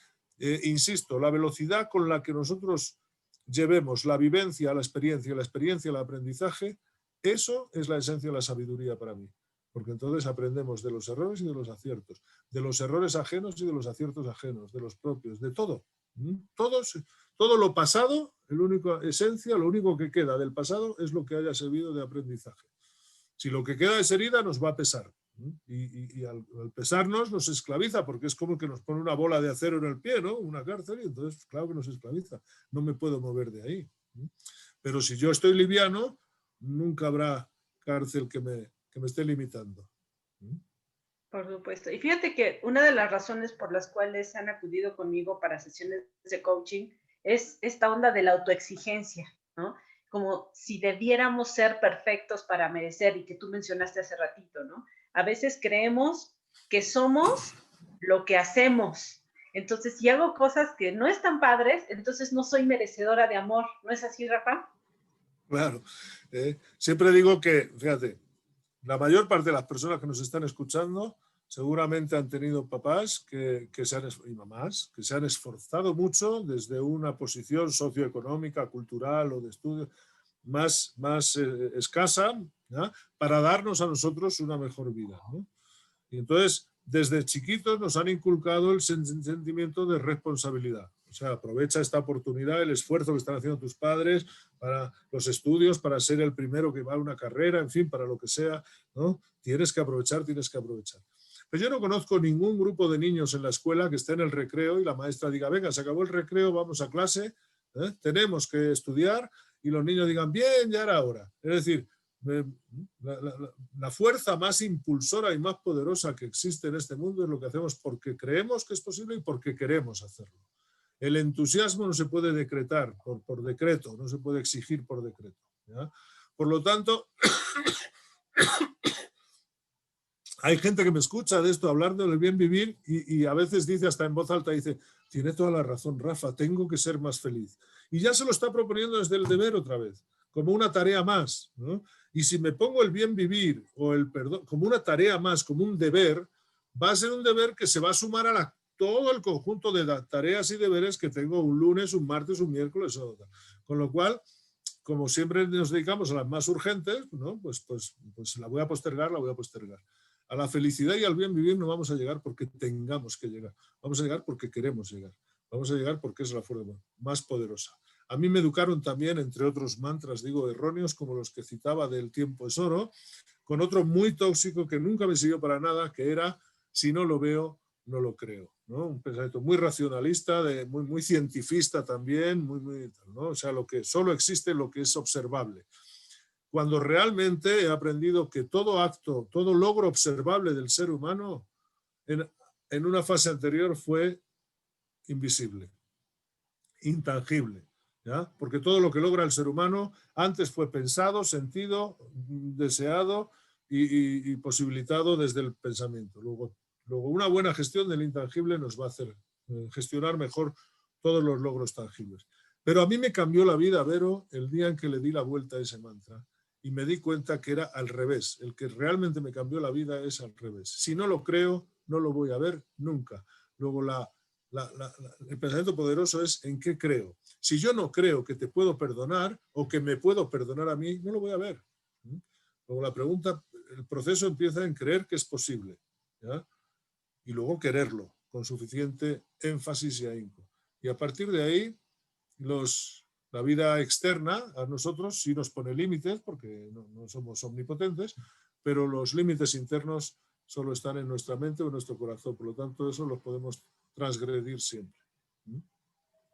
insisto, la velocidad con la que nosotros llevemos la vivencia, la experiencia, el aprendizaje, eso es la esencia de la sabiduría para mí. Porque entonces aprendemos de los errores y de los aciertos, de los errores ajenos y de los aciertos ajenos, de los propios, de todo. Todo lo pasado, la única esencia, lo único que queda del pasado es lo que haya servido de aprendizaje. Si lo que queda es herida, nos va a pesar. Y al pesarnos nos esclaviza, porque es como que nos pone una bola de acero en el pie, ¿no? Una cárcel, y entonces, claro que nos esclaviza. No me puedo mover de ahí. Pero si yo estoy liviano, nunca habrá cárcel que me esté limitando. Por supuesto. Y fíjate que una de las razones por las cuales han acudido conmigo para sesiones de coaching es esta onda de la autoexigencia, ¿no? Como si debiéramos ser perfectos para merecer, y que tú mencionaste hace ratito, ¿no? A veces creemos que somos lo que hacemos. Entonces, si hago cosas que no están padres, entonces no soy merecedora de amor. ¿No es así, Rafa? Claro. Siempre digo que, fíjate, la mayor parte de las personas que nos están escuchando seguramente han tenido papás y mamás que se han esforzado mucho desde una posición socioeconómica, cultural o de estudio más escasa, ¿no? Para darnos a nosotros una mejor vida, ¿no? Y entonces, desde chiquitos nos han inculcado el sentimiento de responsabilidad. O sea, aprovecha esta oportunidad, el esfuerzo que están haciendo tus padres para los estudios, para ser el primero que va a una carrera, en fin, para lo que sea, ¿no? Tienes que aprovechar. Pero yo no conozco ningún grupo de niños en la escuela que esté en el recreo y la maestra diga, venga, se acabó el recreo, vamos a clase, tenemos que estudiar, y los niños digan, bien, ya era hora. Es decir, la fuerza más impulsora y más poderosa que existe en este mundo es lo que hacemos porque creemos que es posible y porque queremos hacerlo. El entusiasmo no se puede decretar por decreto, no se puede exigir por decreto, ¿ya? Por lo tanto, hay gente que me escucha de esto, hablar del bien vivir, y a veces dice hasta en voz alta, dice, tiene toda la razón, Rafa, tengo que ser más feliz. Y ya se lo está proponiendo desde el deber otra vez, como una tarea más, ¿no? Y si me pongo el bien vivir o el perdón como una tarea más, como un deber, va a ser un deber que se va a sumar a todo el conjunto de tareas y deberes que tengo un lunes, un martes, un miércoles. Con lo cual, como siempre nos dedicamos a las más urgentes, ¿no? Pues la voy a postergar, la voy a postergar. A la felicidad y al bien vivir no vamos a llegar porque tengamos que llegar. Vamos a llegar porque queremos llegar. Vamos a llegar porque es la fuerza más poderosa. A mí me educaron también, entre otros mantras, digo, erróneos, como los que citaba del tiempo es oro, con otro muy tóxico que nunca me sirvió para nada, que era, si no lo veo, no lo creo, ¿no? Un pensamiento muy racionalista, muy cientifista también, ¿no? O sea, lo que solo existe lo que es observable. Cuando realmente he aprendido que todo acto, todo logro observable del ser humano en una fase anterior fue invisible, intangible, ¿ya? Porque todo lo que logra el ser humano antes fue pensado, sentido, deseado y posibilitado desde el pensamiento. Luego una buena gestión del intangible nos va a hacer gestionar mejor todos los logros tangibles. Pero a mí me cambió la vida, Vero, el día en que le di la vuelta a ese mantra y me di cuenta que era al revés. El que realmente me cambió la vida es al revés. Si no lo creo, no lo voy a ver nunca. Luego el pensamiento poderoso es en qué creo. Si yo no creo que te puedo perdonar o que me puedo perdonar a mí, no lo voy a ver. Luego la pregunta, el proceso empieza en creer que es posible, ¿ya? Y luego quererlo con suficiente énfasis y ahínco. Y a partir de ahí, la vida externa a nosotros sí nos pone límites, porque no somos omnipotentes, pero los límites internos solo están en nuestra mente o en nuestro corazón. Por lo tanto, eso los podemos transgredir siempre.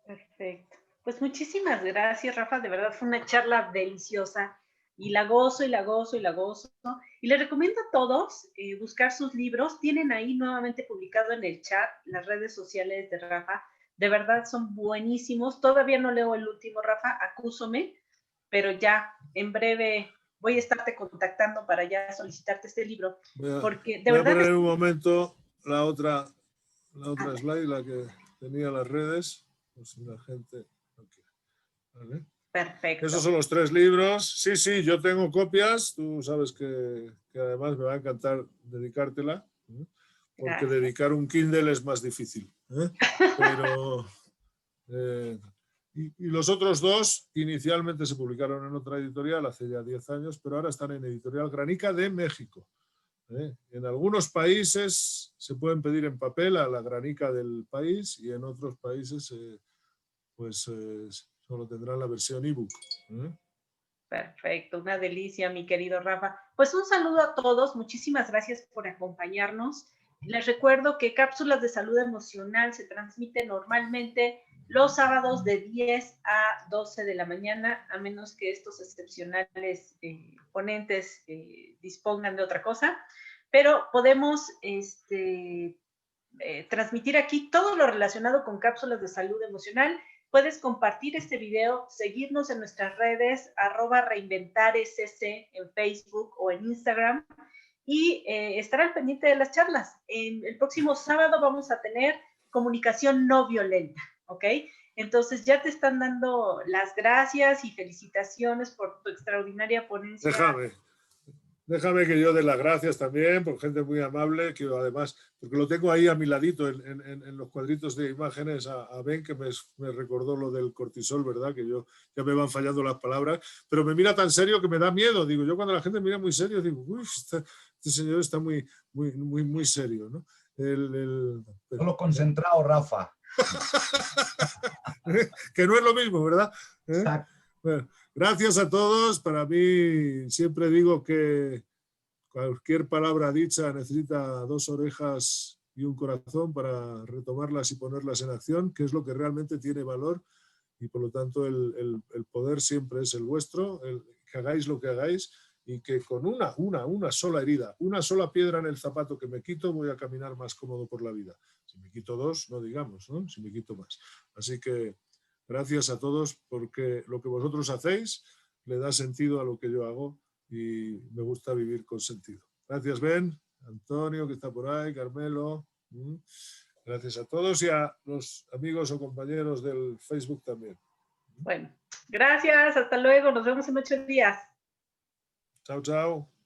Perfecto. Pues muchísimas gracias, Rafa. De verdad fue una charla deliciosa y la gozo y la gozo y la gozo. Y les recomiendo a todos buscar sus libros. Tienen ahí nuevamente publicado en el chat las redes sociales de Rafa. De verdad son buenísimos. Todavía no leo el último, Rafa, acúsome, pero ya en breve voy a estarte contactando para ya solicitarte este libro. Porque de voy verdad a poner en un momento la otra slide, la que tenía las redes, por si la gente no quiere. ¿Vale? Perfecto. Esos son los 3 libros. Sí, yo tengo copias. Tú sabes que además me va a encantar dedicártela, porque Gracias. dedicar un Kindle es más difícil. Pero y los otros 2 inicialmente se publicaron en otra editorial hace ya 10 años, pero ahora están en Editorial Granica de México. En algunos países se pueden pedir en papel a la granica del país y en otros países solo tendrán la versión ebook. Perfecto, una delicia, mi querido Rafa. Pues un saludo a todos, muchísimas gracias por acompañarnos. Les recuerdo que Cápsulas de Salud Emocional se transmiten normalmente los sábados de 10 a 12 de la mañana, a menos que estos excepcionales ponentes dispongan de otra cosa, pero podemos transmitir aquí todo lo relacionado con cápsulas de salud emocional. Puedes compartir este video, seguirnos en nuestras redes, @reinventarescc en Facebook o en Instagram y estar al pendiente de las charlas. El próximo sábado vamos a tener comunicación no violenta, ¿ok? Entonces ya te están dando las gracias y felicitaciones por tu extraordinaria ponencia. Déjame que yo dé las gracias también por gente muy amable, que además, porque lo tengo ahí a mi ladito en los cuadritos de imágenes a Ben, que me recordó lo del cortisol, ¿verdad? Que ya me van fallando las palabras, pero me mira tan serio que me da miedo. Digo, yo cuando la gente mira muy serio, digo, uy, este señor está muy serio, ¿no? Solo concentrado, Rafa. Que no es lo mismo, ¿verdad? Exacto. Bueno, gracias a todos. Para mí siempre digo que cualquier palabra dicha necesita 2 orejas y un corazón para retomarlas y ponerlas en acción, que es lo que realmente tiene valor, y por lo tanto el poder siempre es el vuestro, que hagáis lo que hagáis y que con una sola herida, una sola piedra en el zapato que me quito, voy a caminar más cómodo por la vida. Si me quito 2, no digamos, ¿no? Si me quito más. Así que gracias a todos, porque lo que vosotros hacéis le da sentido a lo que yo hago y me gusta vivir con sentido. Gracias, Ben, Antonio, que está por ahí, Carmelo. Gracias a todos y a los amigos o compañeros del Facebook también. Bueno, gracias, hasta luego, nos vemos en 8 días. Chao, chao.